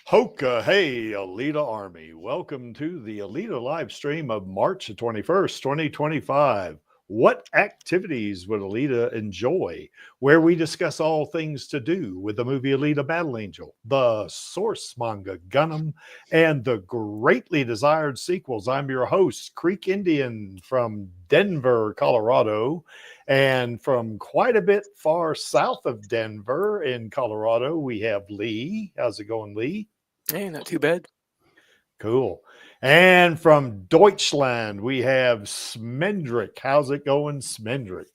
Hoka, hey, Alita Army. Welcome to the Alita live stream of March 21st, 2025. What activities would Alita enjoy? Where we discuss all things to do with the movie Alita Battle Angel, the source manga Gundam, and the greatly desired sequels. I'm your host, Creek Indian from Denver, Colorado. And from quite a bit far south of Denver in Colorado, we have Lee. How's it going, Lee? Hey, not too bad. Cool. And from Deutschland, we have Smendrick. How's it going, Smendrick?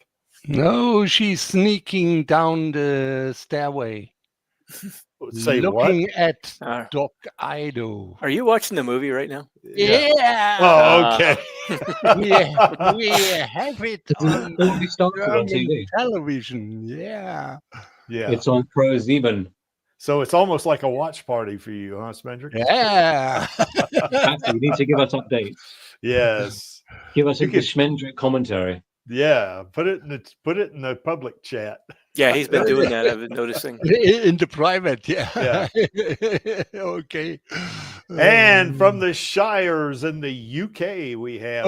No, she's sneaking down the stairway. Say looking what? at Doc Ido. Are you watching the movie right now? Yeah. Oh, okay. we have it on German television. Yeah. Yeah. It's on ProSieben. So it's almost like a watch party for you, huh, Smendrick? Yeah. You need to give us updates. Yes. Give us a Schmendrick commentary. Yeah. Put it in the public chat. Yeah, he's been doing that. I've been noticing. In the private, yeah. Okay. And from the Shires in the UK, we have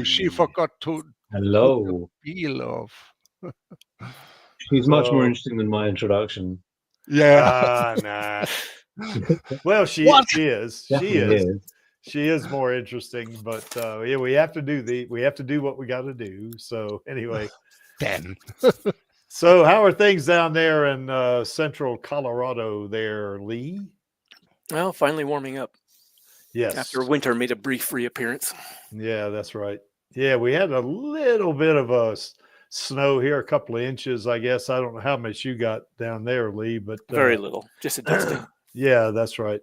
she forgot to hello peel off. She's much more interesting than my introduction. Yeah. Nah. Well, she is. Definitely She is more interesting, but yeah, we have to do what we got to do. So anyway, then. So how are things down there in central Colorado there, Lee? Well, finally warming up. Yes. After winter made a brief reappearance. Yeah, that's right. Yeah, we had a little bit of a snow here, a couple of inches, I guess. I don't know how much you got down there, Lee, but very little, just a dusting. Yeah, that's right.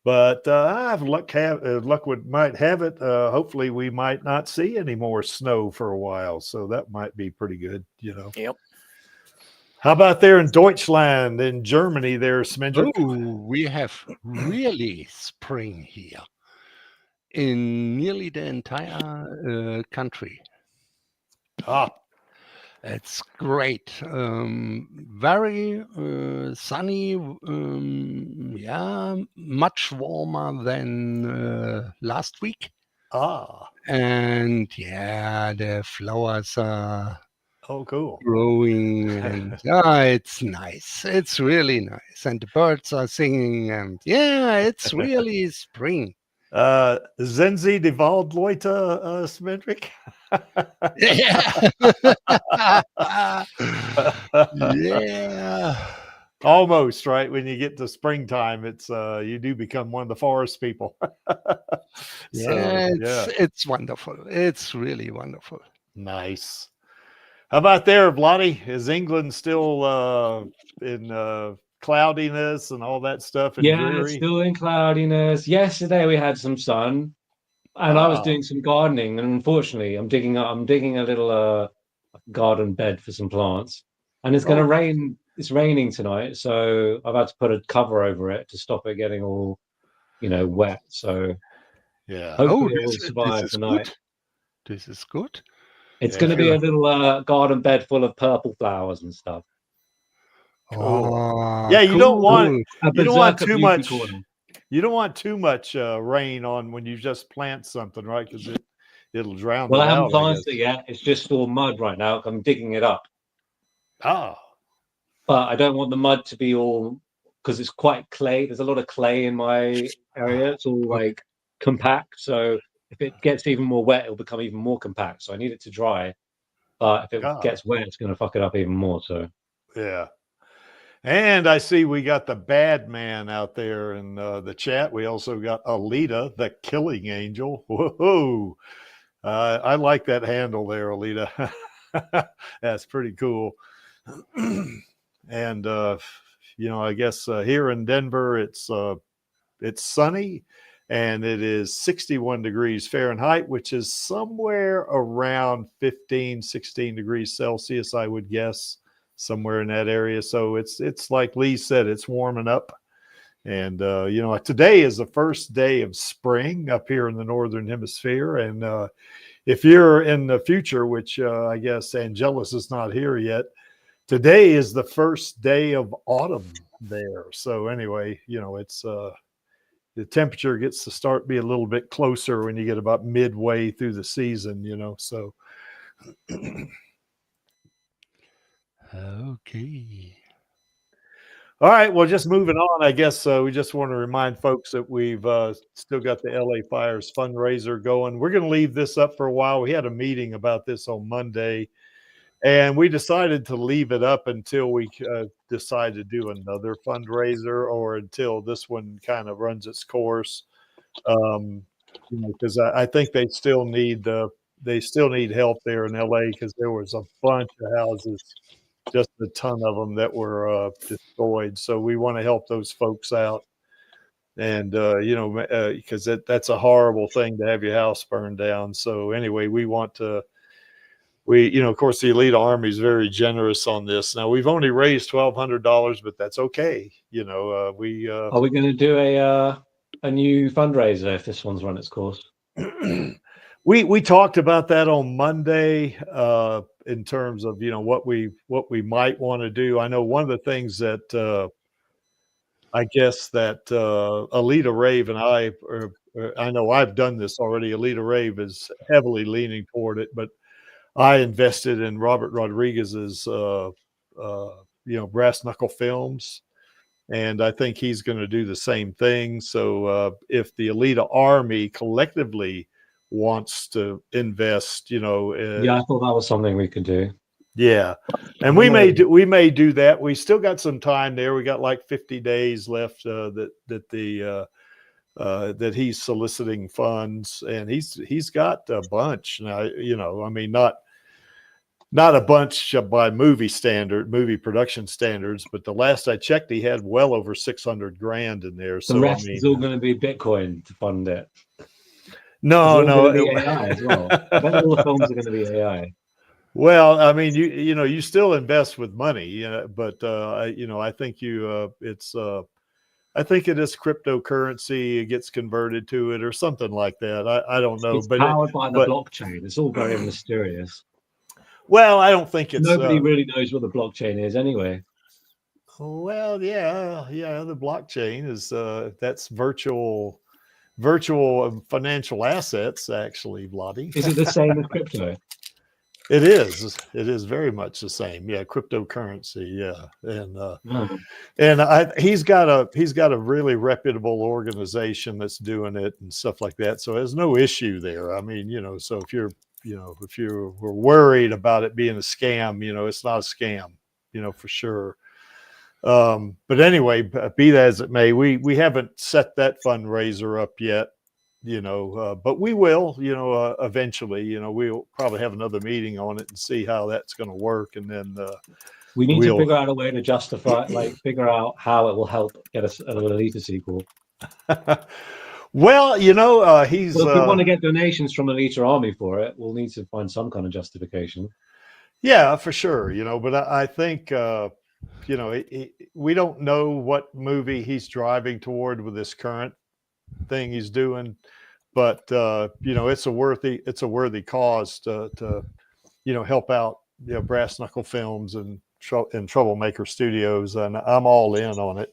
But luck might have it. Hopefully, we might not see any more snow for a while, so that might be pretty good, you know. Yep. How about there in Deutschland, in Germany, there, Smendrick? Oh, we have really spring here in nearly the entire country. It's great. Very sunny. Yeah, much warmer than last week. And yeah, the flowers are cool growing, and it's nice. It's really nice, and the birds are singing, and yeah, it's really spring. Sind Sie die Waldleute, Smendrick? Yeah. Almost, right? When you get to springtime, it's you do become one of the forest people. It's wonderful. It's really wonderful. Nice. How about there, Blotty? Is England still in cloudiness and all that stuff? And dreary? Still in cloudiness. Yesterday we had some sun, and I was doing some gardening, and unfortunately, I'm digging a little garden bed for some plants, and it's going to rain. It's raining tonight, so I've had to put a cover over it to stop it getting all, wet. So yeah, hopefully it will survive tonight. Good. This is good. It's going to be a little garden bed full of purple flowers and stuff. Yeah, you don't want too much. You don't want too much rain on when you just plant something, right? Because it'll drown. Well, I haven't planted it yet. It's just all mud right now. I'm digging it up. But I don't want the mud to be all, because it's quite clay. There's a lot of clay in my area. It's all like compact. So if it gets even more wet, it'll become even more compact. So I need it to dry. But if it gets wet, it's going to fuck it up even more. So yeah. And I see we got the bad man out there in the chat. We also got Alita, the killing angel. Whoa. I like that handle there, Alita. That's pretty cool. And I guess here in Denver, it's sunny, and it is 61 degrees Fahrenheit, which is somewhere around 15, 16 degrees Celsius, I would guess, somewhere in that area. So it's like Lee said, it's warming up. And today is the first day of spring up here in the Northern Hemisphere. And if you're in the future, which I guess Angelus is not here yet, today is the first day of autumn there. So anyway, it's the temperature gets to start be a little bit closer when you get about midway through the season, so. Okay. All right, well, just moving on, I guess we just want to remind folks that we've still got the LA Fires fundraiser going. We're going to leave this up for a while. We had a meeting about this on Monday, and we decided to leave it up until we decide to do another fundraiser, or until this one kind of runs its course. Because I think they still need help there in LA, because there was a bunch of houses, just a ton of them, that were destroyed. So we want to help those folks out, and because that's a horrible thing to have your house burned down. So anyway, we want to. Of course, the Alita Army is very generous on this. Now, we've only raised $1,200, but that's okay. Are we going to do a new fundraiser if this one's run its course? We talked about that on Monday in terms of what we might want to do. I know one of the things that I guess that Alita Rave and I know I've done this already. Alita Rave is heavily leaning toward it, but I invested in Robert Rodriguez's brass knuckle films, and I think he's going to do the same thing. So if the Alita Army collectively wants to invest, yeah, I thought that was something we could do. Yeah, and we may do that. We still got some time there. We got like 50 days left that he's soliciting funds, and he's got a bunch now. I mean, not a bunch by movie production standards, but the last I checked, he had well over 600 grand in there. So the rest is all going to be Bitcoin to fund it. No, be AI as well. All the films are going to be AI. Well, I mean, you still invest with money, but I think I think it is cryptocurrency. It gets converted to it or something like that. I don't know. It's powered by the blockchain. It's all very mysterious. Well, I don't think it's nobody really knows what the blockchain is anyway. Well, yeah, the blockchain is that's virtual financial assets, actually, Vladdy. Is it the same as crypto? It is very much the same. Yeah, cryptocurrency. Yeah, and he's got a really reputable organization that's doing it and stuff like that. So there's no issue there. I mean, so if you were worried about it being a scam, it's not a scam, for sure. But anyway, be that as it may, we haven't set that fundraiser up yet. But we will, eventually, we'll probably have another meeting on it and see how that's going to work. And then we need to figure out a way to justify, figure out how it will help get us an Alita sequel. Well, he's. Well, if we want to get donations from Alita Army for it, we'll need to find some kind of justification. Yeah, for sure. But I think, we don't know what movie he's driving toward with this current thing he's doing, but it's a worthy cause to help out Brass Knuckle Films and Troublemaker Studios, and I'm all in on it.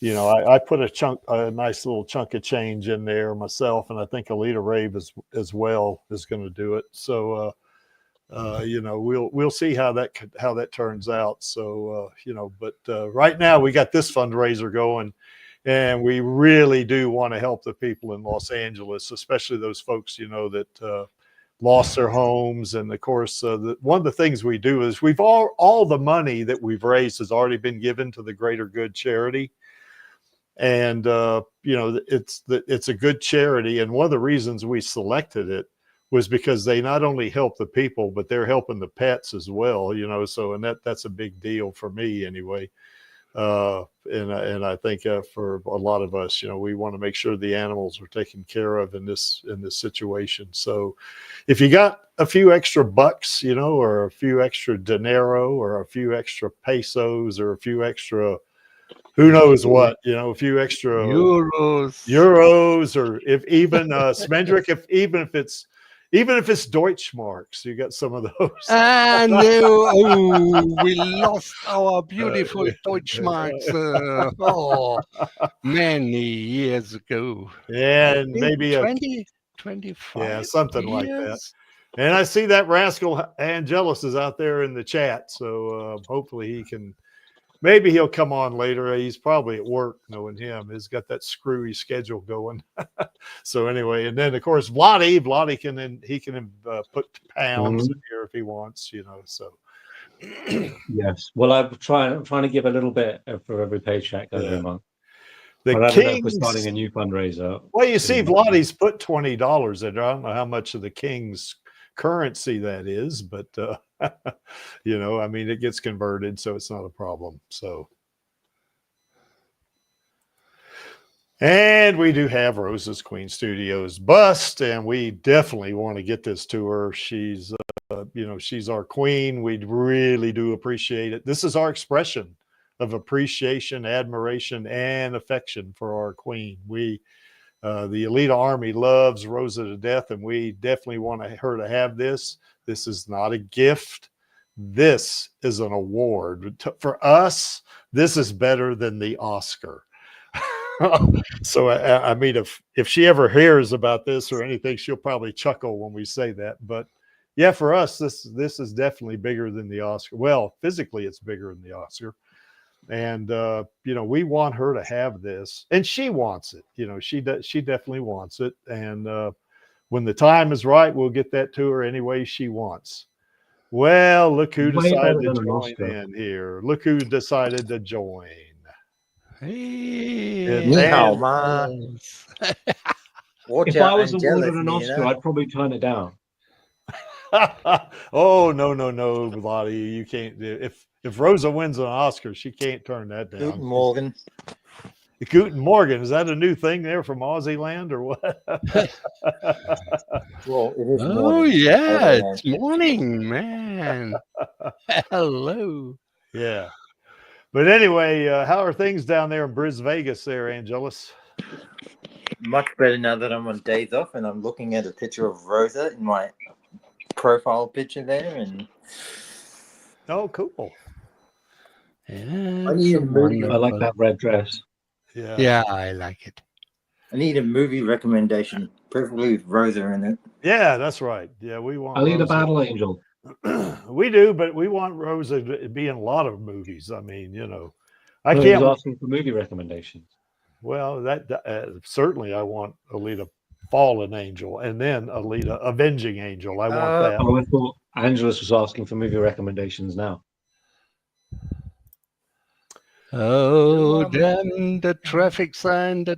I put a nice little chunk of change in there myself, and I think Alita Rave as well is going to do it. So we'll see how that turns out. So but right now we got this fundraiser going. And we really do want to help the people in Los Angeles, especially those folks, that lost their homes. And of course, one of the things we do is all the money that we've raised has already been given to the Greater Good charity. And, it's a good charity. And one of the reasons we selected it was because they not only help the people, but they're helping the pets as well, so, and that's a big deal for me anyway. And I think for a lot of us, we want to make sure the animals are taken care of in this situation. So if you got a few extra bucks, or a few extra dinero, or a few extra pesos, or a few extra, who knows what, a few extra euros, or if even Smendrick, if it's even if it's Deutschmarks, you got some of those. Ah, no. Oh, we lost our beautiful Deutschmarks. Many years ago. Yeah, I and think maybe 20, 25 yeah, something like that. years. And I see that rascal Angelus is out there in the chat, so hopefully maybe he'll come on later. He's probably at work, knowing him. He's got that screwy schedule going. So anyway, and then of course Vladi can put pounds in here if he wants, so. Yes. Well, I'm trying to give a little bit for every paycheck every month. The I don't know if we're Kings, starting a new fundraiser. well, you see, Vladi's put $20 in there. I don't know how much of the King's currency that is, but I mean, it gets converted, so it's not a problem. So, and we do have Rosa's Queen Studios bust, and we definitely want to get this to her. She's she's our queen. We really do appreciate it. This is our expression of appreciation, admiration, and affection for our queen. We the Alita Army loves Rosa to death, and we definitely want her to have this. This is not a gift. This is an award. For us, this is better than the Oscar. So, I mean, if she ever hears about this or anything, she'll probably chuckle when we say that. But yeah, for us, this is definitely bigger than the Oscar. Well, physically, it's bigger than the Oscar. And we want her to have this, and she wants it. She definitely wants it. And when the time is right, we'll get that to her any way she wants. Well, look who decided to join in here. Look who decided to join. Hey, Ni hao ma. If I was awarded an Oscar, I'd probably turn it down. Oh, no, Vladi, you can't do it. If Rosa wins an Oscar, she can't turn that down. Guten Morgen. Guten Morgen. Is that a new thing there from Aussie land or what? Well, it is oh, morning. yeah, it's morning, man. Hello. Yeah. But anyway, how are things down there in Vegas there, Angelus? Much better now that I'm on days off and I'm looking at a picture of Rosa in my profile picture there. And oh, cool. Yeah, I need a movie. I like that red dress. Yeah, I like it. I need a movie recommendation, preferably with Rosa in it. Yeah, that's right. Yeah, we want Alita Battle Angel. We do, but we want Rosa to be in a lot of movies. I mean, I Well, can't was asking for movie recommendations. Well, that certainly I want Alita Fallen Angel, and then Alita Avenging Angel. I want that. Oh, I thought Angelus was asking for movie recommendations now. Oh, damn the traffic sign, No,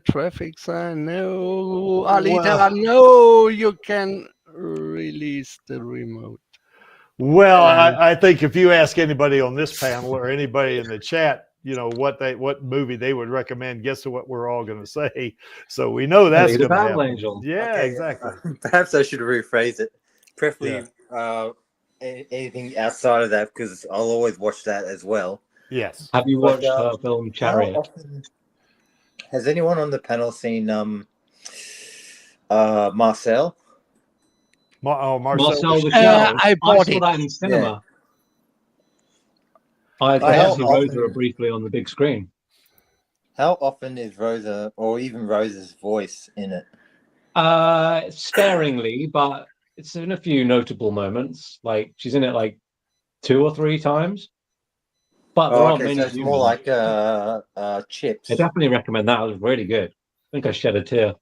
Alita, no, you can release the remote. Well, I think if you ask anybody on this panel or anybody in the chat, what movie they would recommend, guess what we're all going to say. So we know that's going to happen. Angel. Yeah, okay, exactly. Perhaps I should rephrase it. Preferably anything outside of that, because I'll always watch that as well. Yes. Have you watched her film Chariot? Has anyone on the panel seen Marcel? Marcel the Shell. I bought saw that in cinema. Yeah. I got to see Rosa briefly on the big screen. How often is Rosa, or even Rosa's voice in it? Sparingly, but it's in a few notable moments. Like she's in it like 2 or 3 times. But there aren't many. So it's more like Chips. I definitely recommend that. It was really good. I think I shed a tear.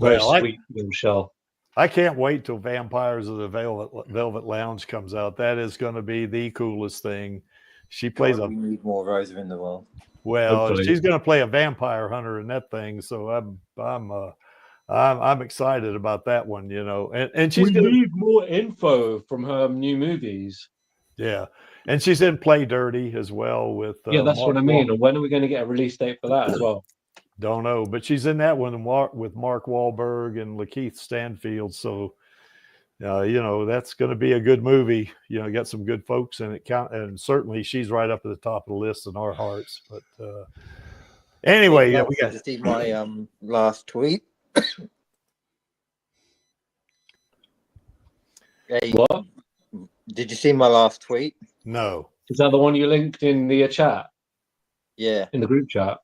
Very sweet little shell. I can't wait till Vampires of the Velvet Lounge comes out. That is going to be the coolest thing. She plays we need more Rosa in the world. Well, hopefully. She's going to play a vampire hunter in that thing. So I'm excited about that one. And she's going to need more info from her new movies. Yeah. And she's in Play Dirty as well with that's what I mean. And when are we going to get a release date for that as well? Don't know, but she's in that one with Mark Wahlberg and Lakeith Stanfield. So, that's going to be a good movie. Got some good folks in it, and certainly she's right up at the top of the list in our hearts. But anyway, we got to see my last tweet. Hey, What? did you see my last tweet? No. Is that the one you linked in the chat, Yeah. in the group chat?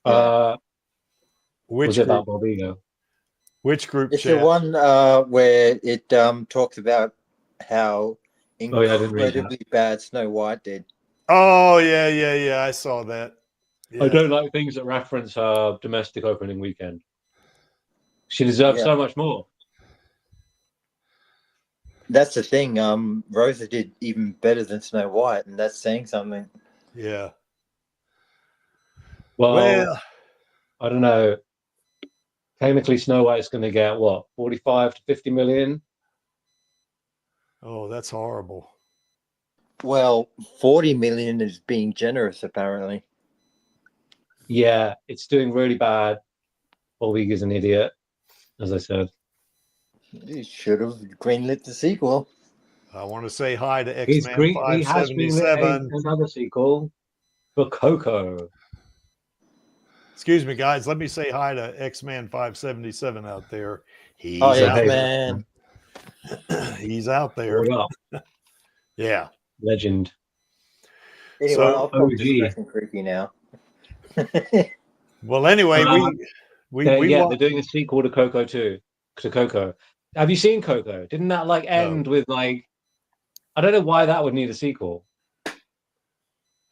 Yeah. Which Was it group? about Bobino? Which group It's chat? the one where it talks about how Oh, yeah, I didn't read that. incredibly bad Snow White did. Oh yeah. I saw that. I Yeah. don't like things that reference her domestic opening weekend. She deserves Yeah. so much more. That's the thing. Rosa did even better than Snow White, and that's saying something. Yeah. Well, I don't know. Technically, Snow White's going to get what, 45 to 50 million? Oh, that's horrible. Well, 40 million is being generous, apparently. Yeah, it's doing really bad. Bobby is an idiot, as I said. You should have greenlit the sequel. I want to say hi to He's X-Man green. He has greenlit 577. another sequel for Coco. Excuse me, guys. Let me say hi to X-Man 577 out there. He's Oh, out yeah, hey. man. there. He's out there. What up? Yeah. Legend. Anyway, So, I'll probably OG. just Kraken creepy now. well, anyway, we Yeah, want, they're doing a sequel to Coco too. To Coco. Have you seen Coco? Didn't that like end with like? I don't know why that would need a sequel.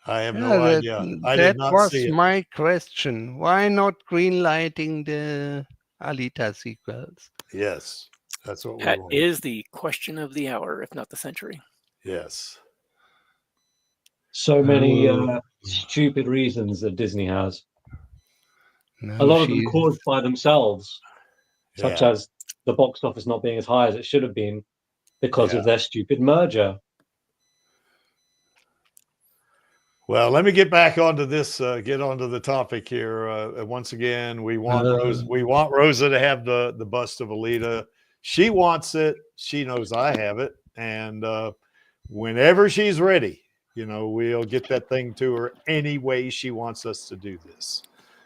I have Yeah, no idea. I did that not was see it. my question. Why not greenlighting the Alita sequels? Yes. That's what we That want. is the question of the hour, if not the century. Yes. So many Oh. stupid reasons that Disney has. No, A lot of them caused by themselves, such Yeah. as the box office not being as high as it should have been because Yeah. of their stupid merger. Well, let me get back onto this. Get onto the topic here. Once again, we want Rosa to have the bust of Alita. She wants it. She knows I have it, and whenever she's ready, we'll get that thing to her any way she wants us to do this.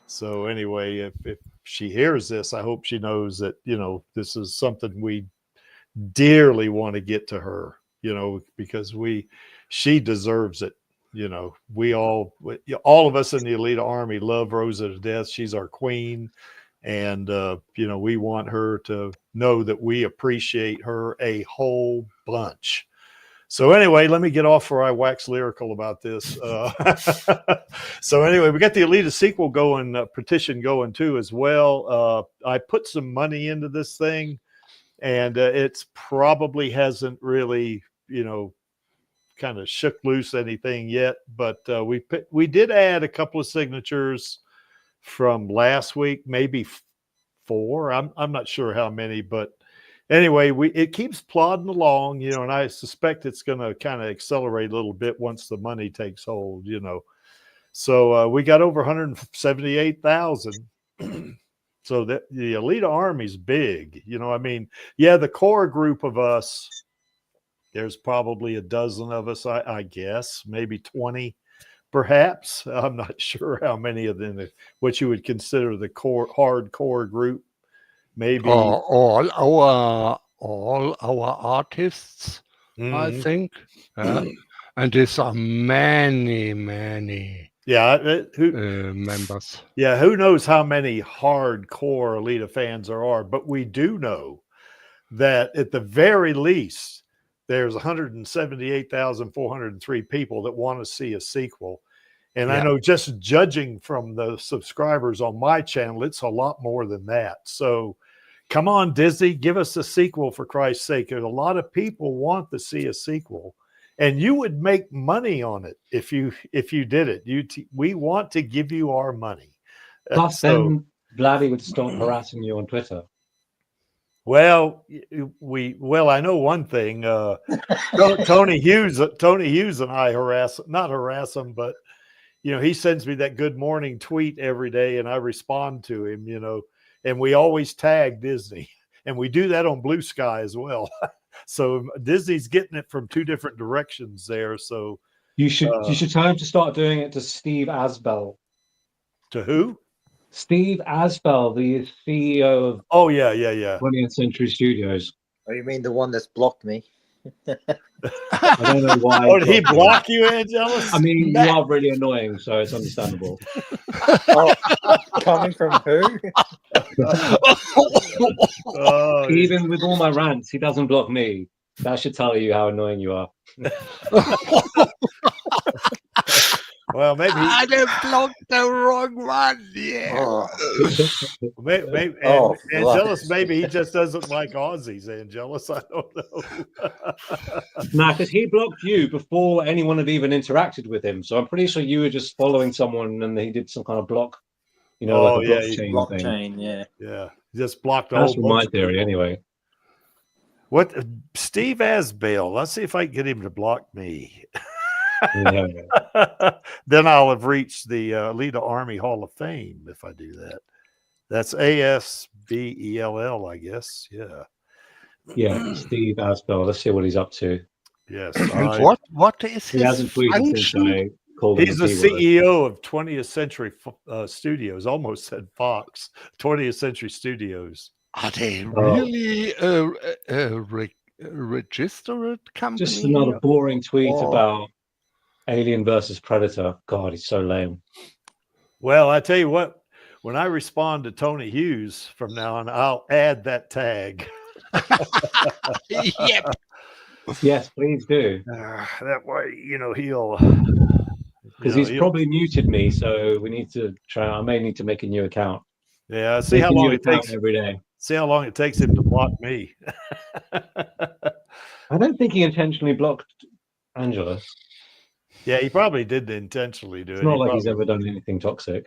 So anyway, if she hears this, I hope she knows that this is something we dearly want to get to her. Because she deserves it. We all of us in the Alita Army love Rosa to death. She's our queen. And, we want her to know that we appreciate her a whole bunch. So anyway, let me get off before I wax lyrical about this. So anyway, we got the Alita sequel going, petition going too as well. I put some money into this thing, and it's probably hasn't really, kind of shook loose anything yet, but we did add a couple of signatures from last week, maybe 4. I'm not sure how many, but anyway, it keeps plodding along, and I suspect it's going to kind of accelerate a little bit once the money takes hold, So we got over 178,000. So that the Alita Army's big, the core group of us. There's probably a dozen of us, I guess, maybe 20, perhaps. I'm not sure how many of them, what you would consider the hardcore group. Maybe all our artists, I think. And there's are many members. Yeah, who knows how many hardcore Alita fans there are, but we do know that at the very least, there's 178,403 people that want to see a sequel. And I know just judging from the subscribers on my channel, it's a lot more than that. So come on, Disney, give us a sequel for Christ's sake. A lot of people want to see a sequel, and you would make money on it if you did it. We want to give you our money. Plus, then Vladdy would stop harassing you on Twitter. Well, I know one thing. Tony Hughes and I not harass him, but he sends me that good morning tweet every day, and I respond to him. And we always tag Disney, and we do that on Blue Sky as well. So Disney's getting it from 2 different directions there. So you should tell him to start doing it to Steve Asbell. To who? Steve Asbell, the CEO of 20th Century Studios. Oh, you mean the one that's blocked me? I don't know why. Oh, did he block you, Angelus? I mean, you are really annoying, so it's understandable. Oh, coming from who? Oh, Even with all my rants, he doesn't block me. That should tell you how annoying you are. well, maybe I done blocked the wrong one. Yeah. Oh, maybe Oh, Angelus, maybe he just doesn't like Aussies, Angelus. I don't know. Nah, because he blocked you before anyone had even interacted with him. So I'm pretty sure you were just following someone and he did some kind of block, like a blockchain thing. blockchain, yeah. Yeah, just blocked the That's whole my bunch of theory, people. anyway. What Steve Asbale? Let's see if I can get him to block me. Yeah. Then I'll have reached the Alita Army Hall of Fame if I do that. That's ASBELL, I guess. Yeah. Yeah, Steve Aspel. Let's see what he's up to. Yes. And what is He his hasn't tweeted since function? I called him He's a the T-word. CEO of 20th Century Studios. Almost said Fox. 20th Century Studios. Are they Oh. really a registered company? Just another boring tweet Oh. about Alien versus Predator. God, he's so lame. Well, I tell you what, when I respond to Tony Hughes from now on, I'll add that tag. Yep. Yes, please do. That way, he'll. Because he's probably muted me, so we need to try. I may need to make a new account. Yeah, see Make how a new long it account takes. every day. See how long it takes him to block me. I don't think he intentionally blocked Angela. Yeah, he probably did intentionally do it. It's not He like he's probably- ever done anything toxic.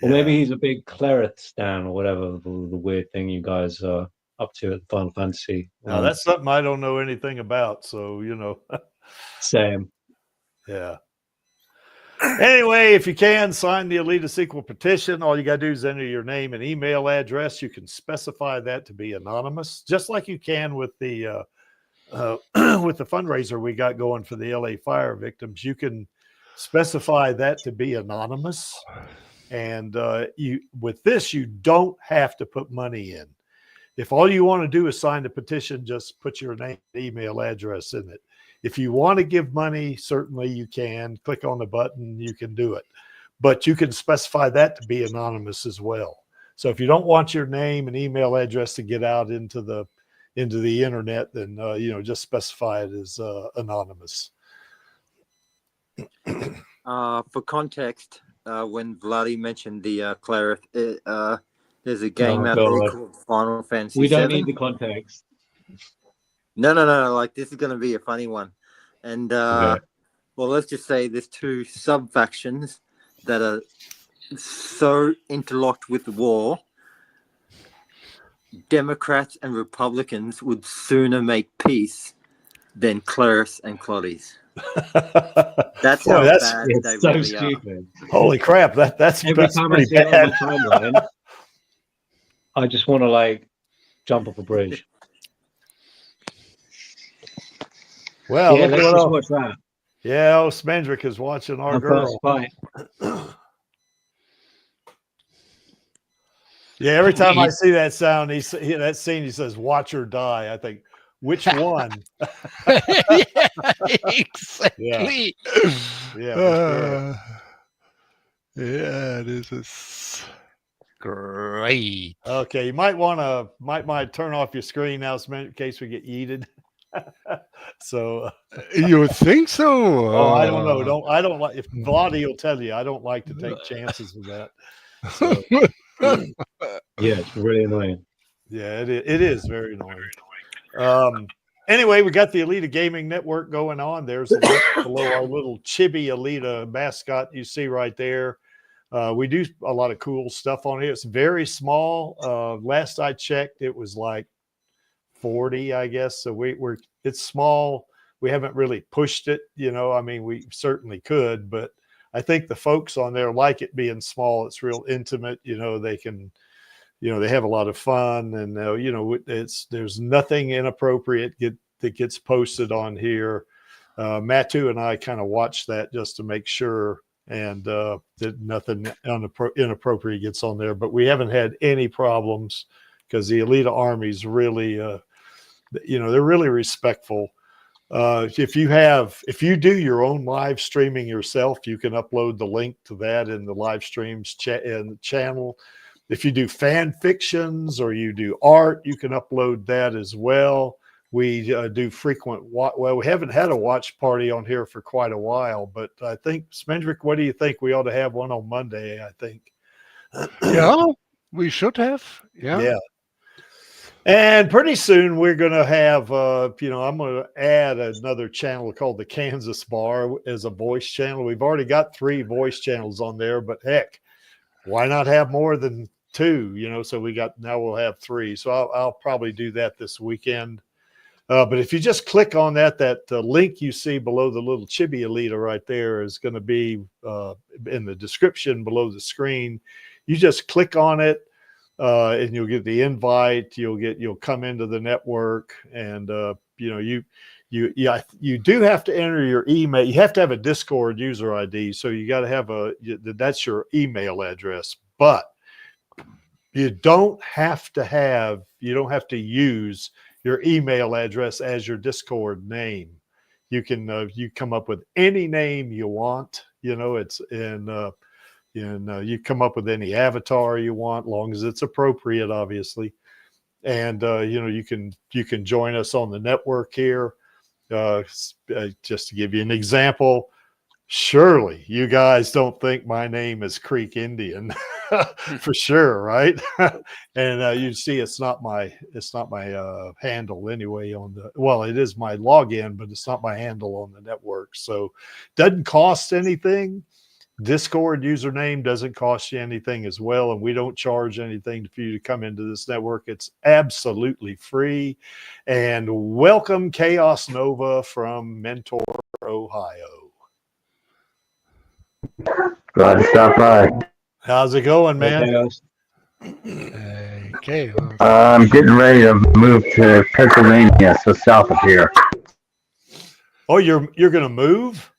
Or Yeah. maybe he's a big Cleric stan or whatever the weird thing you guys are up to at Final Fantasy. Now, that's something I don't know anything about. So, Same. yeah. Anyway, if you can, sign the Alita sequel petition. All you got to do is enter your name and email address. You can specify that to be anonymous, just like you can with the with the fundraiser we got going for the LA fire victims. You can specify that to be anonymous, and with this, you don't have to put money in. If all you want to do is sign the petition, just put your name and email address in it. If you want to give money, certainly you can. Click on the button, you can do it. But you can specify that to be anonymous as well. So if you don't want your name and email address to get out into the internet, then just specify it as anonymous. For context, when Vladdy mentioned the Cleric, there's a game out there called Final Fantasy We don't 7. need the context. No. Like, this is going to be a funny one. And, well, let's just say there's two sub-factions that are so interlocked with the war. Democrats and Republicans would sooner make peace than Clerics and Cloddies. That's how bad they It's so really stupid. Holy crap! That's Every time I pretty see it bad. on my timeline, I just want to jump off a bridge. Well, Yeah, look let's what just else. watch that. Yeah, Smendrick is watching our Our girl. first fight. Yeah, every time I see that sound, that scene, he says, "Watch her die." I think, which one? Yeah, exactly. Yeah, for Yeah, this is great. Okay, you might might turn off your screen now, Smendrick, in case we get yeeted. So, You think so? I don't know. I don't like. If Vladdy will tell you, I don't like to take chances with that. So, Yeah, it's really annoying. yeah, it is very annoying. Anyway, we got the Alita Gaming Network going on. There's a link below our little chibi Alita mascot you see right there. We do a lot of cool stuff on here. It's very small. Last I checked, it was like 40, I guess. So it's small. We haven't really pushed it. I mean, we certainly could, but I think the folks on there like it being small. It's real intimate. They can. They have a lot of fun, and there's nothing inappropriate that gets posted on here. Matu and I kind of watch that just to make sure, and that nothing inappropriate gets on there. But we haven't had any problems because the Alita Army's really, they're really respectful. if you do your own live streaming yourself, you can upload the link to that in the live streams in the channel. If you do fan fictions or you do art, you can upload that as well. We do frequent, well, we haven't had a watch party on here for quite a while, but I think, Smendrick, what do you think? We ought to have one on Monday, I think. Yeah, we should have. Yeah. And pretty soon we're going to have, I'm going to add another channel called the Kansas Bar as a voice channel. We've already got 3 voice channels on there, but heck, why not have more than 2? So now we'll have 3. So I'll probably do that this weekend. But if you just click on that link you see below the little chibi Alita right there is going to be in the description below the screen. You just click on it, and you'll get the invite. You'll come into the network, and you do have to enter your email. You have to have a Discord user ID, so you got to have that's your email address. But you don't have to use your email address as your Discord name. You can you come up with any name you want. It's you come up with any avatar you want, long as it's appropriate, obviously. And you can join us on the network here. Just to give you an example, surely you guys don't think my name is Creek Indian. For sure, right? And you see it's not my handle anyway it is my login, but it's not my handle on the network. So doesn't cost anything. Discord username doesn't cost you anything as well, and we don't charge anything for you to come into this network. It's absolutely free. And welcome Chaos Nova from Mentor, Ohio. Glad to stop by. How's it going, man? Okay. I'm getting ready to move to Pennsylvania, so south of here. Oh, you're going to move?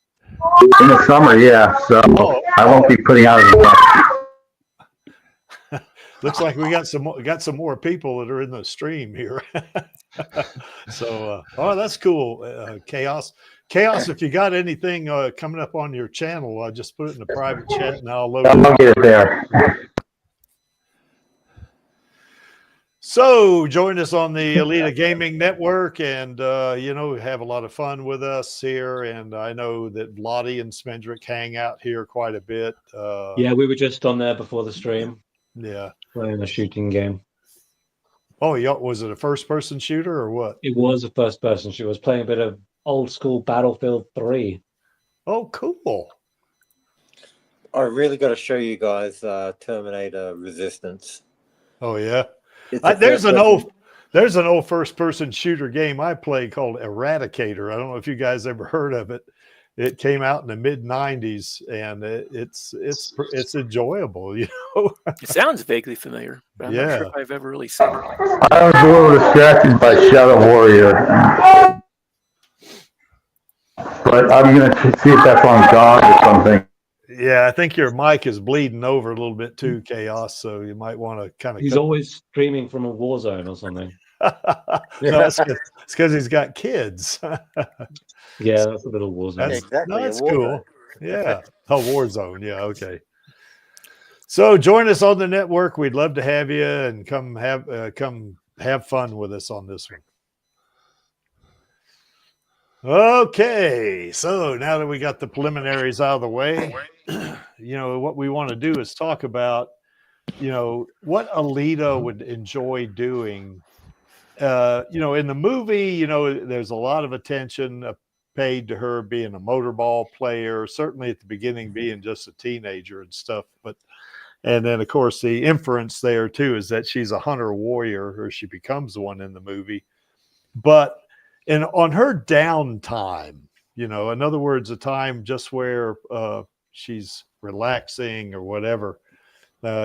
In the summer, yeah. So I won't be putting out as much. Looks like we got some more people that are in the stream here. So, that's cool. Chaos, if you got anything coming up on your channel, just put it in the private chat and I'll load it. I'll get it there. So join us on the Alita Gaming Network, and have a lot of fun with us here. And I know that Lottie and Smendrick hang out here quite a bit. Yeah, we were just on there before the stream. Yeah, Playing a shooting game. Oh, yeah. Was it a first-person shooter or what? It was a first-person shooter. I was playing a bit of old-school Battlefield 3. Oh, cool. I really got to show you guys Terminator Resistance. Oh, yeah. There's an old first-person shooter game I play called Eradicator. I don't know if you guys ever heard of it. It came out in the mid-90s, and it's enjoyable, It sounds vaguely familiar, but I'm not sure if I've ever really seen it. I was a little distracted by Shadow Warrior. But I'm going to see if that's on God or something. Yeah, I think your mic is bleeding over a little bit too, Chaos, so you might want to kind of... He's always streaming from a war zone or something. No, it's because he's got kids. Yeah, that's a little war zone. That's cool. Yeah. A war zone. Yeah. Okay. So join us on the network. We'd love to have you, and come have fun with us on this one. Okay. So now that we got the preliminaries out of the way, what we want to do is talk about, what Alita would enjoy doing. In the movie, there's a lot of attention paid to her being a motorball player, certainly at the beginning being just a teenager and stuff. And then, of course, the inference there, too, is that she's a hunter warrior, or she becomes one in the movie. But on her downtime, in other words, a time just where she's relaxing or whatever,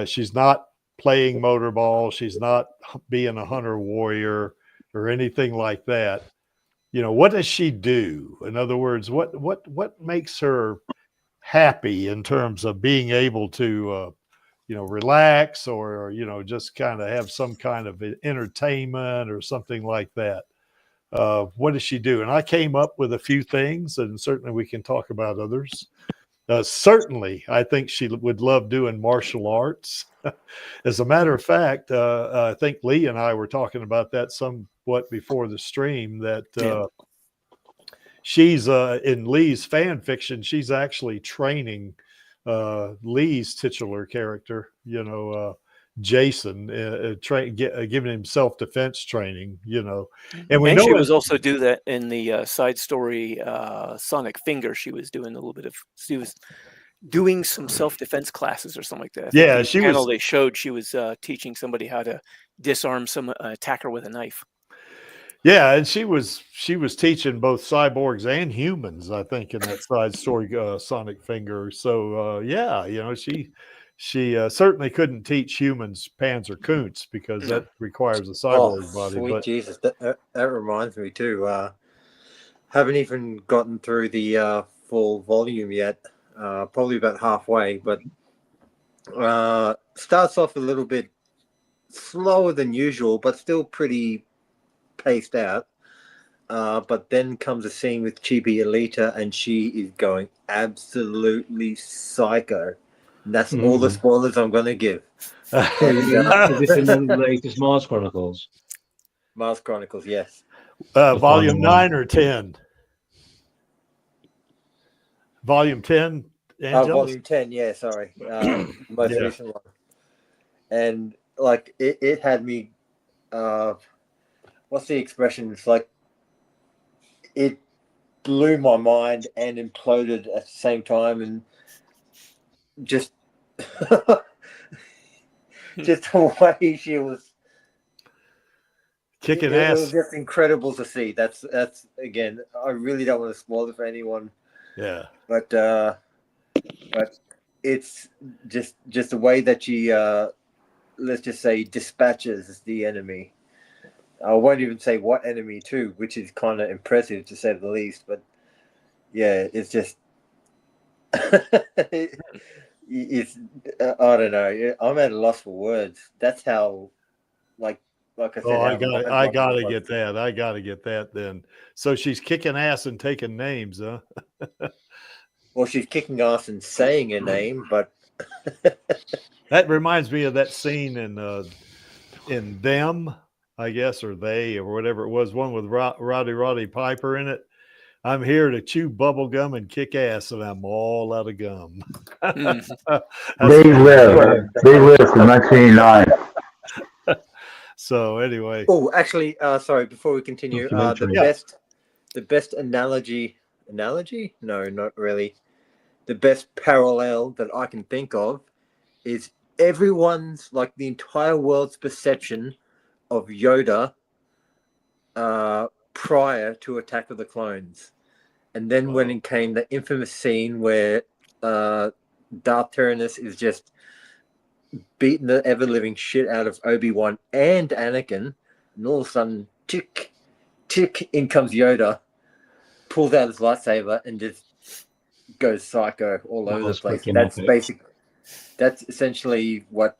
she's not playing motorball, she's not being a hunter warrior or anything like that. What does she do? In other words, what makes her happy in terms of being able to relax, or just kind of have some kind of entertainment or something like that? what does she do? And I came up with a few things, and certainly we can talk about others. Certainly, I think she would love doing martial arts. As a matter of fact, I think Lee and I were talking about that somewhat before the stream, that she's in Lee's fan fiction. She's actually training Lee's titular character, Jason, giving him self-defense training, and she was also do that in the side story Sonic Finger. She was doing some self-defense classes or something like that. Yeah, they showed she was teaching somebody how to disarm some attacker with a knife. Yeah, and she was teaching both cyborgs and humans, I think, in that side story, Sonic Finger. So she certainly couldn't teach humans Panzer Kunst because that requires a cyborg body. Sweet but Jesus, that reminds me too. Haven't even gotten through the full volume yet. Probably about halfway, but starts off a little bit slower than usual, but still pretty paced out. But then comes a scene with Chibi Alita, and she is going absolutely psycho. And that's all the spoilers I'm going to give. Is this in the latest Mars Chronicles? Mars Chronicles, yes. Volume 9 or 10? Volume 10? Volume 10, yeah, sorry. Most recent one. And like it had me what's the expression? It's like it blew my mind and imploded at the same time, and just just the way she was kicking It ass. was just incredible to see. That's again, I really don't want to spoil it for anyone. Yeah. But it's just the way that she let's just say dispatches the enemy. I won't even say what enemy too, which is kind of impressive to say the least. But yeah, it's just it's I don't know. I'm at a loss for words. That's how like I said. Oh, I gotta get that. I gotta get that then. So she's kicking ass and taking names, huh? Well, she's kicking ass and saying a name, but that reminds me of that scene in Them, I guess, or They, or whatever it was. One with Roddy Piper in it. I'm here to chew bubble gum and kick ass, and I'm all out of gum. They live from 1989. So anyway. Oh, actually, sorry. Before we continue, the best analogy? No, not really. The best parallel that I can think of is everyone's, like the entire world's perception of Yoda prior to Attack of the Clones. And then when it came the infamous scene where Darth Tyrannus is just beating the ever-living shit out of Obi-Wan and Anakin, and all of a sudden, tick, tick, in comes Yoda, pulls out his lightsaber, and just goes psycho all over the place. That's essentially what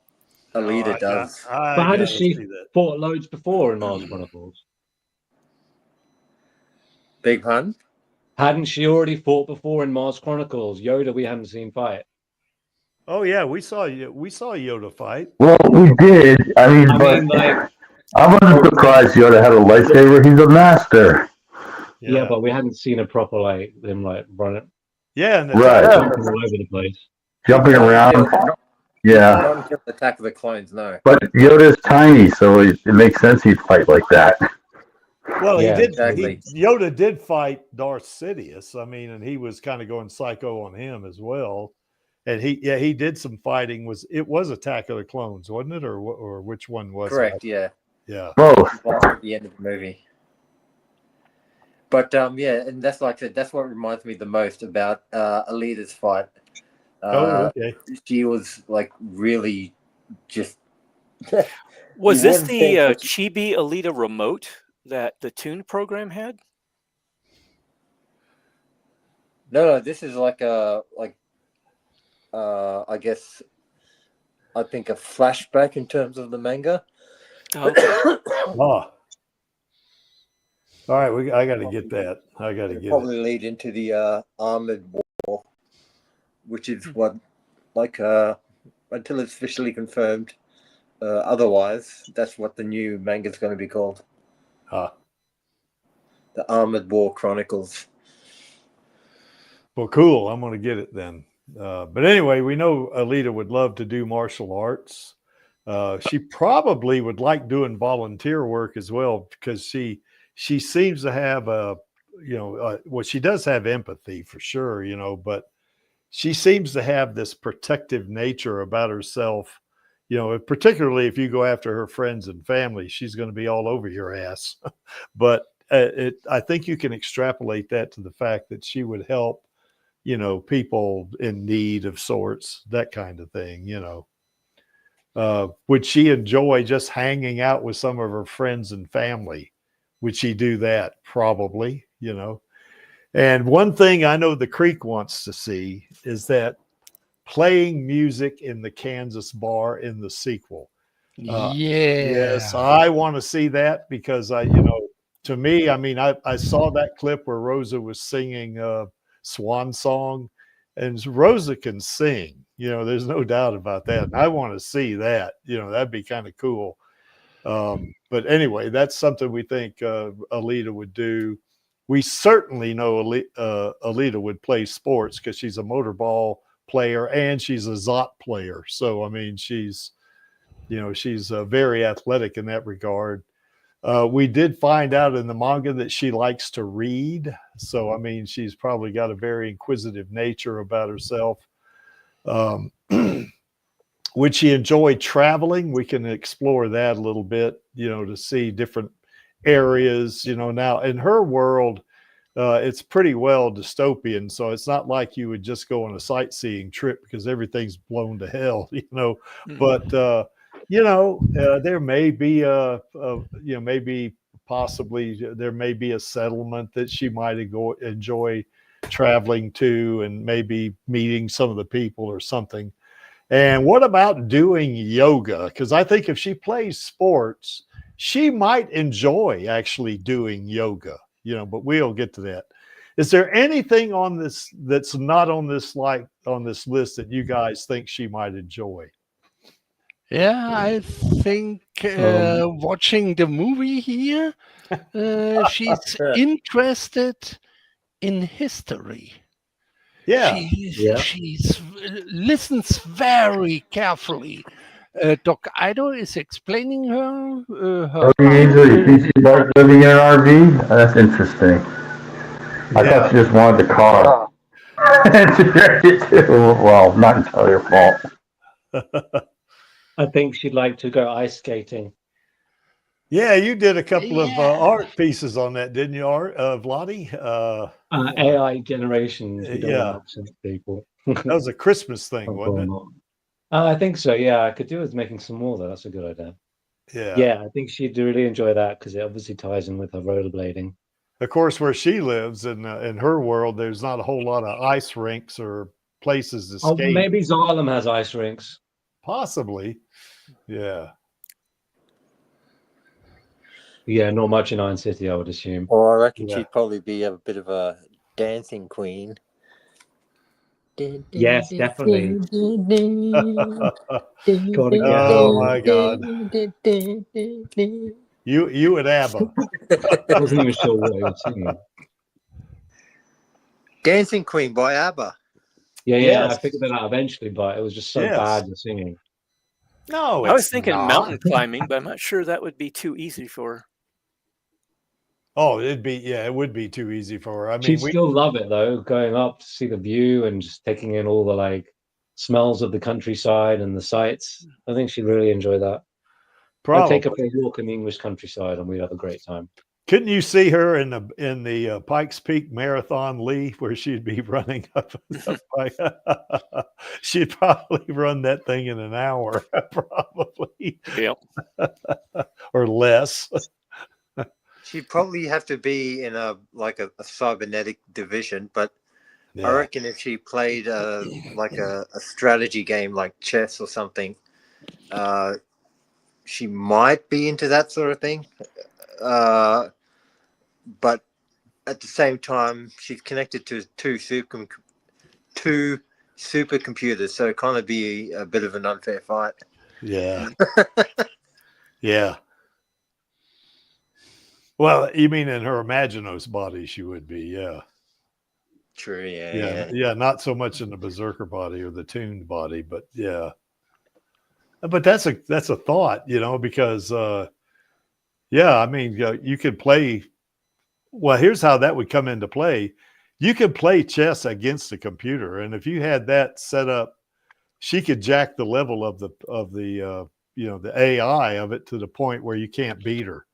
Alita does. But how does she fought loads before in Mars Chronicles? Big pun? Hadn't she already fought before in Mars Chronicles? Yoda, we haven't seen fight. Oh yeah, we saw Yoda fight. Well, we did. I mean, I wasn't surprised Yoda had a lightsaber. He's a master. Yeah, but we hadn't seen a proper him run it. Yeah, and right, all over the place, jumping around. Yeah. Not just Attack of the Clones, no. But Yoda's tiny, so it makes sense he'd fight like that. Well, yeah, he did. Exactly. Yoda did fight Darth Sidious. I mean, and he was kind of going psycho on him as well. And he did some fighting. It was Attack of the Clones, wasn't it, or which one was Correct? it? Yeah. Both. At the end of the movie. But and that's like I said, that's what reminds me the most about Alita's fight. Okay. She was like really just. Was this the Chibi Alita remote that the Toon program had? No, this is like I guess I think a flashback in terms of the manga. Okay. All right, I got to get that. I got to get it. Probably lead into the armored war, which is what, like, until it's officially confirmed. Otherwise, that's what the new manga is going to be called. The Armored War Chronicles. Well, cool. I'm going to get it then. But anyway, we know Alita would love to do martial arts. She probably would like doing volunteer work as well, because she seems to have well, she does have empathy for sure, but she seems to have this protective nature about herself, particularly if you go after her friends and family, she's going to be all over your ass. But I think you can extrapolate that to the fact that she would help, people in need of sorts, that kind of thing, Would she enjoy just hanging out with some of her friends and family? Would she do that? Probably, And one thing I know the Creek wants to see is that playing music in the Kansas bar in the sequel. Yes, I want to see that, because to me, I mean, I saw that clip where Rosa was singing Swan Song, and Rosa can sing, there's no doubt about that. And I want to see that, that'd be kind of cool. But anyway, that's something we think Alita would do. We certainly know Alita would play sports, because she's a motorball player and she's a Zot player. So, I mean, she's very athletic in that regard. We did find out in the manga that she likes to read. So, I mean, she's probably got a very inquisitive nature about herself. Would she enjoy traveling? We can explore that a little bit, to see different areas. Now in her world, it's pretty well dystopian. So it's not like you would just go on a sightseeing trip, because everything's blown to hell, But, there may be possibly there may be a settlement that she might enjoy traveling to, and maybe meeting some of the people or something. And what about doing yoga? Because I think if she plays sports, she might enjoy actually doing yoga, but we'll get to that. Is there anything on this that's not on this list that you guys think she might enjoy? Yeah, I think watching the movie here, she's interested in history. Yeah. She listens very carefully. Doc Ido is explaining her. She's like living in an RV? That's interesting. I thought she just wanted the car. Well, not entirely your fault. I think she'd like to go ice skating. Yeah, you did a couple of art pieces on that, didn't you, Vladi? AI generations. Yeah. People. That was a Christmas thing, wasn't it? I think so. Yeah, I could do with making some more though. That's a good idea. Yeah, I think she'd really enjoy that, because it obviously ties in with her rollerblading. Of course, where she lives in her world, there's not a whole lot of ice rinks or places to skate. Maybe Zarlem has ice rinks. Possibly. Yeah. Yeah, not much in Iron City, I would assume. Or I reckon she'd probably be a bit of a dancing queen. Yes, definitely. Oh my God. You and ABBA. I wasn't even sure what he was singing. Dancing Queen by ABBA. Yeah, I figured that out eventually, but it was just so bad at singing. No, I was thinking mountain climbing, but I'm not sure that would be too easy for her. Oh, it would be too easy for her. I mean, she'd still love it though, going up to see the view and just taking in all the smells of the countryside and the sights. I think she'd really enjoy that. I'd take her for a walk in the English countryside, and we'd have a great time. Couldn't you see her in the Pikes Peak Marathon, Lee, where she'd be running up the pike? She'd probably run that thing in an hour, probably. Yep. Or less. She'd probably have to be in a cybernetic division, but I reckon if she played a strategy game like chess or something, she might be into that sort of thing. but at the same time, she's connected to two supercomputers, so it kind of be a bit of an unfair fight. Yeah. Yeah. Well, you mean in her Imaginos body, she would be, yeah. True, yeah. Yeah, not so much in the Berserker body or the tuned body, but yeah. But that's a thought, because yeah, I mean, you could play. Well, here's how that would come into play. You could play chess against the computer, and if you had that set up, she could jack the level of the the AI of it to the point where you can't beat her.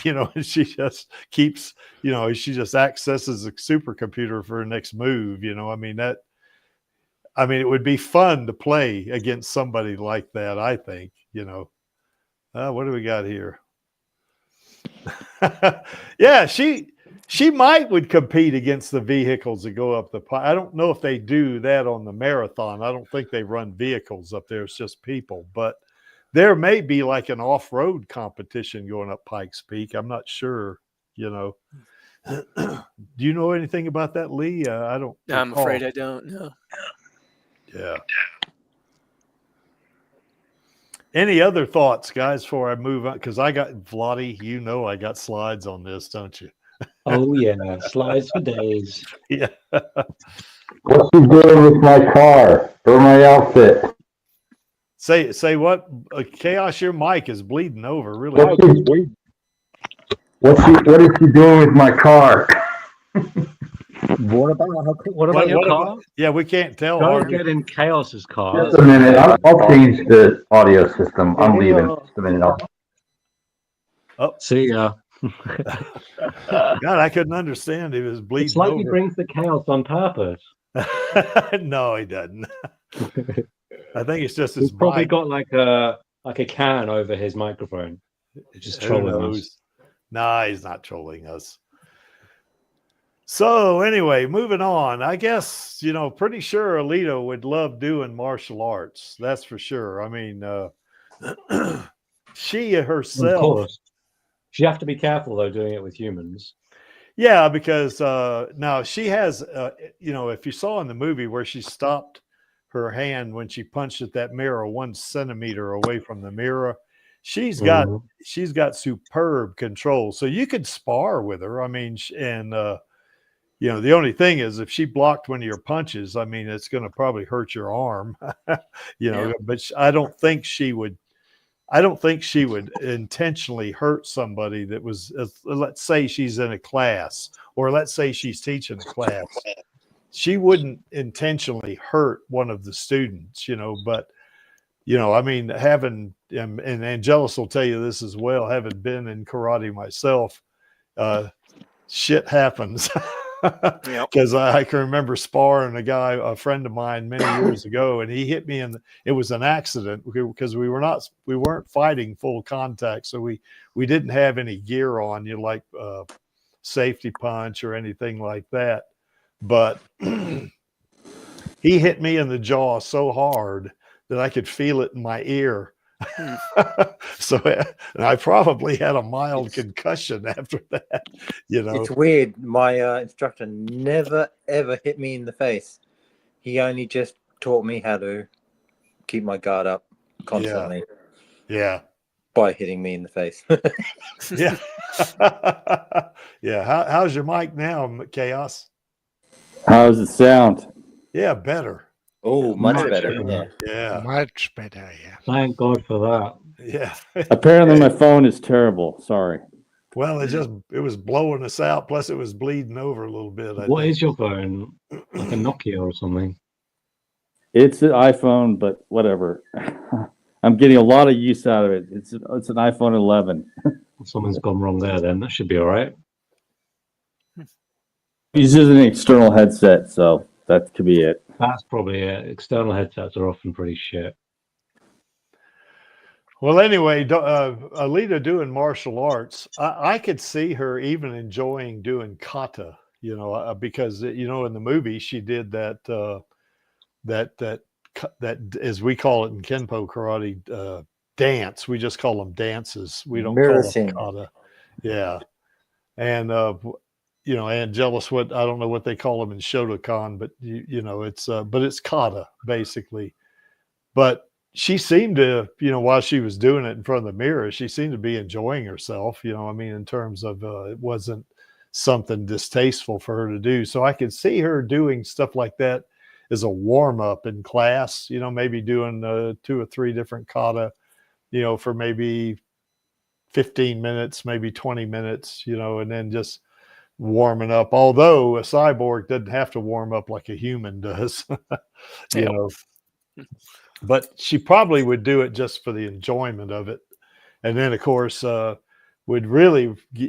And she just keeps, she just accesses the supercomputer for her next move. I mean, it would be fun to play against somebody like that, I think, what do we got here? Yeah, she would compete against the vehicles that go up the pipe. I don't know if they do that on the marathon. I don't think they run vehicles up there. It's just people, but there may be like an off-road competition going up Pikes Peak. I'm not sure, Do you know anything about that, Lee? I don't. I'm afraid I don't know. Yeah. Any other thoughts, guys, before I move on? Because I got Vlotty, I got slides on this, don't you? Oh yeah, slides for days. Yeah. What's he doing with my car or my outfit? Say what? Chaos, your mic is bleeding over. Really? What is he doing with my car? What about your car? Yeah, we can't tell. Don't get in Chaos's car. Just a minute. I'll change the audio system. I'm leaving. Just a minute. Oh, see ya. God, I couldn't understand. He was bleeding. It's like over. He brings the chaos on purpose. No, he doesn't. I think it's just He's his probably mic. got like a can over his microphone. Just trolling us. Nah, he's not trolling us. So anyway, moving on. I guess, pretty sure Alita would love doing martial arts. That's for sure. I mean, she herself. Of course. You have to be careful though doing it with humans. Yeah, because now she has, if you saw in the movie where she stopped her hand when she punched at that mirror 1 centimeter away from the mirror, she's got superb control. So you could spar with her. I mean, and the only thing is if she blocked one of your punches, I mean, it's going to probably hurt your arm. But I don't think she would intentionally hurt somebody that was, let's say she's in a class, or let's say she's teaching a class. She wouldn't intentionally hurt one of the students, but, I mean, and Angelus will tell you this as well, having been in karate myself, shit happens. Because I can remember sparring a friend of mine many years ago, and he hit me, and it was an accident because we weren't fighting full contact, so we didn't have any gear on, like safety punch or anything like that. But he hit me in the jaw so hard that I could feel it in my ear. So and I probably had a mild concussion after that. It's weird. My instructor never ever hit me in the face. He only just taught me how to keep my guard up constantly. Yeah. By hitting me in the face. Yeah. Yeah. How's your mic now, Chaos? How does it sound? Yeah, better. Oh, much better. Yeah. Much better, yeah. Thank God for that. Yeah. Apparently my phone is terrible. Sorry. Well, it was blowing us out. Plus, it was bleeding over a little bit. What is your phone? Like a Nokia or something? It's an iPhone, but whatever. I'm getting a lot of use out of it. It's an iPhone 11. Something's gone wrong there. Then that should be all right. He's using an external headset, so that could be it. That's probably it. External headsets are often pretty shit. Well, anyway, Alita doing martial arts, I could see her even enjoying doing kata, because, in the movie she did that as we call it in Kenpo karate, dance. We just call them dances. We don't call them kata. Yeah. and Angelus, what I don't know what they call them in Shotokan, but it's kata basically. But she seemed to, while she was doing it in front of the mirror, she seemed to be enjoying herself. In terms of it wasn't something distasteful for her to do. So I could see her doing stuff like that as a warm up in class. Maybe doing 2 or 3 different kata, for maybe 15 minutes, maybe 20 minutes, and then just warming up. Although a cyborg doesn't have to warm up like a human does, but she probably would do it just for the enjoyment of it. And then, of course,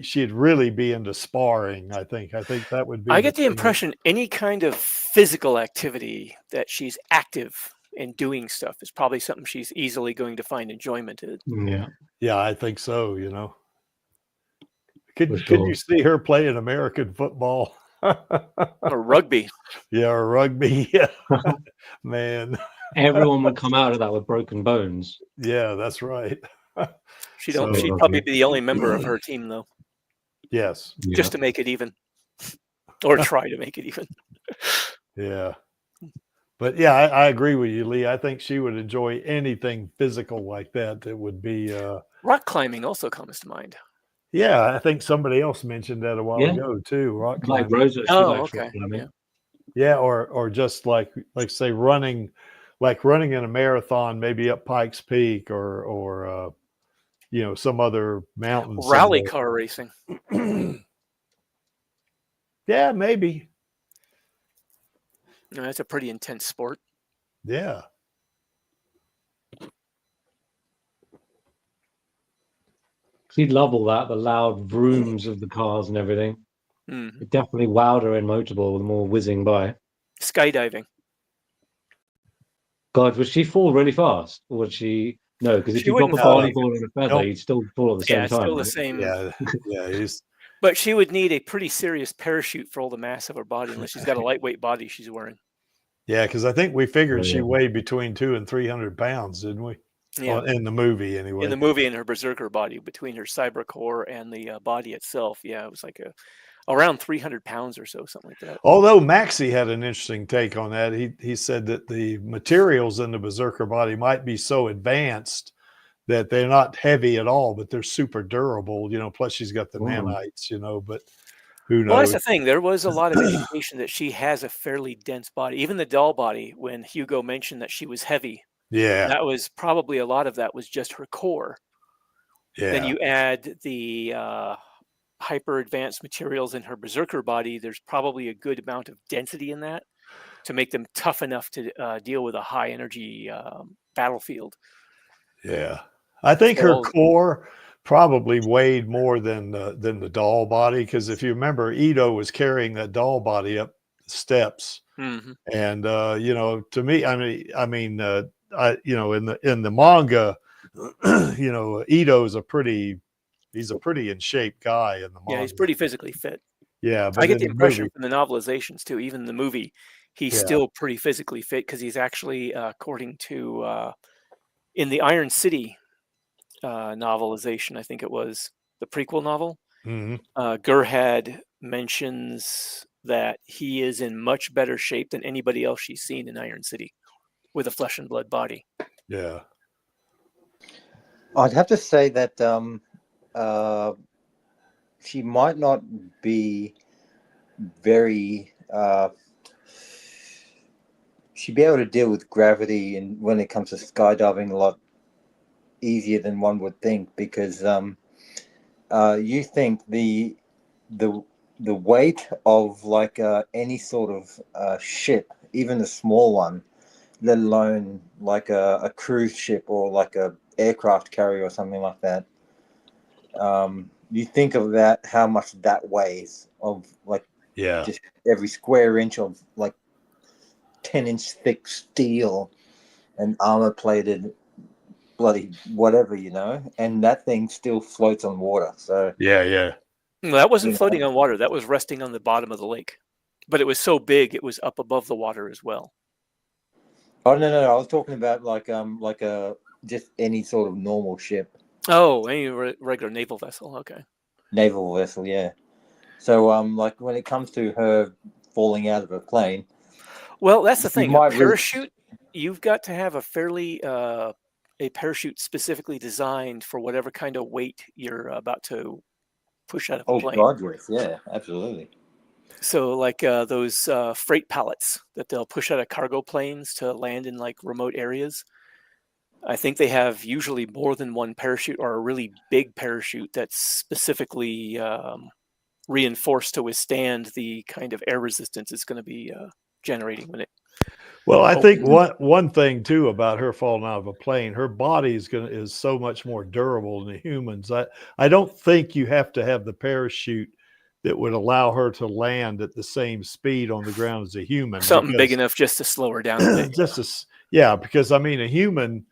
she'd really be into sparring. I think that would be. I get the impression any kind of physical activity that she's active and doing stuff is probably something she's easily going to find enjoyment in. Yeah, I think so. Could you see her playing American football or rugby? Yeah, or rugby. Yeah, man. Everyone would come out of that with broken bones. Yeah, that's right. She'd probably be the only member of her team, though. Yes. Just to make it even, or try to make it even. Yeah. But yeah, I agree with you, Lee. I think she would enjoy anything physical like that. That would be rock climbing also comes to mind. Yeah, I think somebody else mentioned that a while ago too. Rock climbing. Like Rosa, okay. Yeah, or just like say running in a marathon, maybe up Pikes Peak or some other mountain. Rally car racing. Yeah, maybe. No, that's a pretty intense sport. Yeah. She'd love all that, the loud vrooms of the cars and everything. It definitely wowed her in motorball with them all whizzing by. Skydiving. God, would she fall really fast? Or would she? No, because if you drop a volleyball and a feather, you'd still fall at the same time. Still the same. Yeah. But she would need a pretty serious parachute for all the mass of her body, unless she's got a lightweight body she's wearing. Yeah, because I think we figured she weighed between 200 and 300 pounds, didn't we? Yeah. In the movie, anyway. In the movie, in her berserker body, between her cyber core and the body itself, it was like around 300 pounds or so, something like that. Although Maxie had an interesting take on that. He said that the materials in the berserker body might be so advanced that they're not heavy at all, but they're super durable, plus she's got the nanites, but who knows? Well, that's the thing. There was a lot of indication that she has a fairly dense body. Even the doll body, when Hugo mentioned that she was heavy, that was probably a lot of that was just her core. Yeah. Then you add the hyper advanced materials in her berserker body. There's probably a good amount of density in that to make them tough enough to deal with a high energy battlefield. Yeah. I think her core probably weighed more than the doll body, because if you remember, Ito was carrying that doll body up the steps, and to me, I mean, in the manga, Ito's he's a pretty in shape guy in the manga. Yeah, he's pretty physically fit. Yeah, but I get the impression from the novelizations too, even in the movie, he's still pretty physically fit, because he's actually, according to in the Iron City novelization, I think it was the prequel novel, Gerhad mentions that he is in much better shape than anybody else she's seen in Iron City with a flesh and blood body. Yeah. I'd have to say that she might not be very she'd be able to deal with gravity, and when it comes to skydiving, a lot easier than one would think, because you think the weight of like any sort of ship, even a small one, let alone like a cruise ship or like a aircraft carrier or something like that, you think of that, how much that weighs, of like just every square inch of like 10-inch thick steel and armor plated bloody whatever, and that thing still floats on water. So yeah. No, that wasn't floating on water. That was resting on the bottom of the lake, but it was so big it was up above the water as well. Oh no, I was talking about like a just any sort of normal ship. Oh, any regular naval vessel. Okay. Naval vessel, yeah. So, like when it comes to her falling out of a plane, Well, that's the thing. A might parachute, you've got to have a fairly a parachute specifically designed for whatever kind of weight you're about to push out of a oh plane. God, yes, yeah, absolutely. So like those freight pallets that they'll push out of cargo planes to land in like remote areas. I think they have usually more than one parachute or a really big parachute that's specifically reinforced to withstand the kind of air resistance it's going to be generating when it. Well, I think opens. one thing too about her falling out of a plane, her body is so much more durable than humans. I don't think you have to have the parachute that would allow her to land at the same speed on the ground as a human. Something big enough just to slow her down a bit. Because I mean, a human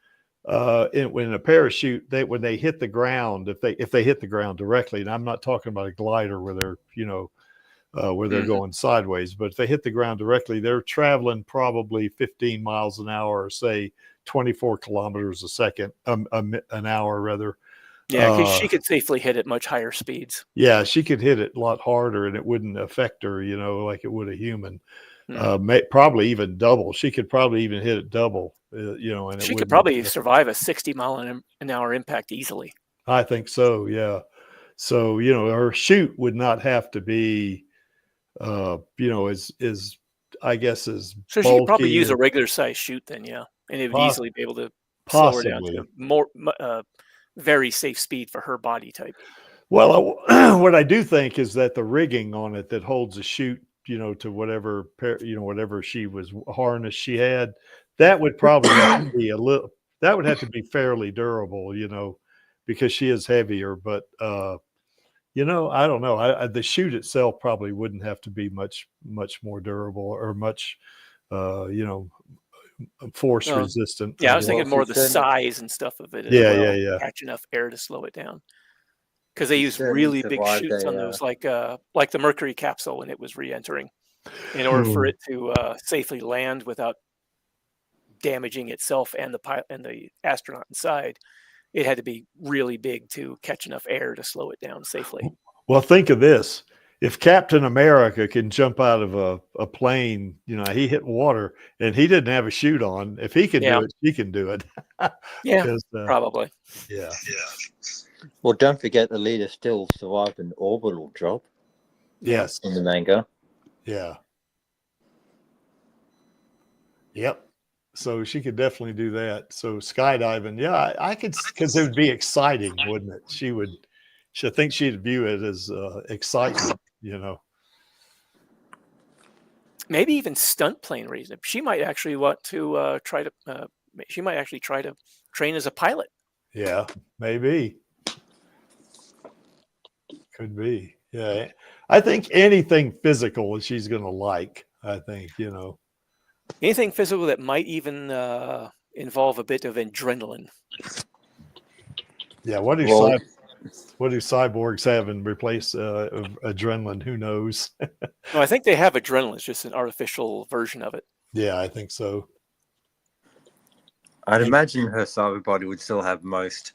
in a parachute, when they hit the ground, if they hit the ground directly, and I'm not talking about a glider where they're where they're going sideways, but if they hit the ground directly, they're traveling probably 15 miles an hour, or say 24 kilometers a second, an hour rather. Yeah, because she could safely hit at much higher speeds. Yeah, she could hit it a lot harder, and it wouldn't affect her, like it would a human. Probably even double. She could probably even hit it double. And she could probably survive a 60 mile an hour impact easily. I think so. Yeah. So her chute would not have to be, as I guess as so she could probably use a regular size chute then, yeah, and it would easily be able to slow her down to more very safe speed for her body type. Well, what I do think is that the rigging on it that holds the chute, to whatever whatever she was harness she had, that would probably have to be that would have to be fairly durable, because she is heavier. But I don't know. The chute itself probably wouldn't have to be much more durable or much force resistant. Yeah, I was thinking more of the size and stuff of it. Yeah. Catch enough air to slow it down. Because they use really big chutes on those, like the Mercury capsule when it was re-entering, in order for it to safely land without damaging itself and the pilot and the astronaut inside. It had to be really big to catch enough air to slow it down safely. Well, think of this. If Captain America can jump out of a plane, he hit water and he didn't have a chute on. If he can do it, she can do it. Yeah, probably. Yeah. Well, don't forget Alita still survived an orbital drop. Yes. In the manga. Yeah. Yep. So she could definitely do that. So skydiving, yeah, I could, because it would be exciting, wouldn't it? I think she'd view it as excitement, Maybe even stunt plane racing. She might actually want to try to. She might actually try to train as a pilot. Yeah, maybe. Could be. Yeah, I think anything physical she's going to like. I think anything physical that might even involve a bit of adrenaline. Yeah, what do cyborgs have in replace adrenaline? Who knows? No, I think they have adrenaline. It's just an artificial version of it. Yeah, I think so. I'd imagine her cyber body would still have most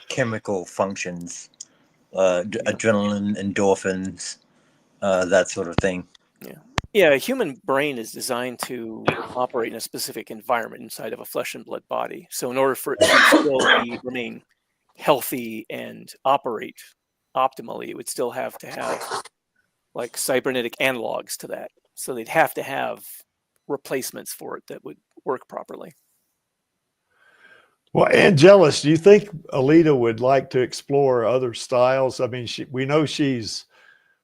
chemical functions, adrenaline, endorphins, that sort of thing. Yeah, a human brain is designed to operate in a specific environment inside of a flesh and blood body. So in order for it to still remain healthy and operate optimally, it would still have to have like cybernetic analogs to that. So they'd have to have replacements for it that would work properly. Well, Angelus, do you think Alita would like to explore other styles? I mean, we know she's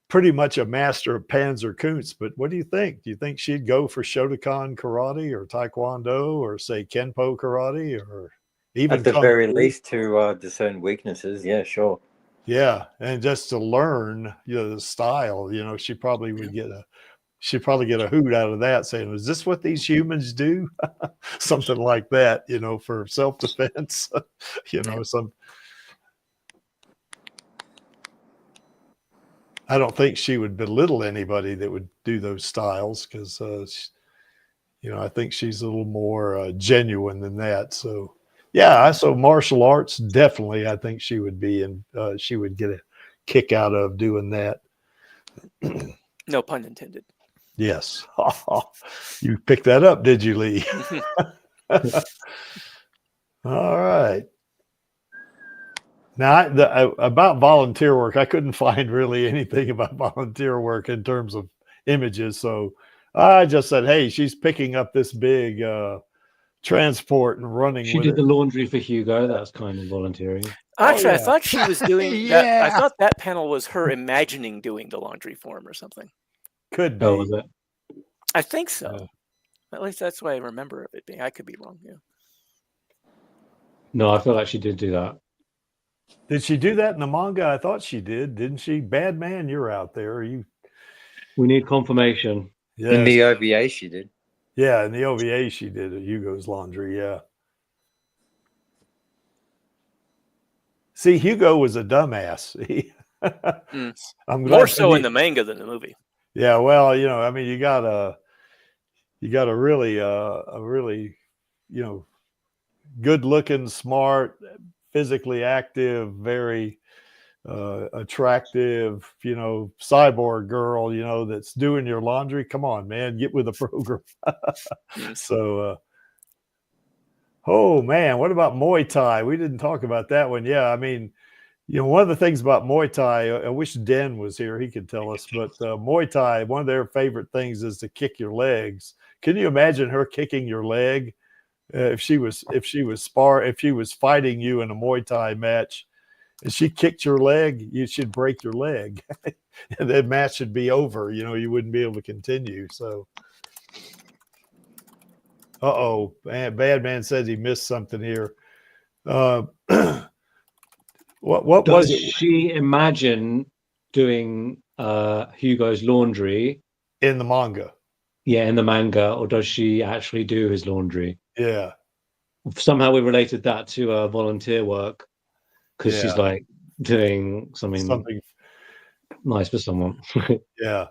pretty much a master of Panzerkunst, but what do you think? Do you think she'd go for Shotokan karate or Taekwondo or say Kenpo karate or even at the very least to discern weaknesses? Yeah, sure. Yeah, and just to learn, the style. She probably would she'd probably get a hoot out of that, saying, "Is this what these humans do?" Something like that, for self-defense. Some. I don't think she would belittle anybody that would do those styles because, I think she's a little more genuine than that. So, yeah, so martial arts definitely. I think she would be, and she would get kick out of doing that. No pun intended. Yes. You picked that up, did you, Lee? All right. Now, about volunteer work, I couldn't find really anything about volunteer work in terms of images. So I just said, hey, she's picking up this big transport and running She with did it. the laundry for Hugo. That's kind of volunteering. Actually, yeah. I thought she was doing Yeah. that. I thought that panel was her imagining doing the laundry for him or something. Could be. Oh, was it? I think so. Yeah. At least that's what I remember of it being. I could be wrong. Yeah. No, I feel like she did do that. Did she do that in the manga? I thought she did, didn't she? Bad man, you're out there. You. We need confirmation. Yes. In the OVA, she did. Yeah, in the OVA, she did Hugo's laundry. Yeah. See, Hugo was a dumbass. I'm glad More so in the manga than the movie. Yeah, well, you know, I mean, you got a really, you know, good-looking, smart, physically active, very attractive, you know, cyborg girl, you know, that's doing your laundry. Come on, man, get with the program. So, oh man, what about Muay Thai? We didn't talk about that one. Yeah, I mean, you know, one of the things about Muay Thai, I wish Den was here, he could tell us, but Muay Thai, one of their favorite things is to kick your legs. Can you imagine her kicking your leg? If she was fighting you in a Muay Thai match and she kicked your leg, you should break your leg. And that match should be over. You know, you wouldn't be able to continue. So, bad man says he missed something here. What Does was it she imagine doing Hugo's laundry? in the manga? Yeah, in the manga, or does she actually do his laundry? Yeah. Somehow we related that to volunteer work because she's like doing something nice for someone. Yeah.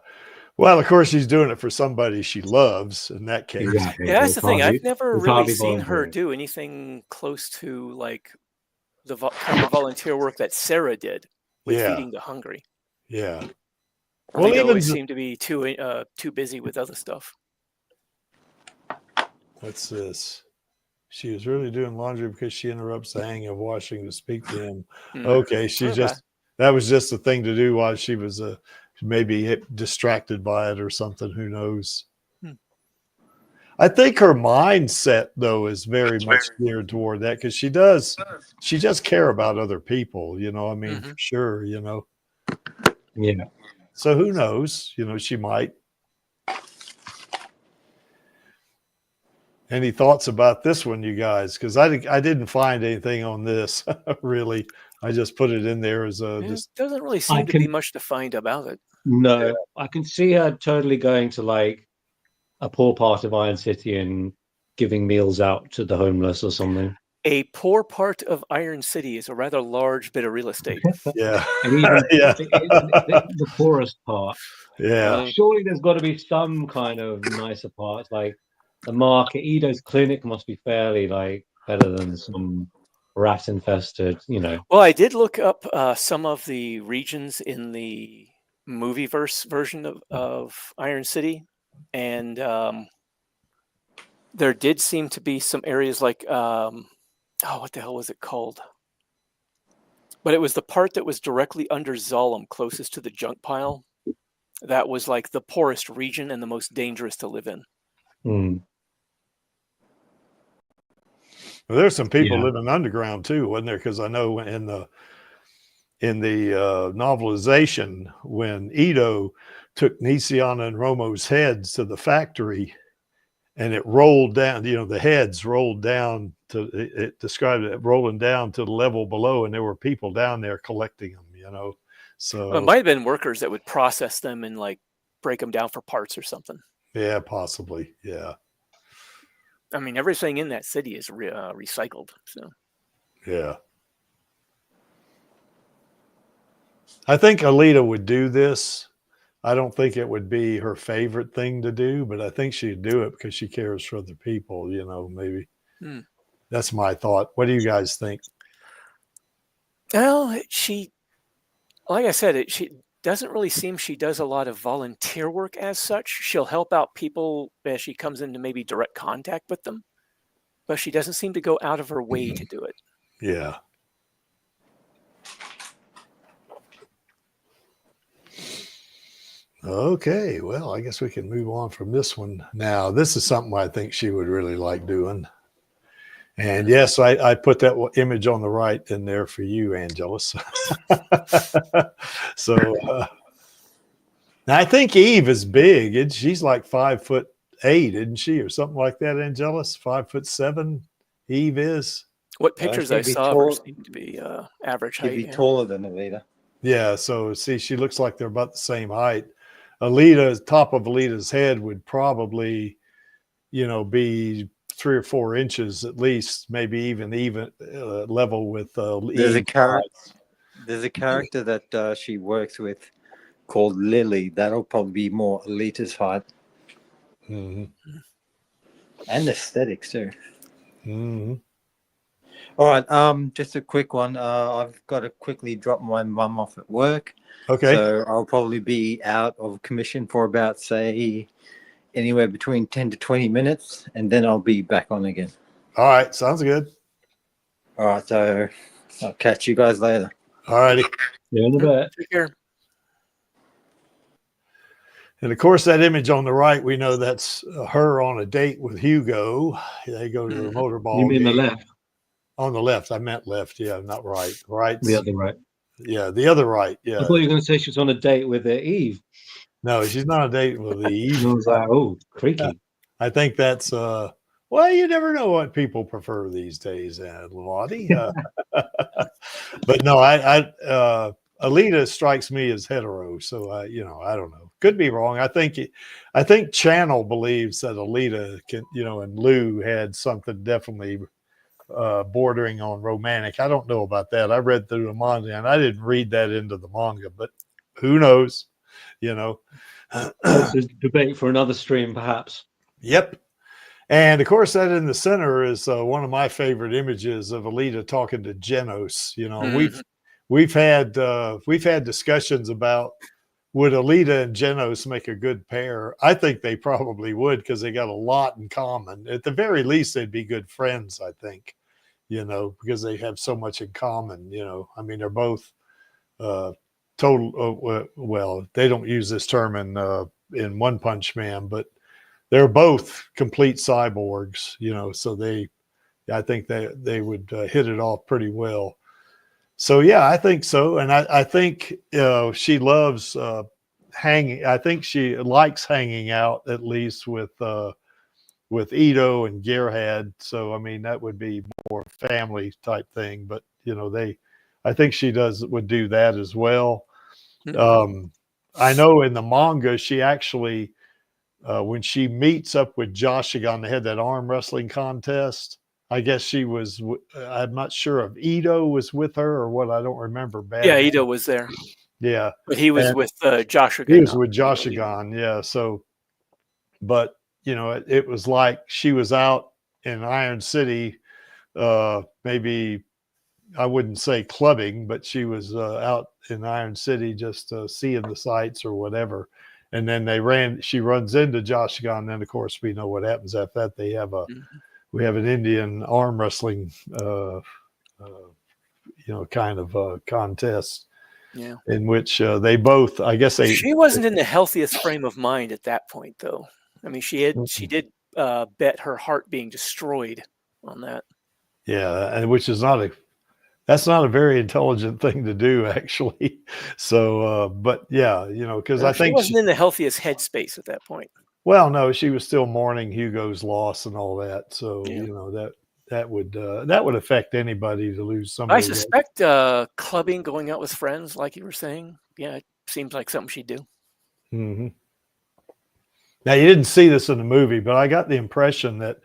Well, of course, she's doing it for somebody she loves in that case. Exactly. Yeah, that's the thing. I've never it's really hardly seen her voluntary. do anything close to like the kind of volunteer work that Sarah did with Yeah. feeding the hungry. Yeah. Well, they always seem to be too busy with other stuff. What's this? She was really doing laundry because she interrupts the hang of washing to speak to him. Okay, that was just a thing to do while she was maybe distracted by it or something. Who knows? I think her mindset though is very much geared toward that because she just care about other people. You know, I mean, for sure. You know. Yeah. So who knows? You know, she might. Any thoughts about this one, you guys? Because I didn't find anything on this really. I just put it in there as a. It doesn't really seem to be much to find about it. No, I can see her totally going to like a poor part of Iron City and giving meals out to the homeless or something. A poor part of Iron City is a rather large bit of real estate. Yeah. And even the poorest part. Yeah. Surely there's got to be some kind of nicer parts, like the market. Ido's clinic must be fairly like better than some rat infested, you know. Well, I did look up some of the regions in the movieverse version of Iron City, and there did seem to be some areas like what the hell was it called? But it was the part that was directly under Zalem, closest to the junk pile. That was like the poorest region and the most dangerous to live in. Well, there's some people living underground too, wasn't there? Because I know in the novelization, when Ito took Nisiana and Romo's heads to the factory, and it rolled down, you know, the heads rolled down to, it described it rolling down to the level below, and there were people down there collecting them, you know. So it might have been workers that would process them and like break them down for parts or something. Yeah, possibly. Yeah. I mean, everything in that city is recycled. So yeah. I think Alita would do this. I don't think it would be her favorite thing to do, but I think she'd do it because she cares for other people, you know, maybe. That's my thought. What do you guys think? Well, like I said, she doesn't really seem she does a lot of volunteer work as such. She'll help out people as she comes into maybe direct contact with them, but she doesn't seem to go out of her way to do it. Yeah. Okay, well, I guess we can move on from this one. Now, this is something I think she would really like doing. And yes, I put that image on the right in there for you, Angelus. So I think Eve is big. She's like 5'8", isn't she, or something like that, Angelus? 5'7", Eve is. What pictures I saw of her seem to be average height. She'd be taller than Alita. Yeah, so see, she looks like they're about the same height. Alita's top of Alita's head would probably, be 3 or 4 inches at least, maybe even level with. There's a character that she works with called Lily. That'll probably be more Alita's height. Mm-hmm. And aesthetics too. Mm-hmm. All right, just a quick one. I've got to quickly drop my mum off at work. Okay. So I'll probably be out of commission for about, say, anywhere between 10 to 20 minutes, and then I'll be back on again. All right, sounds good. All right, so I'll catch you guys later. All righty. Yeah, in a bit. Take care. And of course, that image on the right, we know that's her on a date with Hugo. They go to the motorball. You mean the game. left? On the left. I meant left. Yeah, not right. Right. The other right. Yeah, the other right. Yeah. I thought you were going to say she was on a date with Eve. No, she's not a date with Eve. I was like, oh, creaky. I think that's well, you never know what people prefer these days, Lottie. But no, Alita strikes me as hetero, so I don't know. Could be wrong. I think Channel believes that Alita can, and Lou had something definitely bordering on romantic. I don't know about that. I read through the manga, and I didn't read that into the manga, but who knows? That's a debate for another stream, perhaps. Yep. And of course, that in the center is one of my favorite images of Alita talking to Genos. We've had discussions about, would Alita and Genos make a good pair? I think they probably would, because they got a lot in common. At the very least, they'd be good friends, I think, because they have so much in common. I mean, they're both total. Well, they don't use this term in One Punch Man, but they're both complete cyborgs. So I think they would hit it off pretty well. So yeah, I think so, and I think she loves hanging. I think she likes hanging out at least with Ito and Gerhard. So I mean, that would be more family type thing. But I think she would do that as well. I know in the manga she actually, when she meets up with Jashigan, they had that arm wrestling contest. I guess she was, I'm not sure if Ito was with her or what. I don't remember. Yeah, Ito was there. Yeah. But he was with Jashigan. He was with Jashigan, yeah. So, but, it was like she was out in Iron City, maybe, I wouldn't say clubbing, but she was out in Iron City just seeing the sights or whatever. And then she runs into Jashigan. And then, of course, we know what happens after that. They have we have an Indian arm wrestling, kind of contest. Yeah. In which they both, I guess she wasn't in the healthiest frame of mind at that point, though. I mean, she did bet her heart being destroyed on that. Yeah, and which is that's not a very intelligent thing to do, actually. So, but yeah, because I think she wasn't in the healthiest headspace at that point. Well, no, she was still mourning Hugo's loss and all that. So, that would affect anybody to lose somebody. I suspect clubbing, going out with friends, like you were saying, it seems like something she'd do. Mm-hmm. Now, you didn't see this in the movie, but I got the impression that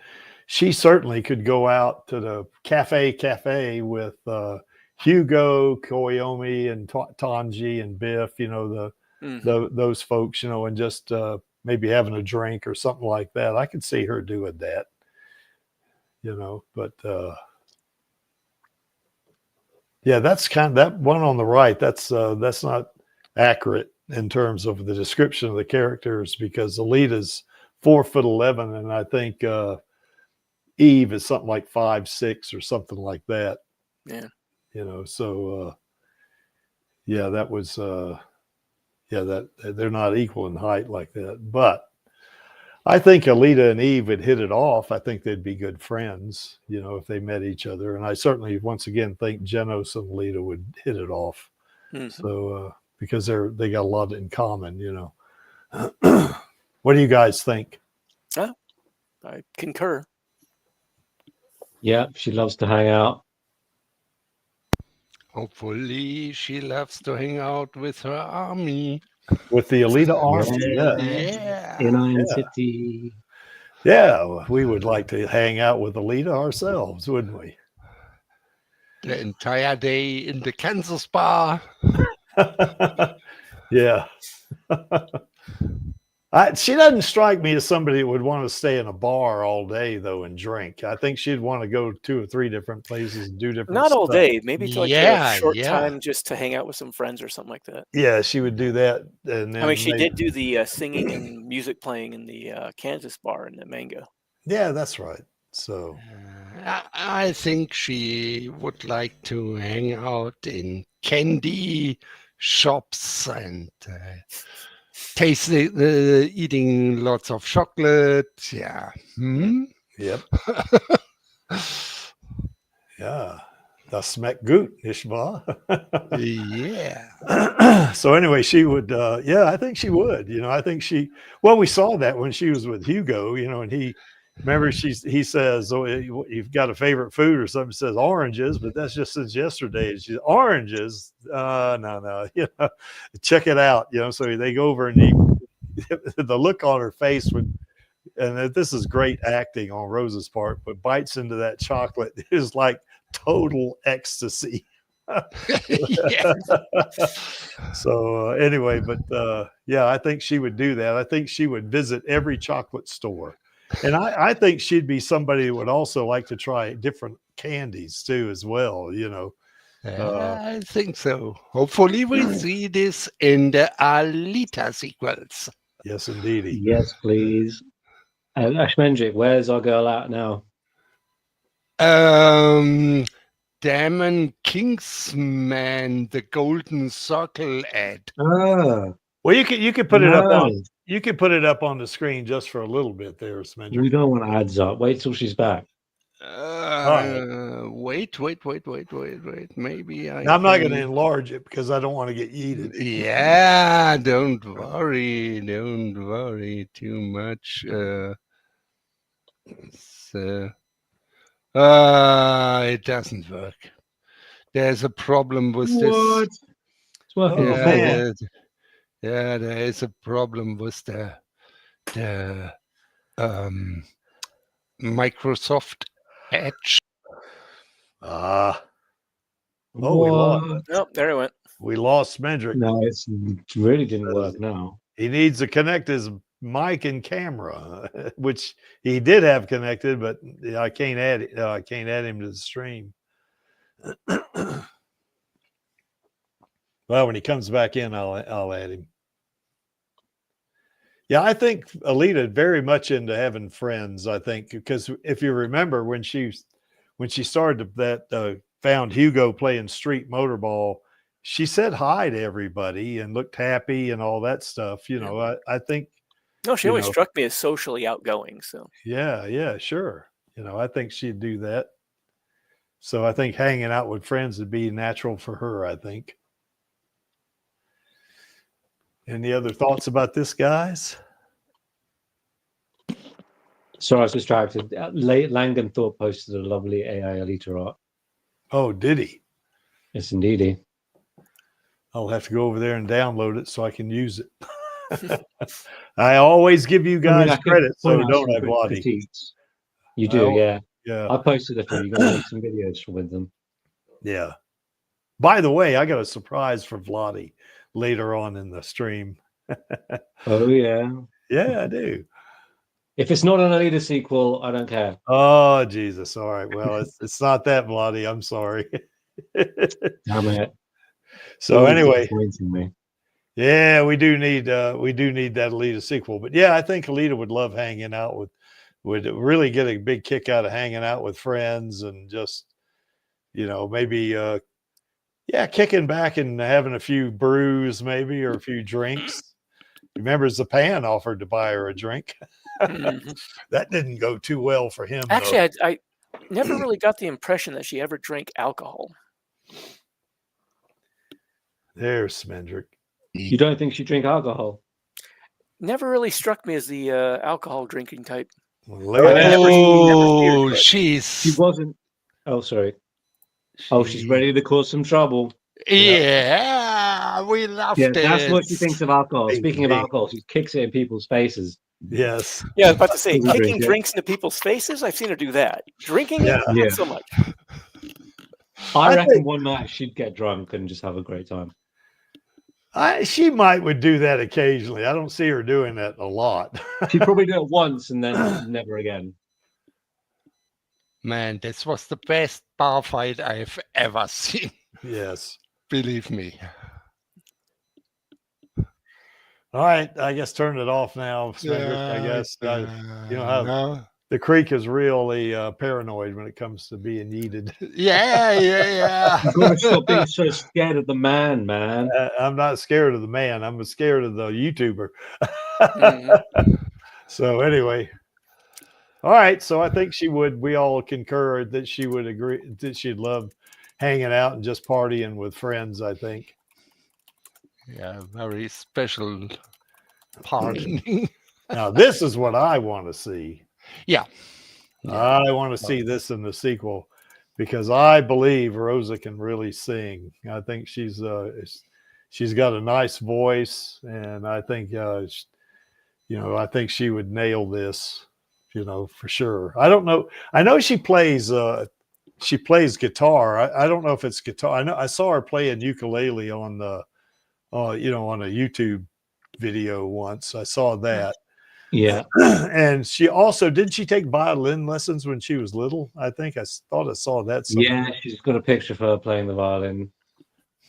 she certainly could go out to the cafe with Hugo, Koyomi, and Tanji and Biff, those folks, and just maybe having a drink or something like that. I could see her doing that, but Yeah, that's kind of that one on the right. That's not accurate in terms of the description of the characters, because Alita's 4'11", and I think Eve is something like 5'6" or something like that. Yeah. So yeah, that was that they're not equal in height like that. But I think Alita and Eve would hit it off. I think they'd be good friends, if they met each other. And I certainly, once again, think Genos and Alita would hit it off. Mm-hmm. So because they got a lot in common, What do you guys think? I concur. Yeah, she loves to hang out. Hopefully, she loves to hang out with her army. With the Alita army, Yeah. In Iron City. Yeah, we would like to hang out with Alita ourselves, wouldn't we? The entire day in the Kansas bar. Yeah. She doesn't strike me as somebody that would want to stay in a bar all day, though, and drink. I think she'd want to go 2 or 3 different places and do different Not all stuff. day, maybe to a short time just to hang out with some friends or something like that. Yeah, she would do that. And then I mean, she did do the singing and music playing in the Kansas bar in the Mango. Yeah, that's right. So I think she would like to hang out in candy shops and taste eating lots of chocolate. Yeah. Yep. Yeah. Das schmeckt gut, nicht wahr? Yeah. So anyway, she would, I think she would, I think we saw that when she was with Hugo, and he says, oh, you've got a favorite food or something, says oranges, but that's just since yesterday. She's oranges. No, check it out. So they go over and the look on her face and this is great acting on Rose's part, but bites into that chocolate is like total ecstasy. So anyway, but I think she would do that. I think she would visit every chocolate store. And I think she'd be somebody who would also like to try different candies too, as well, I think so. Hopefully we'll see this in the Alita sequels. Yes, indeed. Yes, please. Ashmendrick, where's our girl at now? Damon Kingsman, the Golden Circle ad. Well, you could put it up on. You could put it up on the screen just for a little bit there, Smendrick. We don't want ads up. Wait till she's back. Wait. Maybe I'm not going to enlarge it because I don't want to get yeeted. Yeah, don't worry too much. It doesn't work. There's a problem with this. It's working. There is a problem with the Microsoft Edge. We lost. Nope, there it went. We lost Smendrick. No, it really didn't work now. He needs to connect his mic and camera, which he did have connected, but I can't add it. I can't add him to the stream. Well, when he comes back in, I'll add him. Yeah, I think Alita very much into having friends. I think because if you remember when she started that found Hugo playing street motorball, she said hi to everybody and looked happy and all that stuff. I think. No, she always struck me as socially outgoing. So yeah, sure. I think she'd do that. So I think hanging out with friends would be natural for her, I think. Any other thoughts about this, guys? Sorry, I was distracted. Langenthorpe posted a lovely AI Alita art. Oh, did he? Yes, indeedy. I'll have to go over there and download it so I can use it. I always give you guys credit, so don't I, Vladdy? You do, yeah. Yeah. I posted it for you. You're going to make some videos with them. Yeah. By the way, I got a surprise for Vladdy later on in the stream. Oh, yeah. Yeah, I do. If it's not an Alita sequel, I don't care. Oh, Jesus. All right. Well, it's not that, Vladdy. I'm sorry. Damn it. So Always anyway, disappointing me. yeah, we do need that Alita sequel. But yeah, I think Alita would love hanging out would really get a big kick out of hanging out with friends and just, maybe kicking back and having a few brews maybe, or a few drinks. Remember, Zapan offered to buy her a drink. That didn't go too well for him. Actually, I never really got the impression that she ever drank alcohol. There's Smendrick. You don't think she drink alcohol? Never really struck me as the alcohol drinking type. Oh, She wasn't. Oh, sorry. Oh, she's ready to cause some trouble. Yeah, we loved it. That's what she thinks of alcohol. Speaking of alcohol, she kicks it in people's faces. Yes. Yeah, I was about to say, Doesn't kicking drink it. drinks into people's faces, I've seen her do that. Drinking it, not so much. I reckon one night she'd get drunk and just have a great time. She would do that occasionally. I don't see her doing that a lot. She'd probably do it once and then never again. Man, this was the best bar fight I've ever seen. Yes. Believe me. All right, I guess turn it off now. I guess how the creek is really paranoid when it comes to being yeeted. Yeah. You've got to stop being so scared of the man. I'm not scared of the man. I'm scared of the YouTuber. So anyway, all right. So I think we all concur that she would agree that she'd love hanging out and just partying with friends, I think. Yeah, very special pardoning. Now, this is what I want to see. Yeah. I want to see this in the sequel because I believe Rosa can really sing. I think she's got a nice voice, and I think I think she would nail this, for sure. I don't know. I know she plays guitar. I don't know if it's guitar. I know I saw her playing ukulele on the on a YouTube video once. I saw that. Yeah. And she also, didn't she take violin lessons when she was little? I think I thought I saw that somewhere. Yeah, she's got a picture of her playing the violin.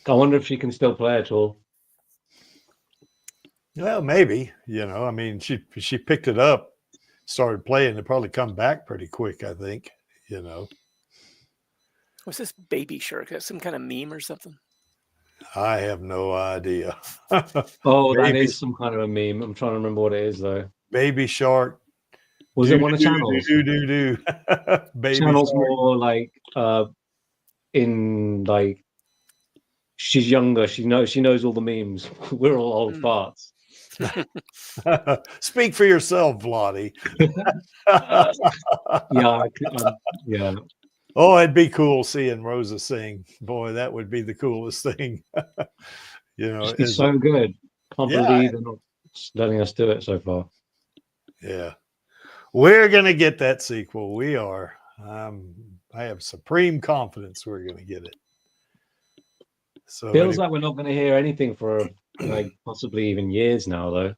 I wonder if she can still play at all. Well, maybe, I mean, she picked it up, started playing, it probably come back pretty quick, I think, What's this baby shark? That's some kind of meme or something? I have no idea. Oh, that is some kind of a meme. I'm trying to remember what it is, though. Baby shark. Was it one of Channels? Baby Channels shark. more like in like she's younger. She knows all the memes. We're all old farts. Speak for yourself, Vladi. Yeah. Oh, it'd be cool seeing Rosa sing. Boy, that would be the coolest thing. It's so good. Can't believe they're not letting us do it so far. Yeah. We're going to get that sequel. We are. I have supreme confidence we're going to get it. So Feels like we're not going to hear anything for like possibly even years now, though.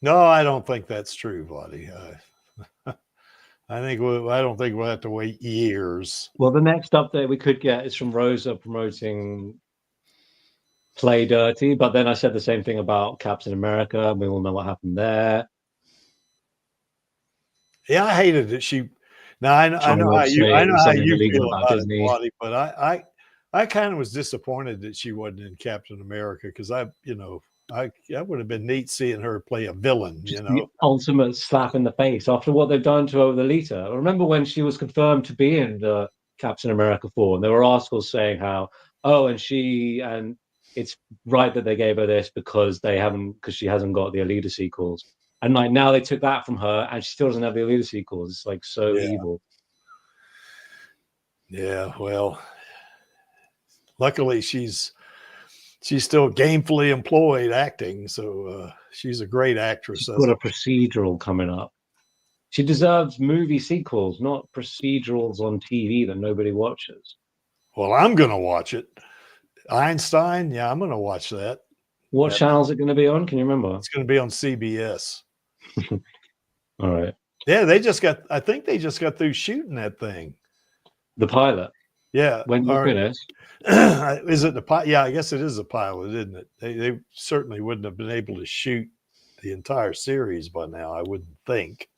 No, I don't think that's true, Vladi. I don't think we'll have to wait years. Well, the next update we could get is from Rosa promoting Play Dirty, but then I said the same thing about Captain America. We all know what happened there. Yeah, I hated it. I know how you feel about Disney. it, Vladi, but I kind of was disappointed that she wasn't in Captain America because that would have been neat seeing her play a villain. The ultimate slap in the face after what they've done to Alita. I remember when she was confirmed to be in the Captain America 4, and there were articles saying how and it's right that they gave her this because she hasn't got the Alita sequels. And like now they took that from her and she still doesn't have the Alita sequels. It's like so evil. Yeah, well, luckily she's still gainfully employed acting, so she's a great actress. She's got a procedural coming up. She deserves movie sequels, not procedurals on TV that nobody watches. Well, I'm going to watch it. Einstein, yeah, I'm going to watch that. What channel is it going to be on? Can you remember? It's going to be on CBS. All right. Yeah, I think they just got through shooting that thing. The pilot. Yeah. When you finish. Is it the pilot? Yeah, I guess it is a pilot, isn't it? They certainly wouldn't have been able to shoot the entire series by now, I wouldn't think.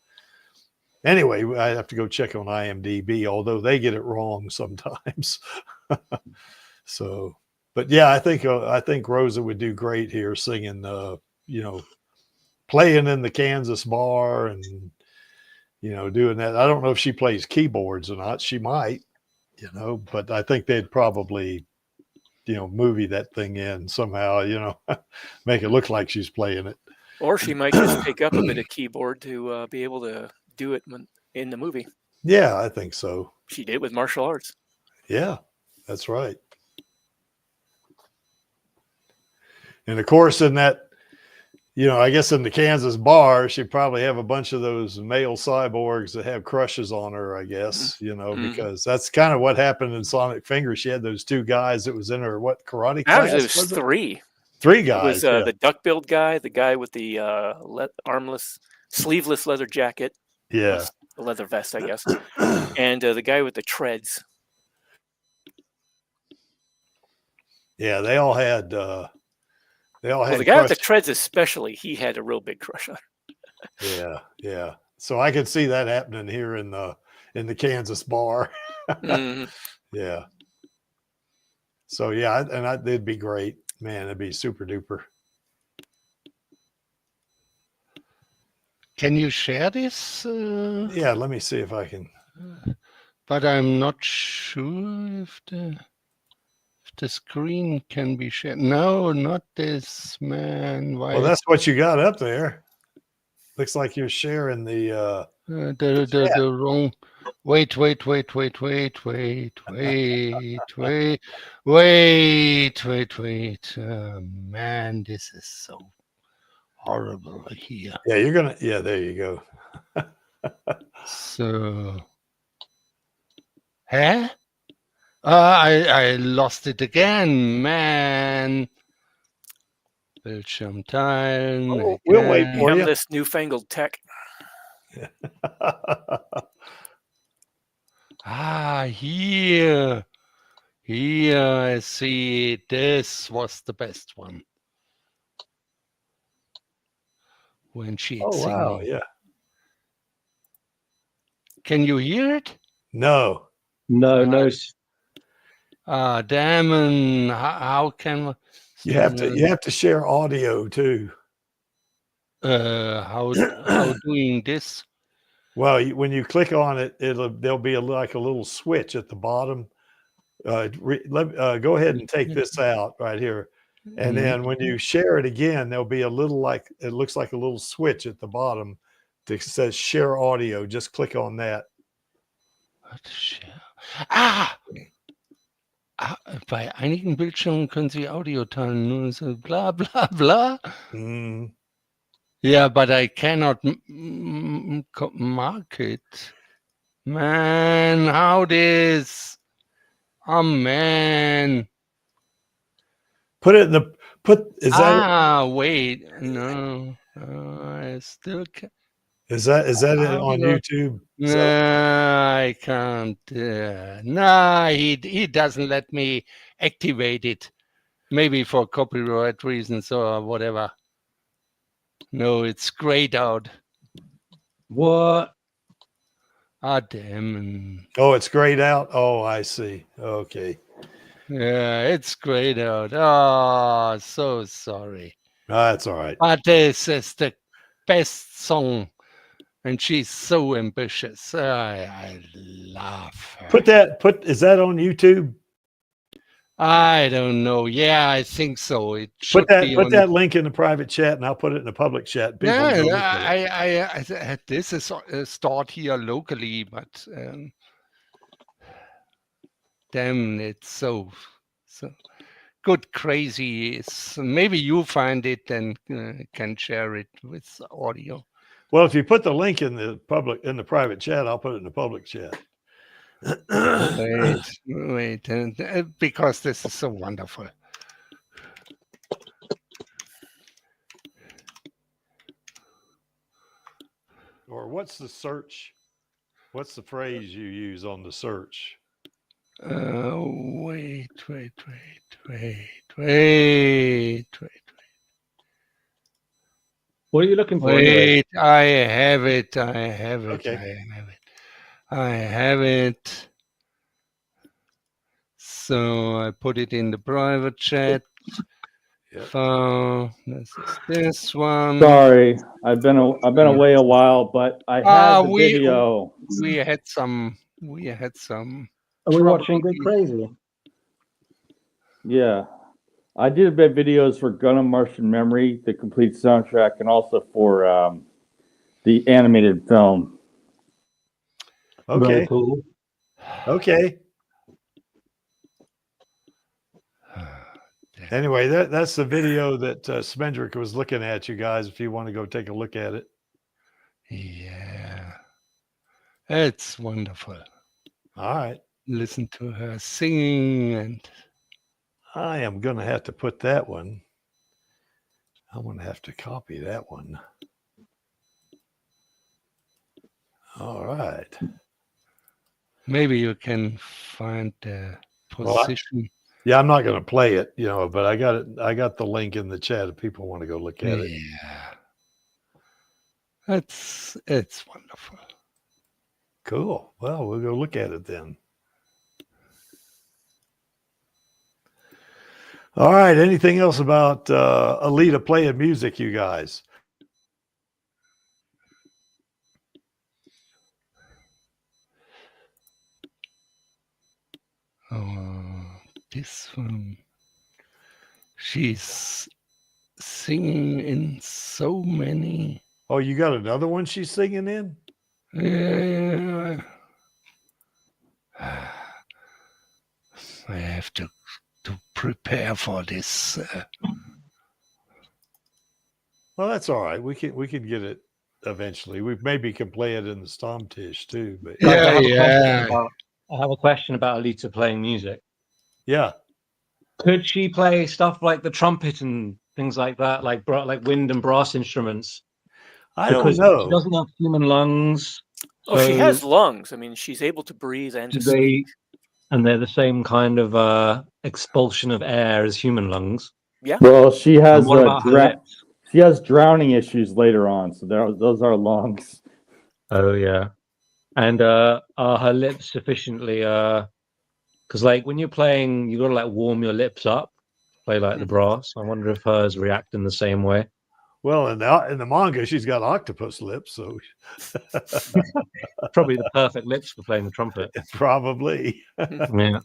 Anyway, I have to go check on IMDb, although they get it wrong sometimes. So, but yeah, I think Rosa would do great here singing, playing in the Kansas bar and, doing that. I don't know if she plays keyboards or not. She might, but I think they'd probably, movie that thing in somehow, make it look like she's playing it. Or she might just pick up a bit of keyboard to be able to do it in the movie. Yeah, I think so. She did with martial arts. Yeah, that's right. And of course, in that, I guess in the Kansas bar, she'd probably have a bunch of those male cyborgs that have crushes on her, I guess, because that's kind of what happened in Sonic Fingers. She had those two guys that was in her, karate class? It was three. Three guys. It was the duck-billed guy, the guy with the armless, sleeveless leather jacket. Yeah. The leather vest, I guess. And the guy with the treads. Yeah, they all had... the guy with the treads especially, he had a real big crush on her. Yeah. So I could see that happening here in the Kansas bar. Mm-hmm. Yeah. So yeah, it'd be great. Man, it'd be super duper. Can you share this? Yeah, let me see if I can. But I'm not sure if the screen can be shared. No, not this, man. Why? Well, that's what you got up there. Looks like you're sharing the wrong. Wait. Man, this is so horrible here. Yeah, there you go. So, huh? I lost it again, man. Bildschirm teilen. We'll wait We for have you. this newfangled tech. Here. Here, I see. This was the best one. When she's singing. Wow, yeah. Can you hear it? No. No. Damn. How can You have to share audio too. how doing this? Well, when you click on it, there'll be like a little switch at the bottom. Go ahead and take this out right here, and then when you share it again, there'll be a little it looks like a little switch at the bottom that says share audio. Just click on that. What share? Bei einigen Bildschirmen können Sie Audio teilen. Nur so bla bla bla. Yeah, but I cannot mark it. Man, how this? Oh man. Is that wait, no. I still can't. Is that it on YouTube? No, I can't. No, he doesn't let me activate it. Maybe for copyright reasons or whatever. No, it's grayed out. What? Damn. Oh, it's grayed out? Oh, I see. Okay. Yeah, it's grayed out. Oh, so sorry. That's all right. But this is the best song. And she's so ambitious. I love her. Is that on YouTube? I don't know. Yeah, I think so. It put that link in the private chat, and I'll put it in the public chat. This is stored here locally, but damn, it's so good, crazy. Maybe you find it and can share it with audio. Well, if you put the link in the private chat, I'll put it in the public chat. Wait, because this is so wonderful. Or what's the search? What's the phrase you use on the search? Wait. What are you looking for anyway? Wait, I have it. Okay. I have it. So I put it in the private chat. Yep. So this is this one. Sorry, I've been away a while, but I had the video. We had some. Are we watching Good Crazy? Yeah, I did a bit of videos for Gun of Martian Memory, the complete soundtrack, and also for the animated film. Okay. Very cool. Okay. Anyway, that's the video that Smendrick was looking at, you guys, if you want to go take a look at it. Yeah. It's wonderful. All right. Listen to her singing, and I am going to have to put that one. I'm going to have to copy that one. All right. maybe you can find the position. Yeah, I'm not going to play it, but I got it. I got the link in the chat if people want to go look at it. Yeah. It's wonderful. Cool. Well, we'll go look at it then. All right. Anything else about Alita playing music, you guys? This one. She's singing in so many. Oh, you got another one she's singing in? Yeah. I have to prepare for this. Well, that's all right. We can get it eventually. We maybe can play it in the Stomtish too. But I have a question about Alita playing music. Yeah. Could she play stuff like the trumpet and things like that, like wind and brass instruments? I don't know. She doesn't have human lungs. Oh, she has lungs. I mean, she's able to breathe and to speak. And they're the same kind of expulsion of air as human lungs. Yeah. Well, she has she has drowning issues later on, so those are lungs. Oh yeah. And are her lips sufficiently because when you're playing, you gotta warm your lips up, play like the brass. I wonder if hers react in the same way. Well, in the manga, she's got octopus lips, so probably the perfect lips for playing the trumpet. Probably. Yeah.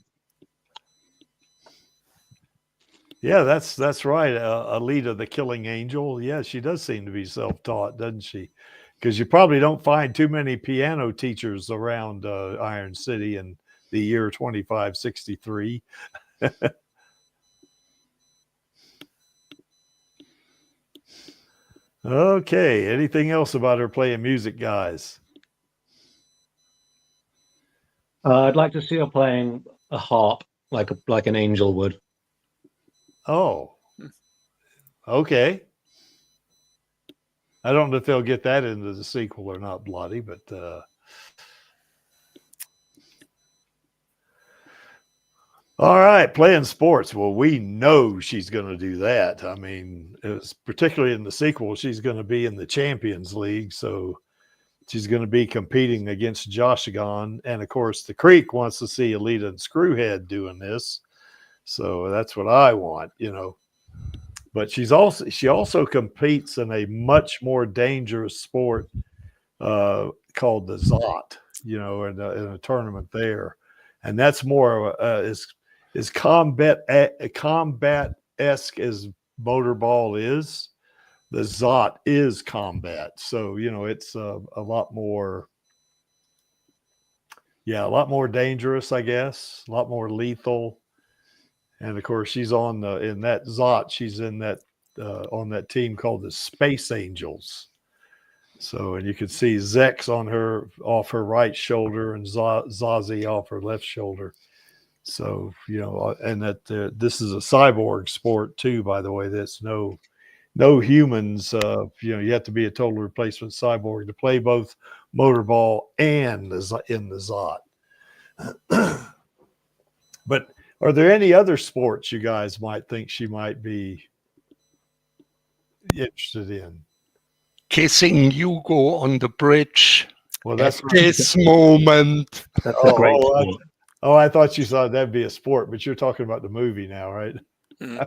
Yeah, that's right. Alita, the Killing Angel. Yeah, she does seem to be self-taught, doesn't she? Because you probably don't find too many piano teachers around Iron City in the year 2563. Okay. Anything else about her playing music, guys? I'd like to see her playing a harp like an angel would. Oh. Okay. I don't know if they'll get that into the sequel or not, Bloody, but all right, playing sports. Well, we know she's going to do that. I mean, it's particularly in the sequel, she's going to be in the Champions League, so she's going to be competing against Joshigon, and of course, the Creek wants to see Alita and Screwhead doing this, so that's what I want, But she also competes in a much more dangerous sport called the Zot, in a tournament there, and that's more is combat-esque as Motorball is. The Zot is combat, so it's a lot more dangerous, I guess, a lot more lethal. And of course, she's in that Zot. She's in that on that team called the Space Angels. So, and you could see Zex off her right shoulder and Zazie off her left shoulder. So, and that this is a cyborg sport too, by the way. That's no humans. You have to be a total replacement cyborg to play both Motorball and in the Zot. But are there any other sports you guys might think she might be interested in? Kissing Hugo on the bridge. Well, that's at this moment. That's a great sport. I thought you thought that'd be a sport, but you're talking about the movie now, right? Mhm.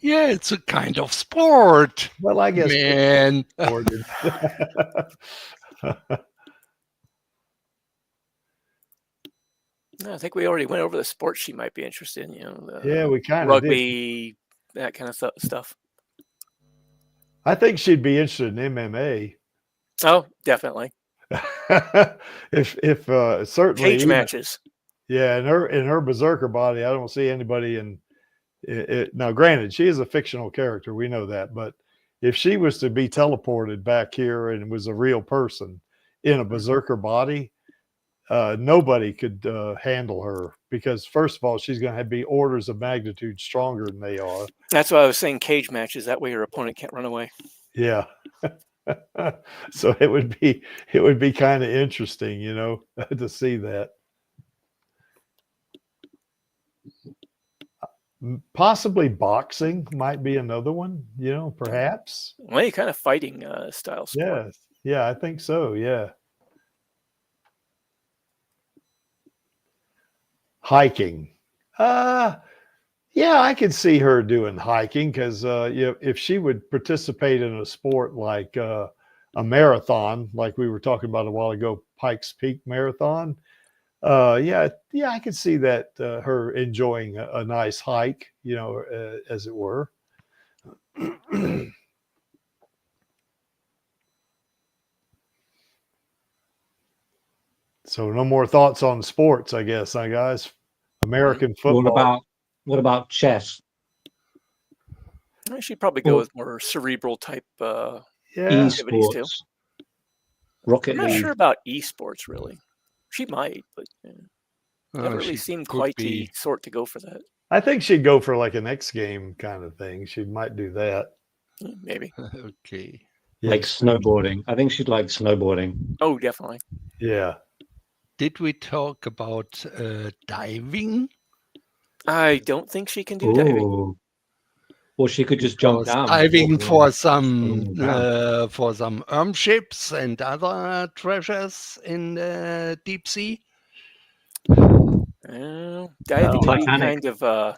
Yeah, it's a kind of sport. Well, I guess. Man. No, I think we already went over the sports she might be interested in. Yeah, we kind of rugby, that kind of stuff. I think she'd be interested in MMA. Oh, definitely. if certainly Cage matches. Yeah, in her berserker body, I don't see anybody in it. Now, granted, she is a fictional character, we know that, but if she was to be teleported back here and was a real person in a berserker body, nobody could handle her, because first of all, she's going to be orders of magnitude stronger than they are. That's why I was saying cage matches. That way your opponent can't run away. Yeah. So it would be kind of interesting, to see that. Possibly boxing might be another one, perhaps. Well, any kind of fighting style sport. Yeah, I think so. Yeah. Hiking. Yeah, I could see her doing hiking, because if she would participate in a sport like a marathon, like we were talking about a while ago, Pikes Peak Marathon. Yeah, I could see that her enjoying a nice hike, as it were. So no more thoughts on sports, I guess, huh, guys? American football. What about chess? I should probably go with more cerebral type activities too. Rocket I'm not League. sure about esports, really. She might, but never really seemed quite the sort to go for that. I think she'd go for like an X game kind of thing. She might do that. Maybe. Okay. Like snowboarding. I think she'd like snowboarding. Oh, definitely. Yeah. Did we talk about diving? I don't think she can do diving. Or she could just jump down. Diving for some ships and other treasures in the deep sea. Diving would be kind of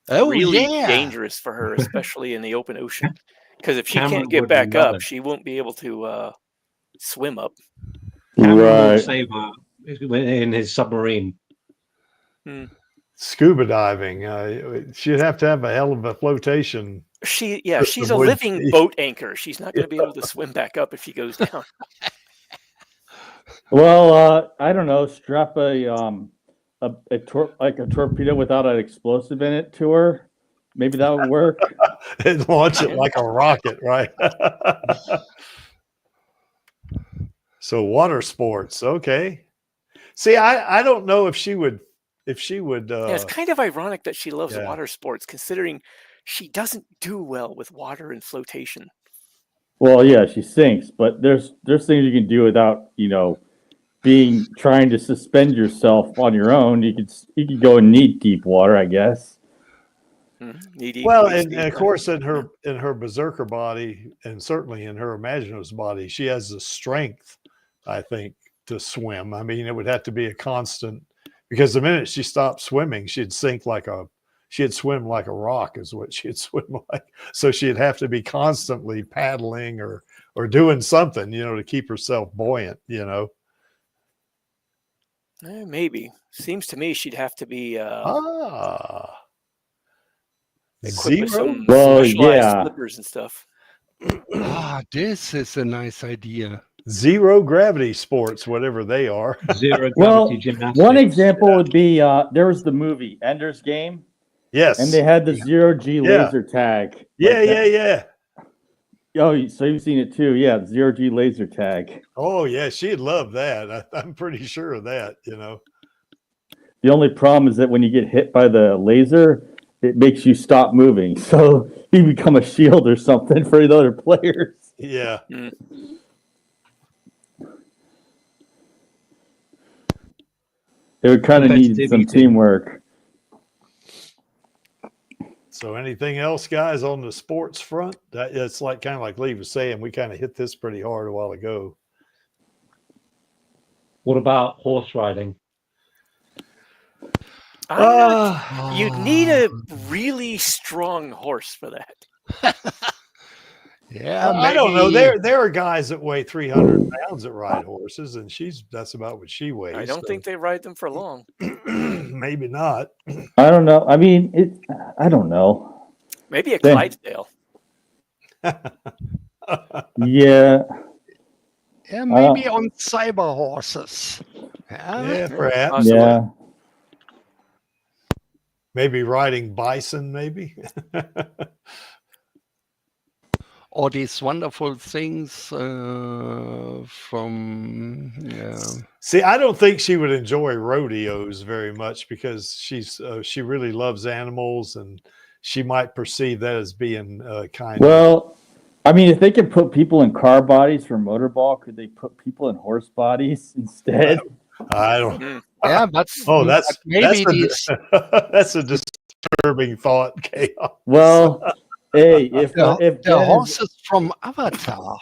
really dangerous for her, especially in the open ocean. Because if she can't get back up, she won't be able to swim up. Cameron will save her in his submarine. Scuba diving. She'd have to have a hell of a flotation. She's a living boat anchor. She's not going to be able to swim back up if she goes down. Well, I don't know. Strap a torpedo without an explosive in it to her. Maybe that would work. And launch it like a rocket, right? So water sports, okay. See, I don't know if she would. It's kind of ironic that she loves water sports, considering she doesn't do well with water and flotation. Well, yeah, she sinks, but there's things you can do without, trying to suspend yourself on your own. You could go in knee deep water, I guess. Well, and of course, in her berserker body, and certainly in her imaginative body, she has the strength, I think, to swim. I mean, it would have to be a constant, because the minute she stopped swimming, she'd swim like a rock, is what she'd swim like. So she'd have to be constantly paddling or doing something, to keep herself buoyant, Maybe. Seems to me she'd have to be equipped with some specialized slippers and stuff. This is a nice idea. Zero gravity sports, whatever they are. Zero gravity gymnastics. One example would be there was the movie Ender's Game. Yes. And they had the zero-G laser tag. Yeah. Oh, so you've seen it too. Yeah, zero-G laser tag. Oh, yeah, she'd love that. I'm pretty sure of that, The only problem is that when you get hit by the laser, it makes you stop moving. So you become a shield or something for the other players. Yeah. It would kind of need competitive some eating. teamwork. So anything else, guys, on the sports front? It's like kind of like Lee was saying, we kind of hit this pretty hard a while ago. What about horse riding? You'd need a really strong horse for that. Yeah, I don't know. maybe. There are guys that weigh 300 pounds that ride horses, and that's about what she weighs. I don't think they ride them for long. Maybe not. I don't know. I mean, I don't know. Maybe a Then- Clydesdale. Yeah. Yeah, maybe on cyber horses. Yeah, perhaps. Possibly. Yeah. Maybe riding bison, maybe. All these wonderful things from See, I don't think she would enjoy rodeos very much because she really loves animals, and she might perceive that as being kind of. Well, I mean, if they could put people in car bodies for motorball, could they put people in horse bodies instead? I don't. yeah, but That's maybe that's these that's a disturbing thought, Chaos. Well, hey, if the Jen is- horses from Avatar,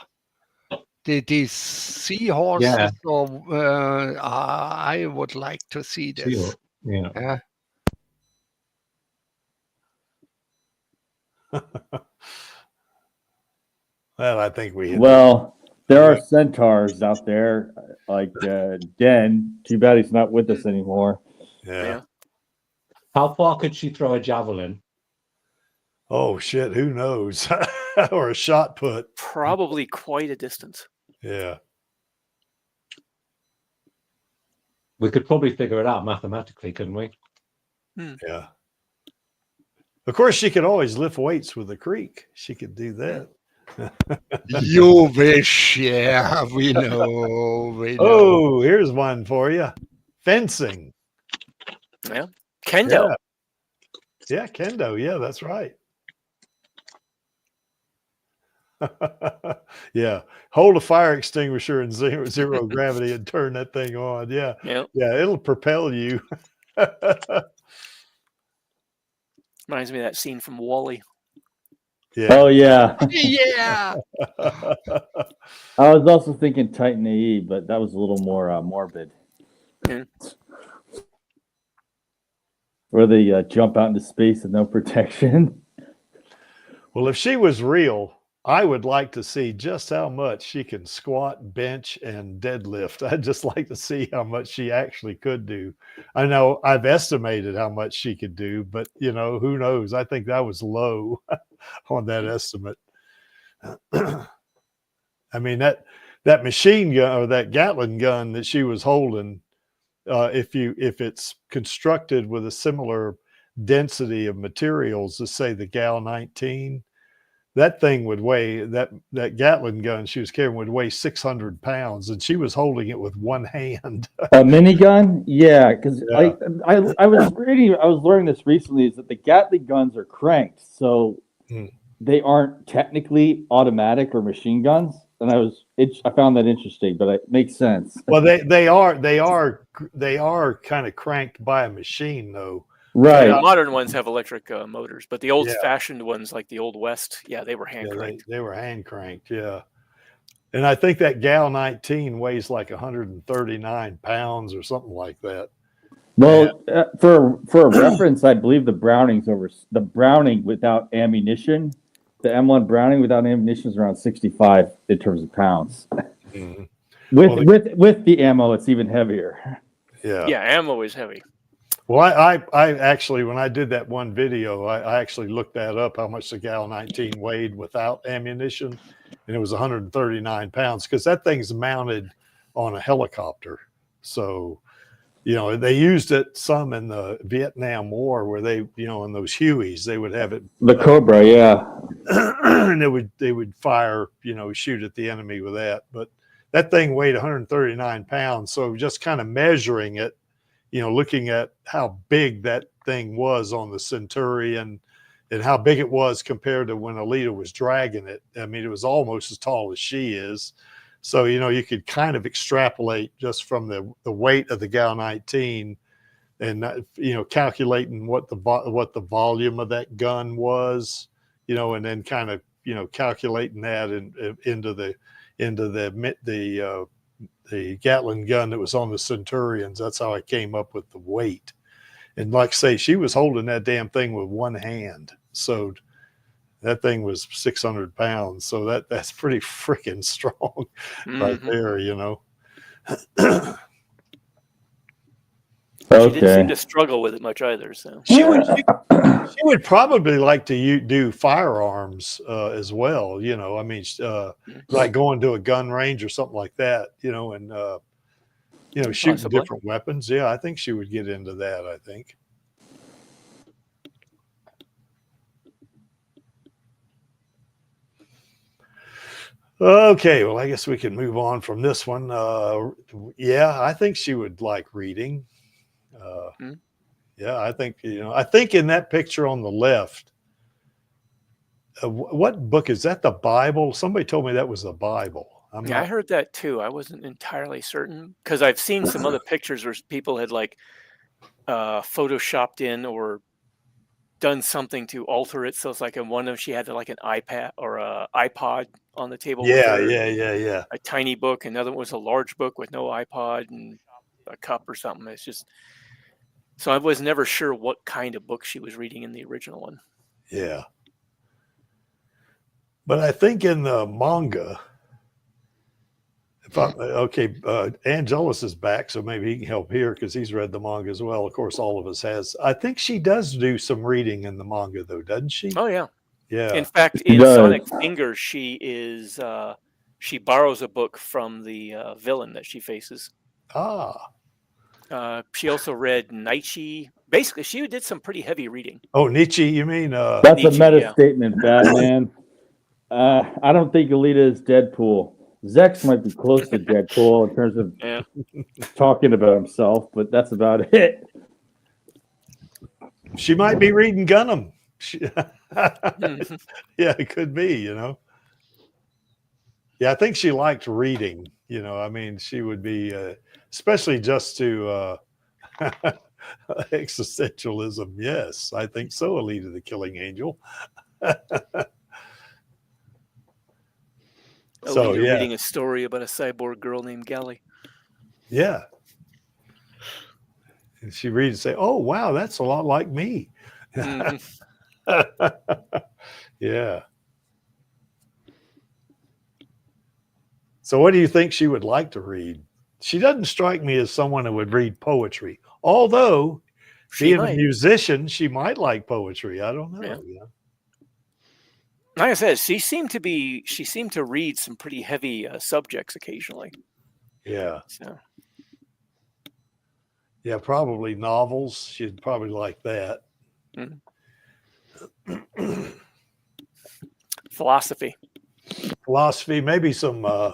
these seahorses, Yeah. or I would like to see this. Yeah. Yeah. Well, I think we hit well, there are centaurs out there like Den. Too bad he's not with us anymore. yeah. How far could she throw a javelin? Oh shit, who knows? Or a shot put. Probably quite a distance. Yeah. We could probably figure it out mathematically, couldn't we? Yeah. Of course, she could always lift weights with the creek. She could do that. You wish, yeah, we know. Oh, here's one for you. Fencing. Yeah. Kendo. Yeah, kendo. Yeah, that's right. Yeah. Hold a fire extinguisher in zero gravity and turn that thing on. Yeah. Yeah. Yeah, it'll propel you. Reminds me of that scene from Wall-E. Yeah. Oh yeah. Yeah. I was also thinking Titan AE, but that was a little more morbid. Yeah. Where they jump out into space with no protection. Well, if she was real, I would like to see just how much she can squat, bench, and deadlift. I'd just like to see how much she actually could do. I know I've estimated how much she could do, but who knows? I think that was low on that estimate. I mean, that machine gun or that Gatling gun that she was holding, if it's constructed with a similar density of materials as say the Gal 19, that thing would weigh that Gatling gun she was carrying would weigh 600 pounds, and she was holding it with one hand. A minigun? Yeah, because I was learning this recently is that the Gatling guns are cranked, so they aren't technically automatic or machine guns. And I found that interesting, but it makes sense. Well, they are kind of cranked by a machine though. Right. The modern ones have electric motors, but the old-fashioned ones, like the Old West, they were hand cranked. They were hand cranked, yeah. And I think that Gal 19 weighs like 139 pounds or something like that. Well, for a reference, I believe the Browning without ammunition, the M1 Browning without ammunition is around 65 in terms of pounds. Mhm. With the ammo, it's even heavier. Yeah. Yeah, ammo is heavy. Well, I actually, when I did that one video, I actually looked that up, how much the Gal 19 weighed without ammunition, and it was 139 pounds because that thing's mounted on a helicopter. So, they used it some in the Vietnam War where they, in those Hueys, they would have it. The Cobra, yeah. And they would fire, shoot at the enemy with that. But that thing weighed 139 pounds. So just kind of measuring it, looking at how big that thing was on the Centurion and how big it was compared to when Alita was dragging it. I mean, it was almost as tall as she is. So, you could kind of extrapolate just from the weight of the Gal 19 and calculating what the volume of that gun was, and then kind of calculating that into the Gatling gun that was on the Centurions. That's how I came up with the weight. And like I say, she was holding that damn thing with one hand. So that thing was 600 pounds. So that's pretty freaking strong right there, She didn't seem to struggle with it much either. So she would probably like to do firearms as well. Like going to a gun range or something like that. And shooting different weapons. Yeah, I think she would get into that. I think. Okay, well, I guess we can move on from this one. Yeah, I think she would like reading. Yeah, I think in that picture on the left, what book is that? The Bible? Somebody told me that was the Bible. I heard that too. I wasn't entirely certain because I've seen some other pictures where people had like photoshopped in or done something to alter it. So it's like in one of them, she had like an iPad or a iPod on the table. Yeah. A tiny book. Another one was a large book with no iPod and a cup or something. It's just, so I was never sure what kind of book she was reading in the original one. Yeah. But I think in the manga, Angelus is back, so maybe he can help here because he's read the manga as well. Of course, all of us has. I think she does do some reading in the manga, though, doesn't she? Oh, yeah. Yeah. In fact, in Sonic Fingers, she borrows a book from the villain that she faces. She also read Nietzsche. Basically, she did some pretty heavy reading. Oh, Nietzsche, you mean? That's Nietzsche, a meta statement, Batman. I don't think Alita is Deadpool. Zex might be close to Deadpool in terms of talking about himself, but that's about it. She might be reading Gundam. Yeah, it could be, Yeah, I think she liked reading. I mean, she would be, especially just to existentialism. Yes, I think so, Alita the Killing Angel. So reading a story about a cyborg girl named Gally. Yeah. And she reads and say, "Oh, wow, that's a lot like me." Yeah. So what do you think she would like to read? She doesn't strike me as someone who would read poetry. Although being a musician, she might like poetry. I don't know. Yeah. Like I said, she seemed to read some pretty heavy subjects occasionally. Yeah. So. Yeah, probably novels. She'd probably like that. Philosophy, maybe some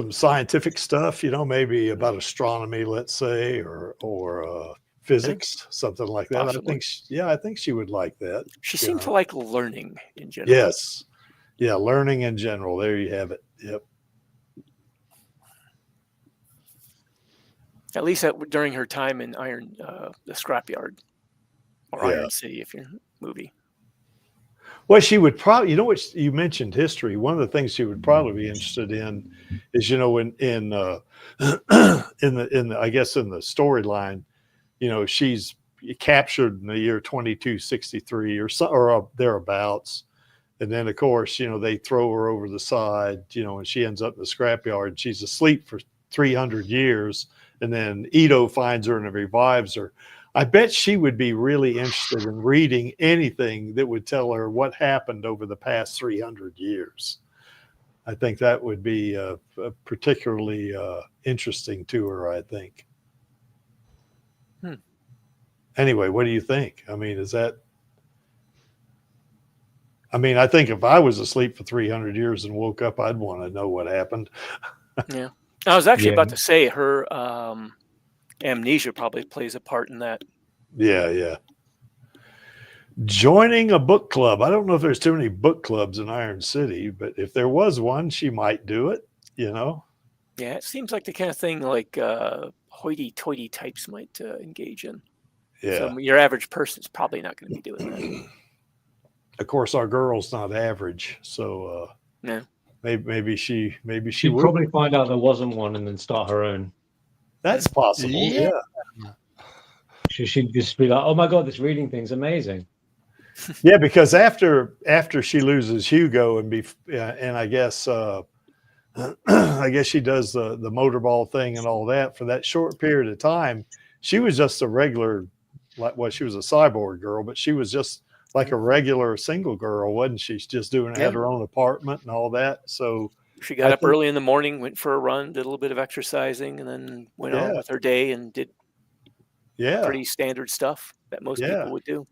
scientific stuff. Maybe about astronomy, let's say, or physics, something like that. Possibly. I think she would like that. She seemed to like learning in general. Yes. Yeah, learning in general. There you have it. Yep. At least during her time in the Scrapyard or Iron City, if you're movie. Well, she would probably, what you mentioned history. One of the things she would probably be interested in is, in the I guess in the storyline, she's captured in the year 2263 or thereabouts. And then, of course, they throw her over the side, and she ends up in the scrapyard. She's asleep for 300 years. And then Ito finds her and revives her. I bet she would be really interested in reading anything that would tell her what happened over the past 300 years. I think that would be particularly interesting to her, I think. Anyway, what do you think? I mean, I think if I was asleep for 300 years and woke up, I'd want to know what happened. Yeah. I was actually about to say her amnesia probably plays a part in that. Yeah. Joining a book club. I don't know if there's too many book clubs in Iron City, but if there was one, she might do it, Yeah, it seems like the kind of thing like hoity-toity types might engage in. Yeah. So your average person's probably not going to be doing that. Of course, our girl's not average, so No. maybe she She'd would. probably find out there wasn't one and then start her own. That's possible. Yeah. Yeah. She'd just be like, "Oh my god, this reading thing's amazing." Yeah, because after she loses Hugo and I guess I guess she does the motorball thing and all that for that short period of time. She was just a regular, she was a cyborg girl, but she was just like a regular single girl, wasn't she? She's just had her own apartment and all that. So she got up early in the morning, went for a run, did a little bit of exercising, and then went on with her day and did pretty standard stuff that most people would do.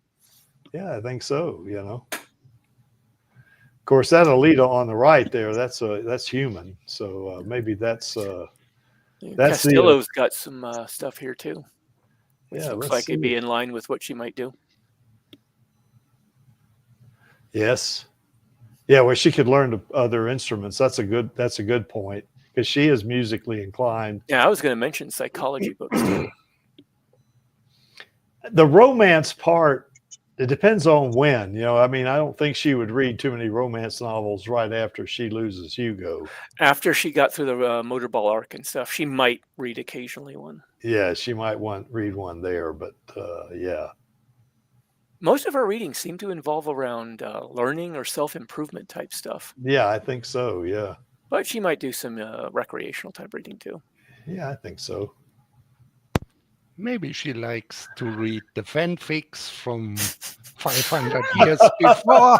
Yeah, I think so. You know, of course, that Alita on the right there, that's human. So maybe that's Castillo's got some stuff here too. Which looks like it'd be in line with what she might do. Yes. Yeah, well, she could learn other instruments. That's a good point because she is musically inclined. Yeah, I was going to mention psychology books too. The romance part, it depends on when. You know, I mean, I don't think she would read too many romance novels right after she loses Hugo. After she got through the motorball arc and stuff, she might read occasionally one. Yeah, she might read one there, but yeah. Most of her readings seem to involve around learning or self-improvement type stuff. Yeah, I think so. Yeah. But she might do some recreational type reading too. Yeah, I think so. Maybe she likes to read the fanfics from 500 years before.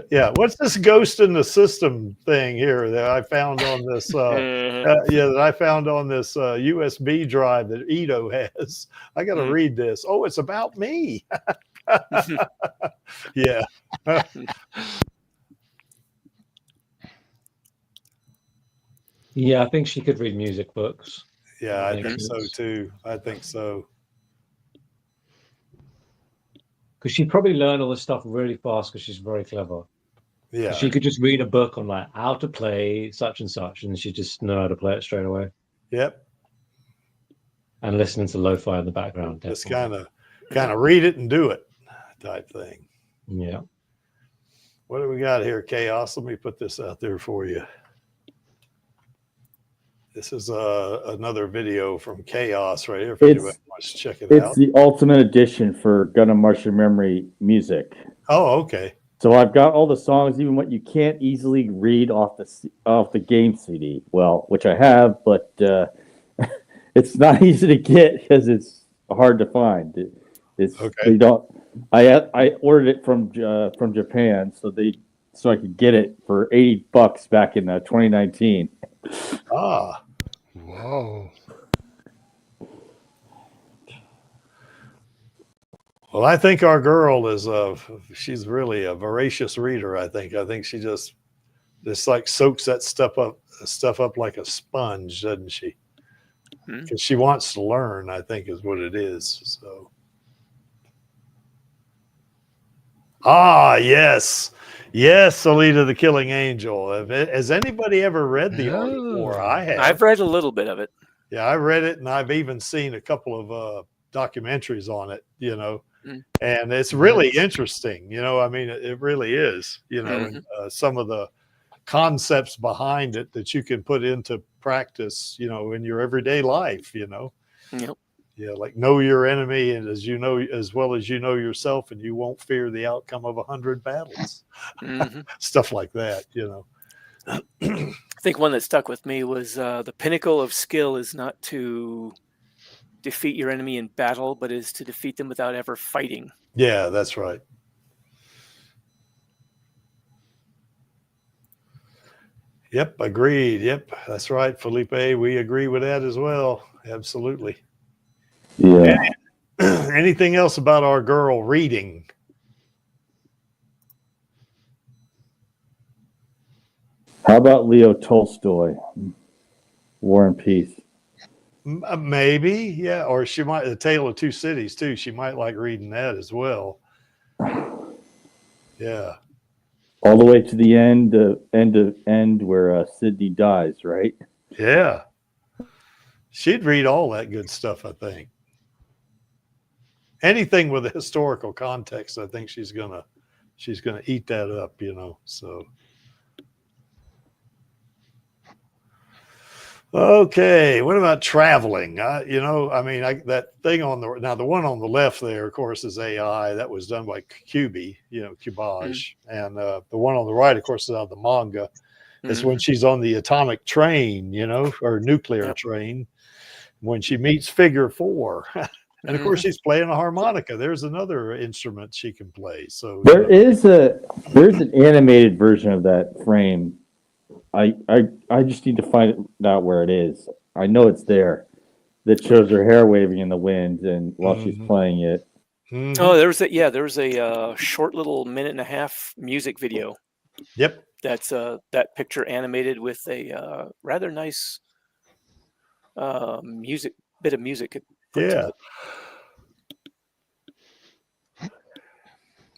Yeah. What's this ghost in the system thing here that I found on this? That I found on this USB drive that Ito has. I got to read this. Oh, it's about me. Yeah. Yeah, I think she could read music books. Yeah, I think so too. I think so. Because she'd probably learn all this stuff really fast because she's very clever. Yeah. She could just read a book on like how to play such and such, and she'd just know how to play it straight away. Yep. And listening to lo-fi in the background. Just kind of read it and do it type thing. Yeah. What do we got here, Chaos? Let me put this out there for you. This is another video from Chaos right here. If anybody wants to check it out. It's the ultimate edition for Gundam March in Memory music. Oh, okay. So I've got all the songs, even what you can't easily read off the game CD. Well, which I have, but it's not easy to get because it's hard to find. It's okay. They don't. I ordered it from Japan, so I could get it for $80 back in 2019. Ah. Whoa. Well, I think our girl she's really a voracious reader. I think she just like soaks that stuff up like a sponge, doesn't she? Because she wants to learn, I think is what it is. So. Ah, yes. Yes, Alita the Killing Angel. Has anybody ever read the art before? I have. I've read a little bit of it. Yeah, I read it, and I've even seen a couple of documentaries on it, you know, and it's really interesting. You know, I mean, it really is, you know, and, some of the concepts behind it that you can put into practice, you know, in your everyday life, you know. Yep. Yeah, like know your enemy, and as you know, as well as you know yourself, and you won't fear the outcome of 100 battles. Stuff like that, you know. I think one that stuck with me was the pinnacle of skill is not to defeat your enemy in battle, but is to defeat them without ever fighting. Yeah, that's right. Yep, agreed. Yep, that's right, Felipe. We agree with that as well. Absolutely. Yeah. Anything else about our girl reading? How about Leo Tolstoy? War and Peace. Maybe, yeah. Or she might, The Tale of Two Cities too. She might like reading that as well. Yeah. All the way to the end where Sydney dies, right? Yeah. She'd read all that good stuff, I think. Anything with a historical context, I think she's gonna eat that up, you know. So okay, what about traveling? You know, I mean, that thing on the one on the left there, of course, is AI. That was done by Cubi, you know, Cubage, and the one on the right, of course, is out of the manga. It's when she's on the atomic train, you know, or nuclear train, when she meets Figure 4. And of course, she's playing a harmonica. There's another instrument she can play. So there's an animated version of that frame. I just need to find out where it is. I know it's there. That shows her hair waving in the wind and while she's playing it. Oh, there was a short little 1.5-minute music video. Yep. That's that picture animated with a rather nice bit of music. Yeah.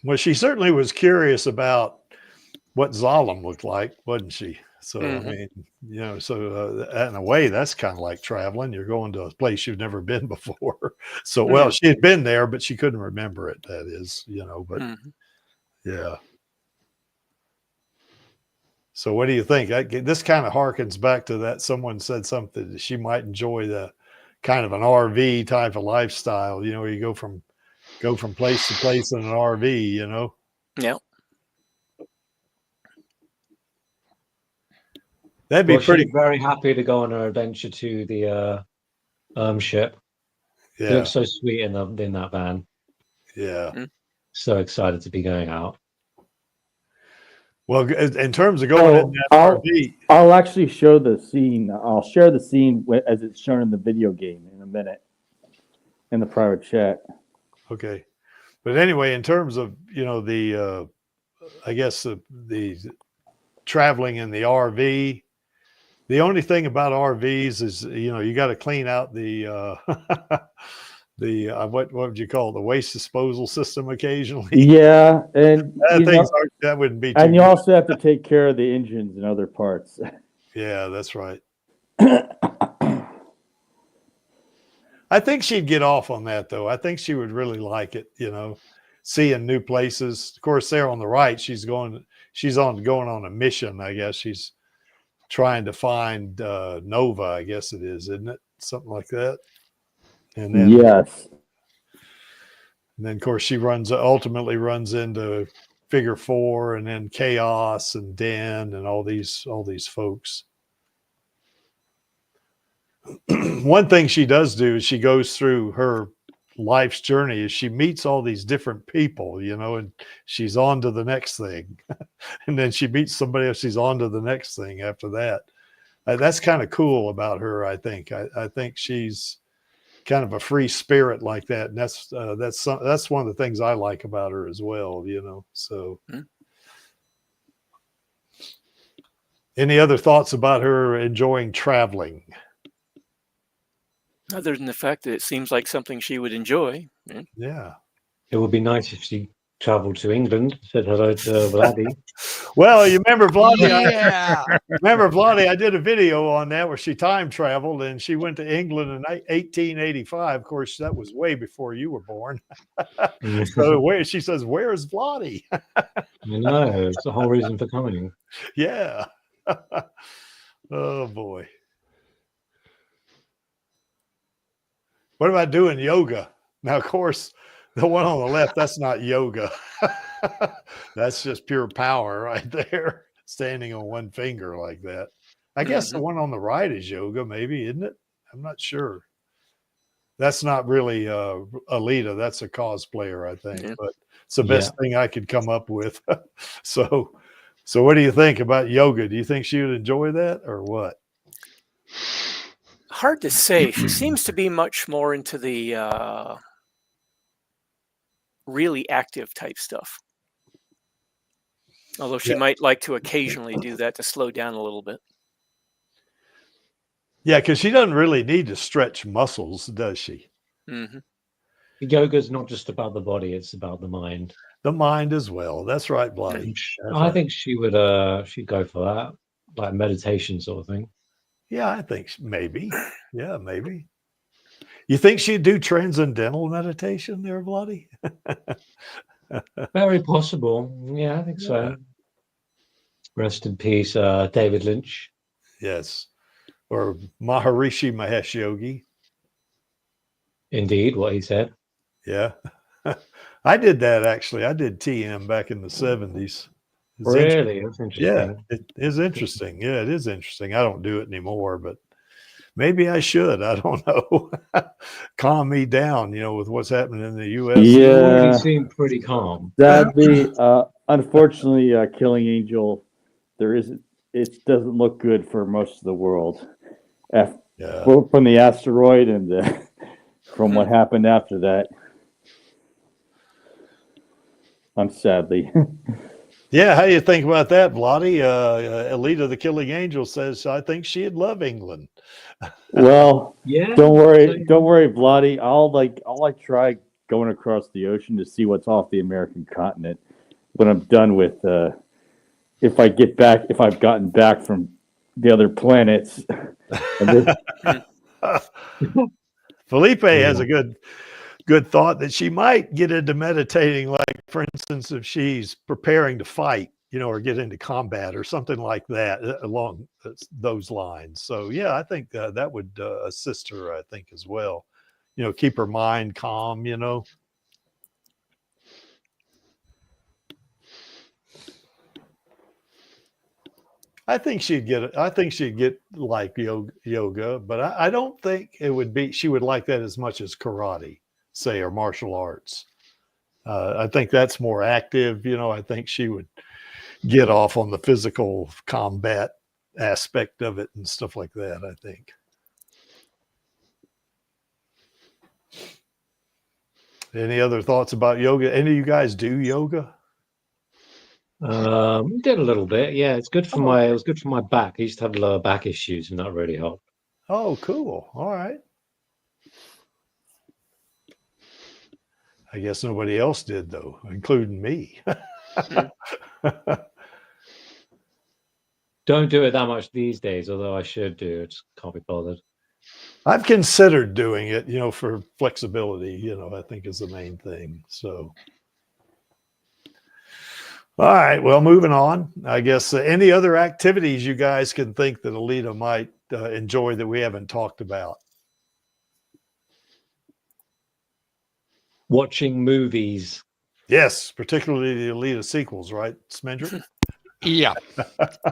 Well, she certainly was curious about what Zalem looked like, wasn't she? So, I mean, you know, so in a way, that's kind of like traveling. You're going to a place you've never been before. So, well, she had been there, but she couldn't remember it, that is, you know, but yeah. So what do you think? This kind of harkens back to that. Someone said something that she might enjoy the kind of an RV type of lifestyle, you know, where you go from place to place in an RV, you know? Yeah. That'd be pretty. Very happy to go on her adventure to the ship. Yeah. It looks so sweet in that van. Yeah. So excited to be going out. Well, in terms of going in that RV, I'll actually show the scene. I'll share the scene as it's shown in the video game in a minute in the private chat. Okay. But anyway, in terms of, you know, the I guess the traveling in the RV, the only thing about RVs is, you know, you got to clean out the what would you call it, the waste disposal system occasionally. Yeah, and that wouldn't be. And you also have to take care of the engines and other parts. Yeah, that's right. I think she'd get off on that, though. I think she would really like it, you know, seeing new places. Of course, there on the right, she's going on a mission, I guess. She's trying to find Nova, I guess it is, isn't it? Something like that. And then yes. And then, of course, she ultimately runs into Figure 4 and then Chaos and Den and all these folks. One thing she does do is she goes through her life's journey is she meets all these different people, you know, and she's on to the next thing. And then she meets somebody else, she's on to the next thing after that. That's kind of cool about her, I think. I think she's kind of a free spirit like that. And that's one of the things I like about her as well, you know. So any other thoughts about her enjoying traveling? Other than the fact that it seems like something she would enjoy. Yeah. It would be nice if she traveled to England, said hello to Vladdy. Well, you remember Vladdy? Yeah. Remember Vladdy? I did a video on that where she time traveled and she went to England in 1885. Of course, that was way before you were born. So she says, "Where's Vladdy?" I know. It's the whole reason for coming. Yeah. Oh boy. What about doing yoga? Now, of course, the one on the left, that's not yoga. That's just pure power right there, standing on one finger like that. I guess the one on the right is yoga, maybe, isn't it? I'm not sure. That's not really Alita. That's a cosplayer, I think. But it's the best thing I could come up with. So what do you think about yoga? Do you think she would enjoy that or what? Hard to say. She seems to be much more into the really active type stuff. Although she might like to occasionally do that to slow down a little bit. Yeah, because she doesn't really need to stretch muscles, does she? Mm-hmm. Yoga's not just about the body; it's about the mind. The mind as well. That's right, Bloody. I think she would. She'd go for that, like meditation sort of thing. Yeah, I think maybe. Yeah, maybe. You think she'd do transcendental meditation there, Bloody? Very possible. Yeah, I think so. Rest in peace, David Lynch. Yes. Or Maharishi Mahesh Yogi. Indeed, what he said. Yeah. I did that actually. I did TM back in the 70s. Really? That's interesting. Yeah, it is interesting. Yeah, it is interesting. I don't do it anymore, but maybe I should. I don't know. Calm me down, with what's happening in the U.S. Yeah, he seemed pretty calm. That'd be unfortunately, Killing Angel. It doesn't look good for most of the world. From the asteroid and from what happened after that. Sadly. Yeah, how do you think about that, Vladi? Alita the Killing Angel says, I think she'd love England. Well, yeah. Don't worry, Vladi. I'll try going across the ocean to see what's off the American continent when I'm done with if I've gotten back from the other planets. Felipe has a good thought that she might get into meditating, like, for instance, if she's preparing to fight, or get into combat or something like that along those lines. So, yeah, I think that would assist her, I think, as well. Keep her mind calm, I think she'd get like yoga, but I don't think she would like that as much as karate, say, or martial arts. I think that's more active. I think she would get off on the physical combat aspect of it and stuff like that, I think. Any other thoughts about yoga? Any of you guys do yoga? Did a little bit. Yeah, it's good for it was good for my back. I used to have lower back issues and that really helped. Oh, cool. All right. I guess nobody else did, though, including me. Don't do it that much these days, although I should do. I just can't be bothered. I've considered doing it, for flexibility, I think is the main thing. So, all right. Well, moving on. I guess any other activities you guys can think that Alita might enjoy that we haven't talked about? Watching movies. Yes, particularly the Alita sequels, right, Smendrick? Yeah,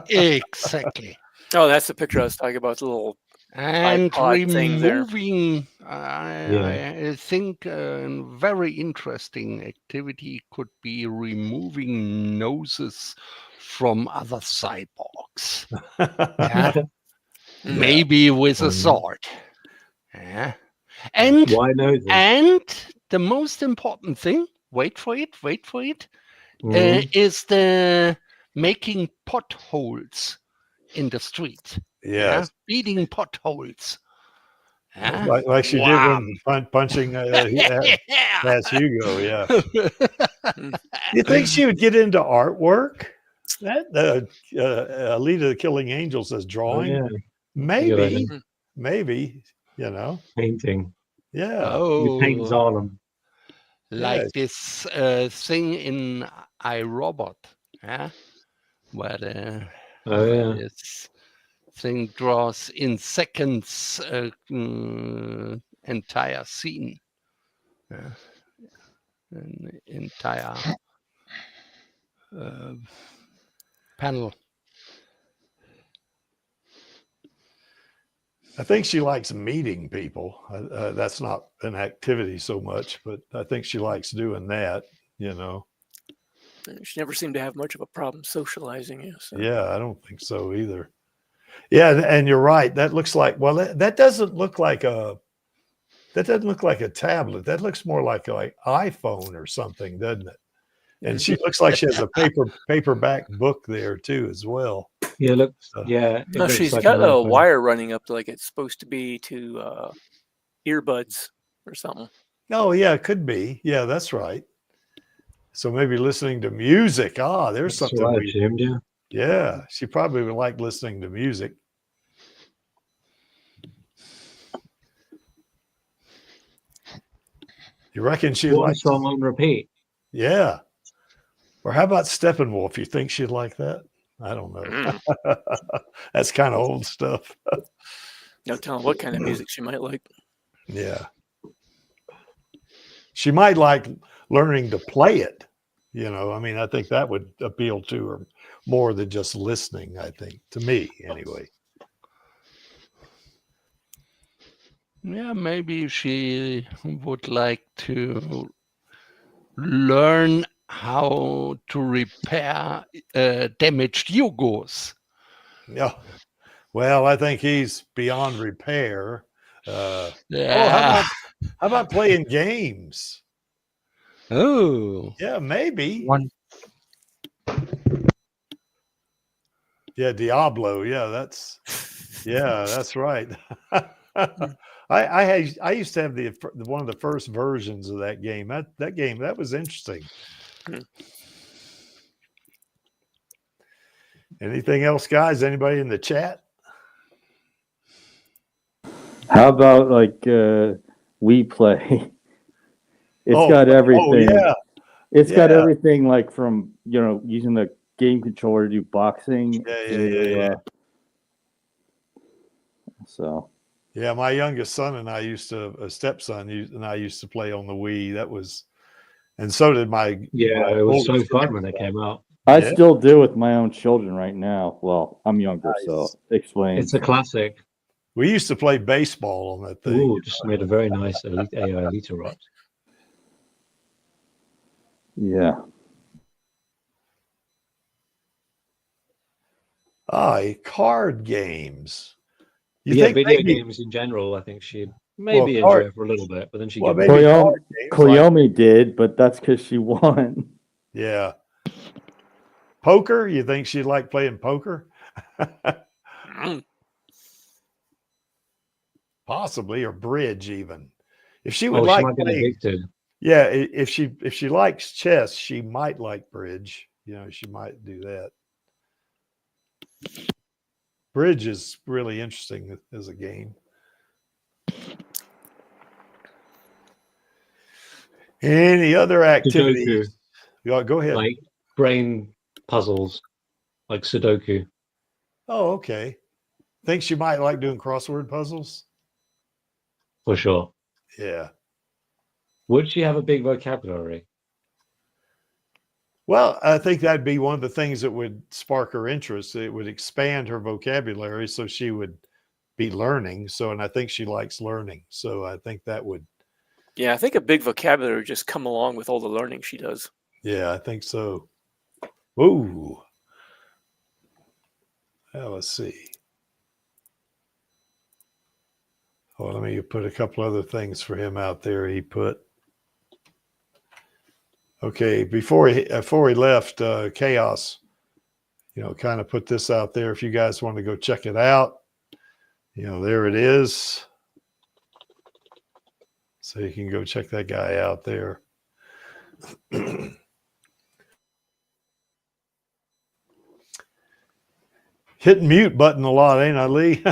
exactly. Oh, that's the picture I was talking about, the little and iPod thing there. removing, I think a very interesting activity could be removing noses from other cyborgs. Maybe with a sword. And why noses? And the most important thing, wait for it, is the making potholes in the street. Yes. Beating potholes. Like she did when punching past Hugo, yeah. You think she would get into artwork? That Alita the Killing Angel says drawing. Oh, yeah. Maybe, Painting. Yeah. You paint Harlem. Like this thing in iRobot, where this thing draws in seconds entire scene, an entire panel. I think she likes meeting people. That's not an activity so much, but I think she likes doing that, She never seemed to have much of a problem socializing. So. Yeah, I don't think so either. Yeah, and you're right. That looks like, that doesn't look like a tablet. That looks more like iPhone or something, doesn't it? And she looks like she has a paperback book there too, as well. Yeah, look. Yeah. No, she's got a wire running up to like it's supposed to be to earbuds or something. Oh yeah, it could be. Yeah, that's right. So maybe listening to music. There's something. Yeah. Yeah, she probably would like listening to music. You reckon she'd What a like? song on repeat. Yeah. Or how about Steppenwolf? You think she'd like that? I don't know. That's kind of old stuff. No telling what kind of music she might like. Yeah. She might like learning to play it. You know, I mean, I think that would appeal to her more than just listening, I think, to me anyway. Yeah, maybe she would like to learn how to repair damaged Yugos. Yeah. Well, I think he's beyond repair. Yeah. How about playing games? Oh. Yeah, maybe. One. Yeah, Diablo. Yeah, that's right. I used to have the one of the first versions of that game. That game, that was interesting. Anything else, guys? Anybody in the chat? How about like We Play? It's got everything. Oh, yeah. It's got everything like from, you know, using the game controller to do boxing. Yeah. So. Yeah, my youngest son and I a stepson and I used to play on the Wii. That was, and so did my. Yeah, it was so fun when they came out. I still do with my own children right now. Well, I'm younger, so explain. It's a classic. We used to play baseball on that thing. Ooh, just made a very nice Alita rot. Yeah. Card games. Video games in general, I think she'd maybe enjoy it for a little bit, but then she Koyomi did, but that's because she won. Yeah. Poker? You think she'd like playing poker? Possibly, or bridge even. If she would like playing, yeah, if she likes chess, she might like bridge. You know, she might do that. Bridge is really interesting as a game. Any other activities? Go ahead. Like brain puzzles, like Sudoku. Oh, okay. Think she might like doing crossword puzzles? For sure. Yeah. Would she have a big vocabulary? Well, I think that'd be one of the things that would spark her interest. It would expand her vocabulary, so she would be learning. So, and I think she likes learning. So I think that would. Yeah, I think a big vocabulary would just come along with all the learning she does. Yeah, I think so. Ooh. Well, let's see. Oh, let me put a couple other things for him out there. He put. Okay, before he left, Chaos, you know, kind of put this out there. If you guys want to go check it out, you know, there it is. So you can go check that guy out there. Hitting mute button a lot, ain't I, Lee?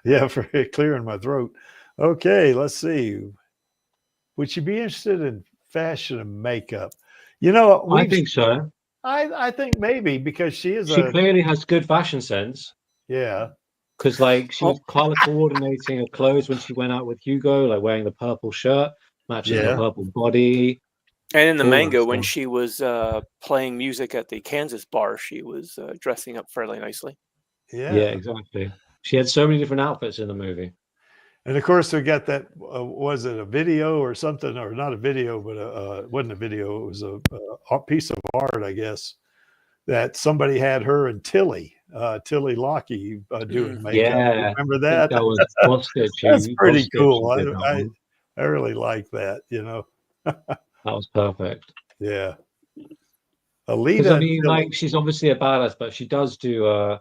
Yeah, for clearing my throat. Okay, let's see. Would you be interested in fashion and makeup? You know, I think so. I think maybe because she clearly has good fashion sense. Yeah. Because like she was color coordinating her clothes when she went out with Hugo, like wearing the purple shirt, matching the purple body. And in the manga, when she was playing music at the Kansas bar, she was dressing up fairly nicely. Yeah, exactly. She had so many different outfits in the movie. And of course, we got that. Was it a video or something, or not a video, but it wasn't a video. It was a piece of art, I guess, that somebody had her and Tilly Lockey doing makeup. Yeah, remember that? That was That's pretty cool. I really like that. You know, that was perfect. Yeah, Alita. I mean, like she's obviously a badass, but she does do.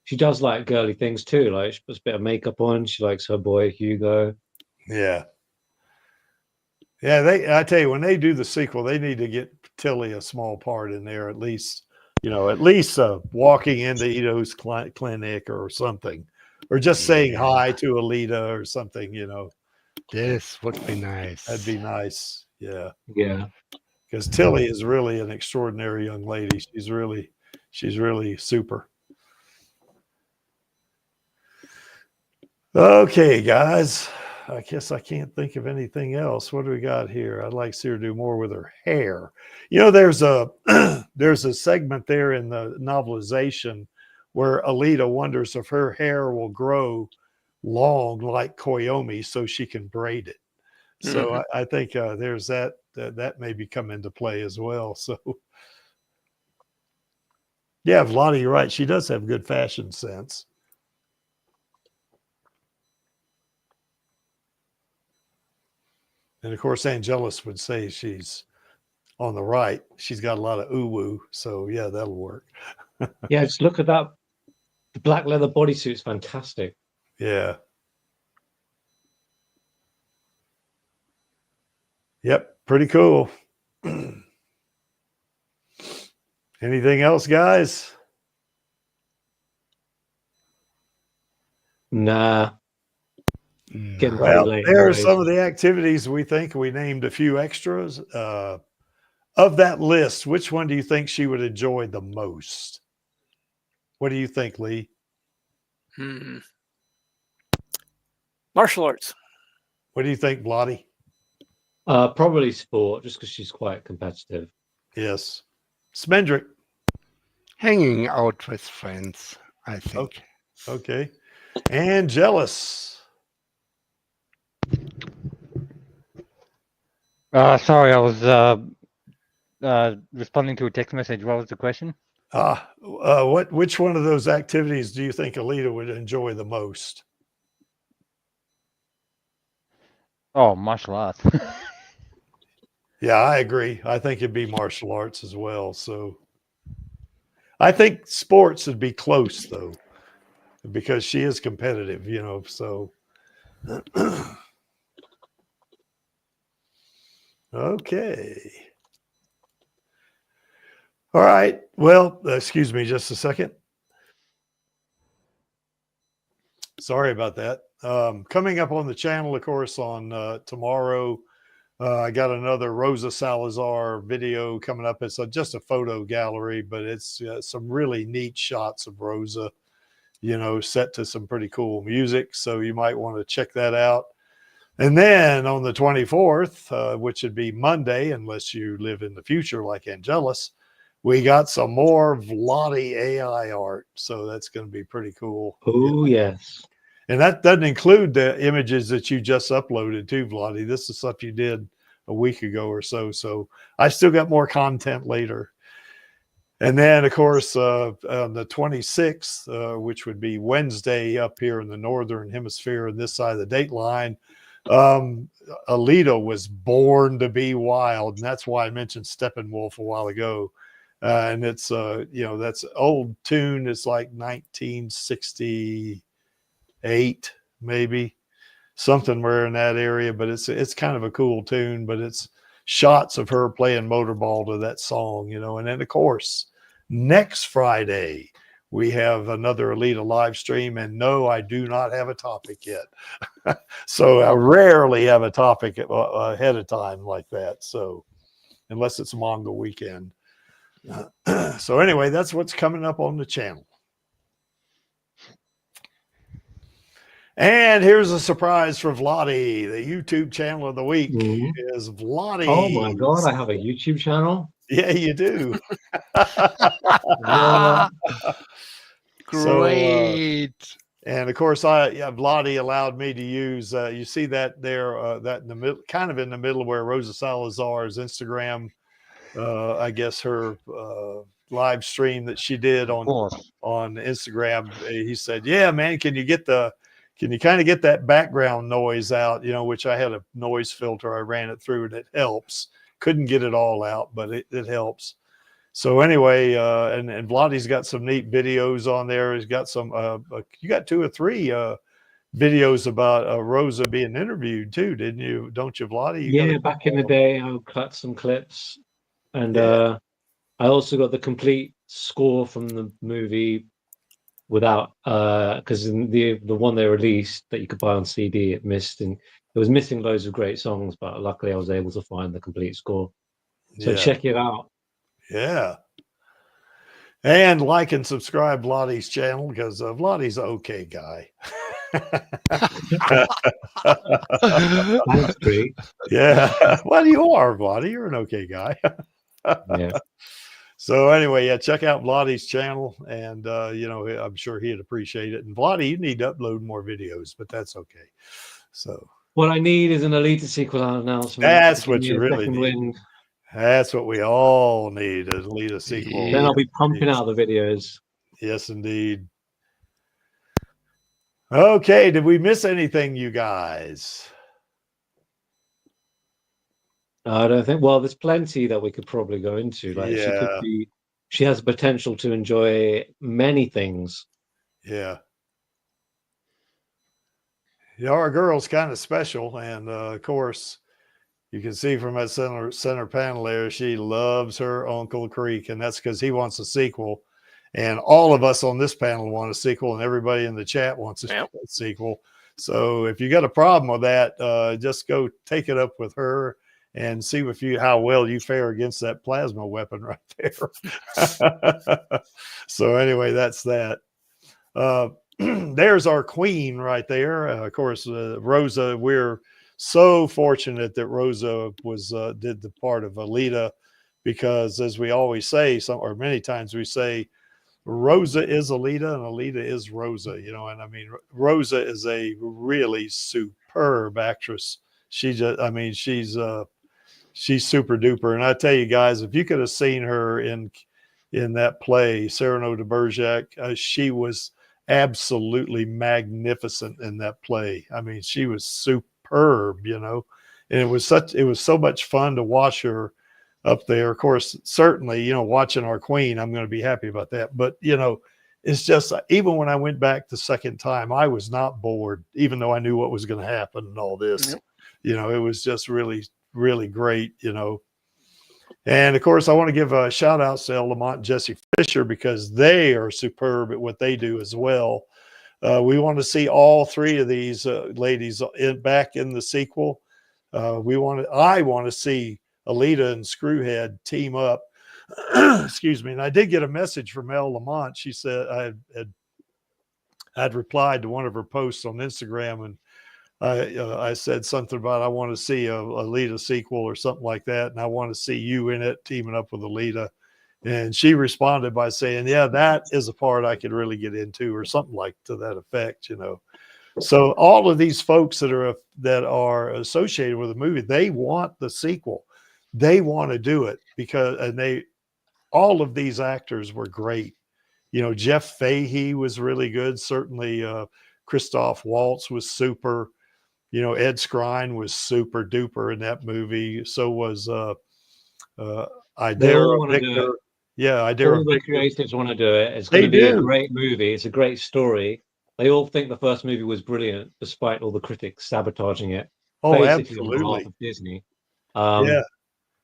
She does like girly things too. Like she puts a bit of makeup on. She likes her boy Hugo. Yeah. I tell you, when they do the sequel, they need to get Tilly a small part in there, at least. You know, at least walking into Ito's clinic or something, or just saying hi to Alita or something. You know, This would be nice. That'd be nice. Yeah. Yeah. Because Tilly is really an extraordinary young lady. She's really super. Okay, guys. I guess I can't think of anything else. What do we got here? I'd like to see her do more with her hair. You know, there's a there's a segment there in the novelization where Alita wonders if her hair will grow long like Koyomi so she can braid it. So I think there's that maybe come into play as well. So yeah, Vladi, you're right. She does have good fashion sense. And of course, Angelus would say she's on the right. She's got a lot of ooh-woo. So yeah, that'll work. Yeah, just look at that. The black leather bodysuit's fantastic. Yeah. Yep, pretty cool. Anything else, guys? Nah. Getting Well, late there are anyways. some of the activities we think. We named a few extras. Of that list, which one do you think she would enjoy the most? What do you think, Lee? Martial arts. What do you think, Vladi? Probably sport, just because she's quite competitive. Yes. Smendrick. Hanging out with friends, I think. Okay. Angelus. Sorry, I was responding to a text message. What was the question? Which one of those activities do you think Alita would enjoy the most? Oh, martial arts. Yeah, I agree. I think it'd be martial arts as well. So I think sports would be close though, because she is competitive, you know, so okay. All right. Well, excuse me just a second. Sorry about that. Coming up on the channel, of course, on tomorrow, I got another Rosa Salazar video coming up. It's just a photo gallery, but it's some really neat shots of Rosa, you know, set to some pretty cool music. So you might want to check that out. And then on the 24th, which would be Monday, unless you live in the future like Angelus, we got some more Vladi AI art. So that's going to be pretty cool. Oh, yes. And that doesn't include the images that you just uploaded too, Vladi. This is stuff you did a week ago or so. So I still got more content later. And then, of course, on the 26th, which would be Wednesday up here in the Northern Hemisphere on this side of the date line, Alita was born to be wild. And that's why I mentioned Steppenwolf a while ago. And it's, you know, that's old tune. It's like 1968, maybe something in that area, but it's kind of a cool tune, but it's shots of her playing motorball to that song, you know. And then of course, next Friday, we have another Alita live stream, and no, I do not have a topic yet. So I rarely have a topic ahead of time like that. So unless it's manga weekend. So anyway, that's what's coming up on the channel. And here's a surprise for Vladi. The YouTube channel of the week is Vladi. Oh my God, I have a YouTube channel? Yeah, you do. Great. So, and of course, Vladi allowed me to use, you see that there, that in the middle, kind of in the middle where Rosa Salazar's Instagram, I guess her live stream that she did on Instagram. He said, yeah, man, can you kind of get that background noise out, you know, which I had a noise filter. I ran it through and it helps. Couldn't get it all out, but it helps. So anyway, and Vladi's got some neat videos on there. He's got some, you got 2 or 3 videos about Rosa being interviewed too, didn't you? Don't you, Vladi? Yeah, back in the day, I would cut some clips. And I also got the complete score from the movie without, because in the one they released that you could buy on CD, it missed, and It was missing loads of great songs, but luckily I was able to find the complete score. So Yeah. check it out. Yeah. And like and subscribe Vladi's channel because Vladi's an okay guy. Thanks, Bree. Yeah. Well, you are, Vladi. You're an okay guy. Yeah. So anyway, yeah, check out Vladi's channel, and you know, I'm sure he'd appreciate it. And Vladi, you need to upload more videos, but that's okay. So What I need is an Alita sequel announcement. that's what you really Second need. Wind. That's what we all need, a Alita sequel. Then I'll be pumping out the videos. Yes, indeed. Okay, did we miss anything, you guys? I don't think. Well, there's plenty that we could probably go into. Like she has potential to enjoy many things. Yeah. Yeah, our girl's kind of special, and of course, you can see from that center panel there, she loves her Uncle Creek, and that's because he wants a sequel. And all of us on this panel want a sequel, and everybody in the chat wants a sequel. So if you got a problem with that, just go take it up with her and see how well you fare against that plasma weapon right there. So anyway, that's that. There's our queen right there. Of course, Rosa, we're so fortunate that Rosa did the part of Alita, because as we always say, or many times we say, Rosa is Alita and Alita is Rosa, you know. And I mean, Rosa is a really superb actress. She's super duper. And I tell you guys, if you could have seen her in that play, Cyrano de Bergerac, she was absolutely magnificent in that play. I mean, she was superb, you know, and it was so much fun to watch her up there. Of course, certainly, you know, watching our queen, I'm going to be happy about that. But, you know, it's just, even when I went back the second time, I was not bored, even though I knew what was going to happen and all this. Yep. You know, it was just really, really great, you know. And of course, I want to give a shout out to El Lamont and Jesse Fisher, because they are superb at what they do as well. We want to see all three of these ladies back in the sequel. I want to see Alita and Screwhead team up. Excuse me. And I did get a message from El Lamont. She said I'd replied to one of her posts on Instagram, and I said something about I want to see a Alita sequel or something like that, and I want to see you in it teaming up with Alita. And she responded by saying, yeah, that is a part I could really get into, or something like to that effect, you know. So all of these folks that are associated with the movie, they want the sequel. They want to do it all of these actors were great. You know, Jeff Fahey was really good. Certainly Christoph Waltz was super. You know, Ed Skrein was super duper in that movie. So was Idara Victor. Yeah, Idara. All the creatives want to do it. It's going to be a great movie. It's a great story. They all think the first movie was brilliant, despite all the critics sabotaging it. Oh, basically absolutely. On behalf of Disney. Yeah.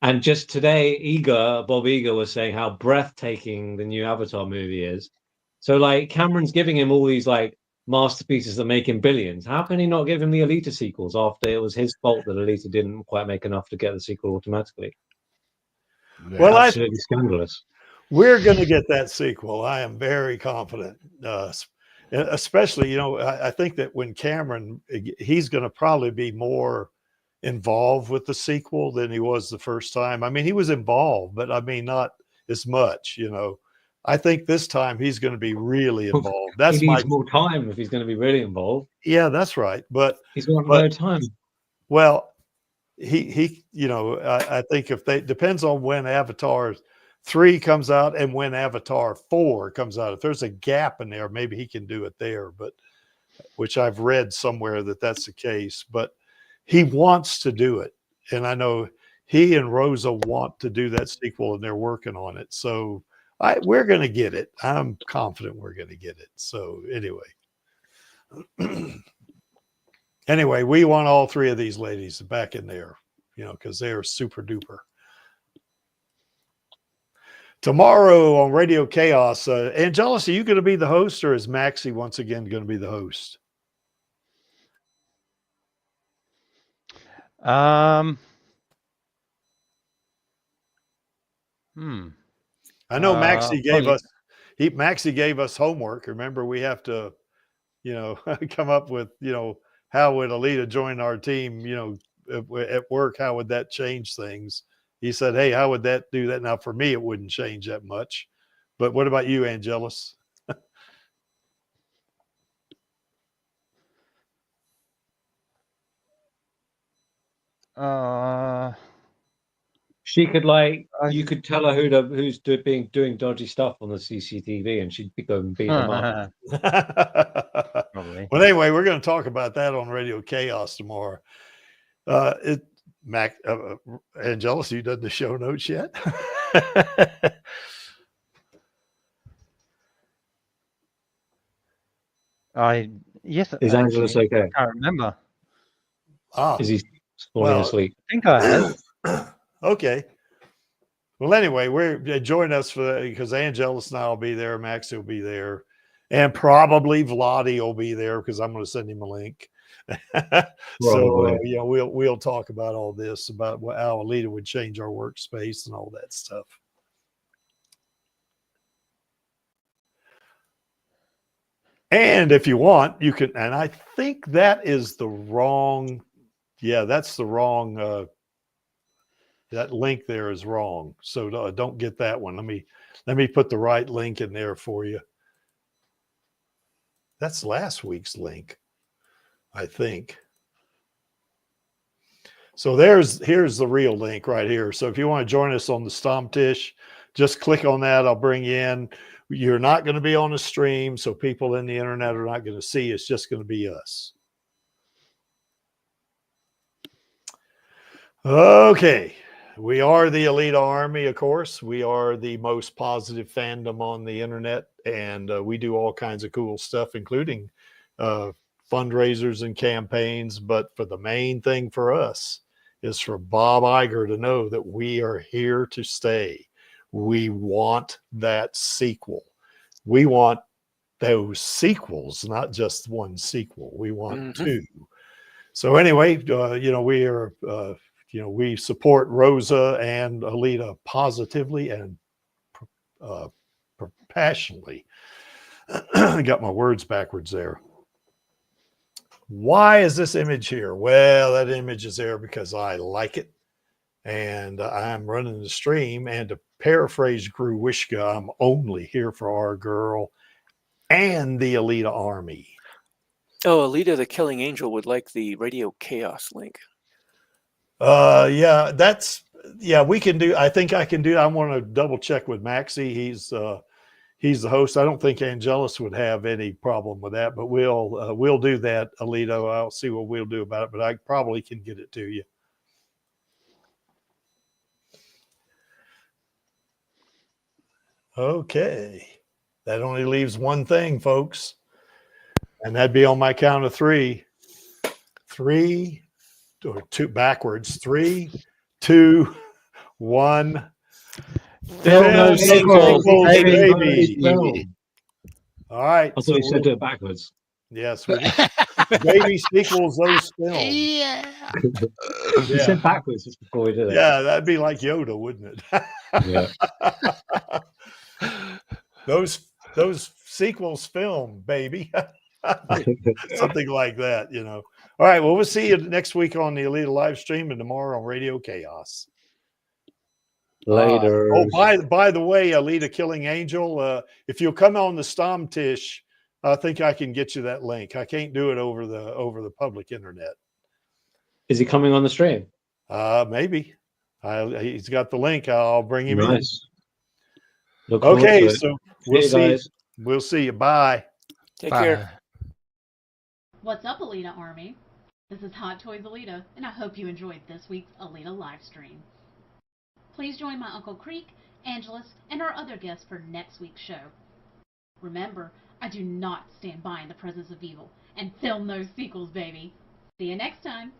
And just today, Bob Iger was saying how breathtaking the new Avatar movie is. So, like, Cameron's giving him all these, like, masterpieces that make him billions. How can he not give him the Alita sequels after it was his fault that Alita didn't quite make enough to get the sequel automatically? Well, absolutely scandalous. We're going to get that sequel. I am very confident. Especially, you know, I think that when Cameron, he's going to probably be more involved with the sequel than he was the first time. I mean, he was involved, but I mean, not as much, you know. I think this time he's going to be really involved. He needs more time if he's going to be really involved. Yeah, that's right. But he's got no time. Well, he you know, I think depends on when Avatar 3 comes out and when Avatar 4 comes out. If there's a gap in there, maybe he can do it there, but which I've read somewhere that that's the case. But he wants to do it, and I know he and Rosa want to do that sequel, and they're working on it. So we're going to get it. I'm confident we're going to get it. So anyway, we want all three of these ladies back in there, you know, because they are super duper. Tomorrow on Radio Chaos, Angelus, are you going to be the host, or is Maxie once again going to be the host? I know Maxie gave Probably. us Maxie gave us homework. Remember, we have to, come up with, how would Alita join our team, at work, how would that change things? He said, hey, how would that do that? Now, for me, it wouldn't change that much. But what about you, Angelus? She could you could tell her who's doing dodgy stuff on the CCTV, and she'd be going beat them up. Probably. Well, anyway, we're going to talk about that on Radio Chaos tomorrow. Angelus, you done the show notes yet? Yes. Is Angelus okay? I can't remember. Is he falling asleep? I think I have. Okay. Well, anyway, join us for that because Angelus and I will be there. Maxie will be there, and probably Vladi will be there because I'm going to send him a link. So we'll talk about all this, about how Alita would change our workspace and all that stuff. And if you want, you can. And I think that is the wrong. Yeah, that's the wrong. That link there is wrong. So don't get that one. Let me put the right link in there for you. That's last week's link, I think. So here's the real link right here. So if you want to join us on the Stammtisch, just click on that. I'll bring you in. You're not going to be on a stream, so people in the internet are not going to see. It's just going to be us. Okay. We are the Alita Army, of course. We are the most positive fandom on the internet, and we do all kinds of cool stuff, including fundraisers and campaigns. But for the main thing for us is for Bob Iger to know that we are here to stay. We want that sequel. We want those sequels, not just one sequel. We want two. So anyway, we are... we support Rosa and Alita positively and passionately. I got my words backwards there. Why is this image here? Well, that image is there because I like it. And I'm running the stream. And to paraphrase Gruwishka, I'm only here for our girl and the Alita Army. Oh, Alita the Killing Angel would like the Radio Chaos link. We can do. I think I can do. I want to double check with Maxie. He's the host. I don't think Angelus would have any problem with that, but we'll do that, Alita. I'll see what we'll do about it, but I probably can get it to you. Okay, that only leaves one thing, folks, and that'd be on my count of three. 3, or 2 backwards. 3, 2, 1. Film those sequels, baby. All right. I thought you said do it backwards. Yes. Baby sequels, those films. Yeah. You said backwards just before we did it. Yeah, that'd be like Yoda, wouldn't it? Yeah. Those sequels film, baby. Something like that, All right, well, we'll see you next week on the Alita live stream and tomorrow on Radio Chaos. Later. By the way, Alita Killing Angel, if you'll come on the Stammtisch, I think I can get you that link. I can't do it over the public internet. Is he coming on the stream? Maybe. He's got the link. I'll bring him in. Okay, so we'll see you. Bye. Take care. What's up, Alita Army? This is Hot Toys Alita, and I hope you enjoyed this week's Alita live stream. Please join my Uncle Creek, Angelus, and our other guests for next week's show. Remember, I do not stand by in the presence of evil, and film those sequels, baby. See you next time.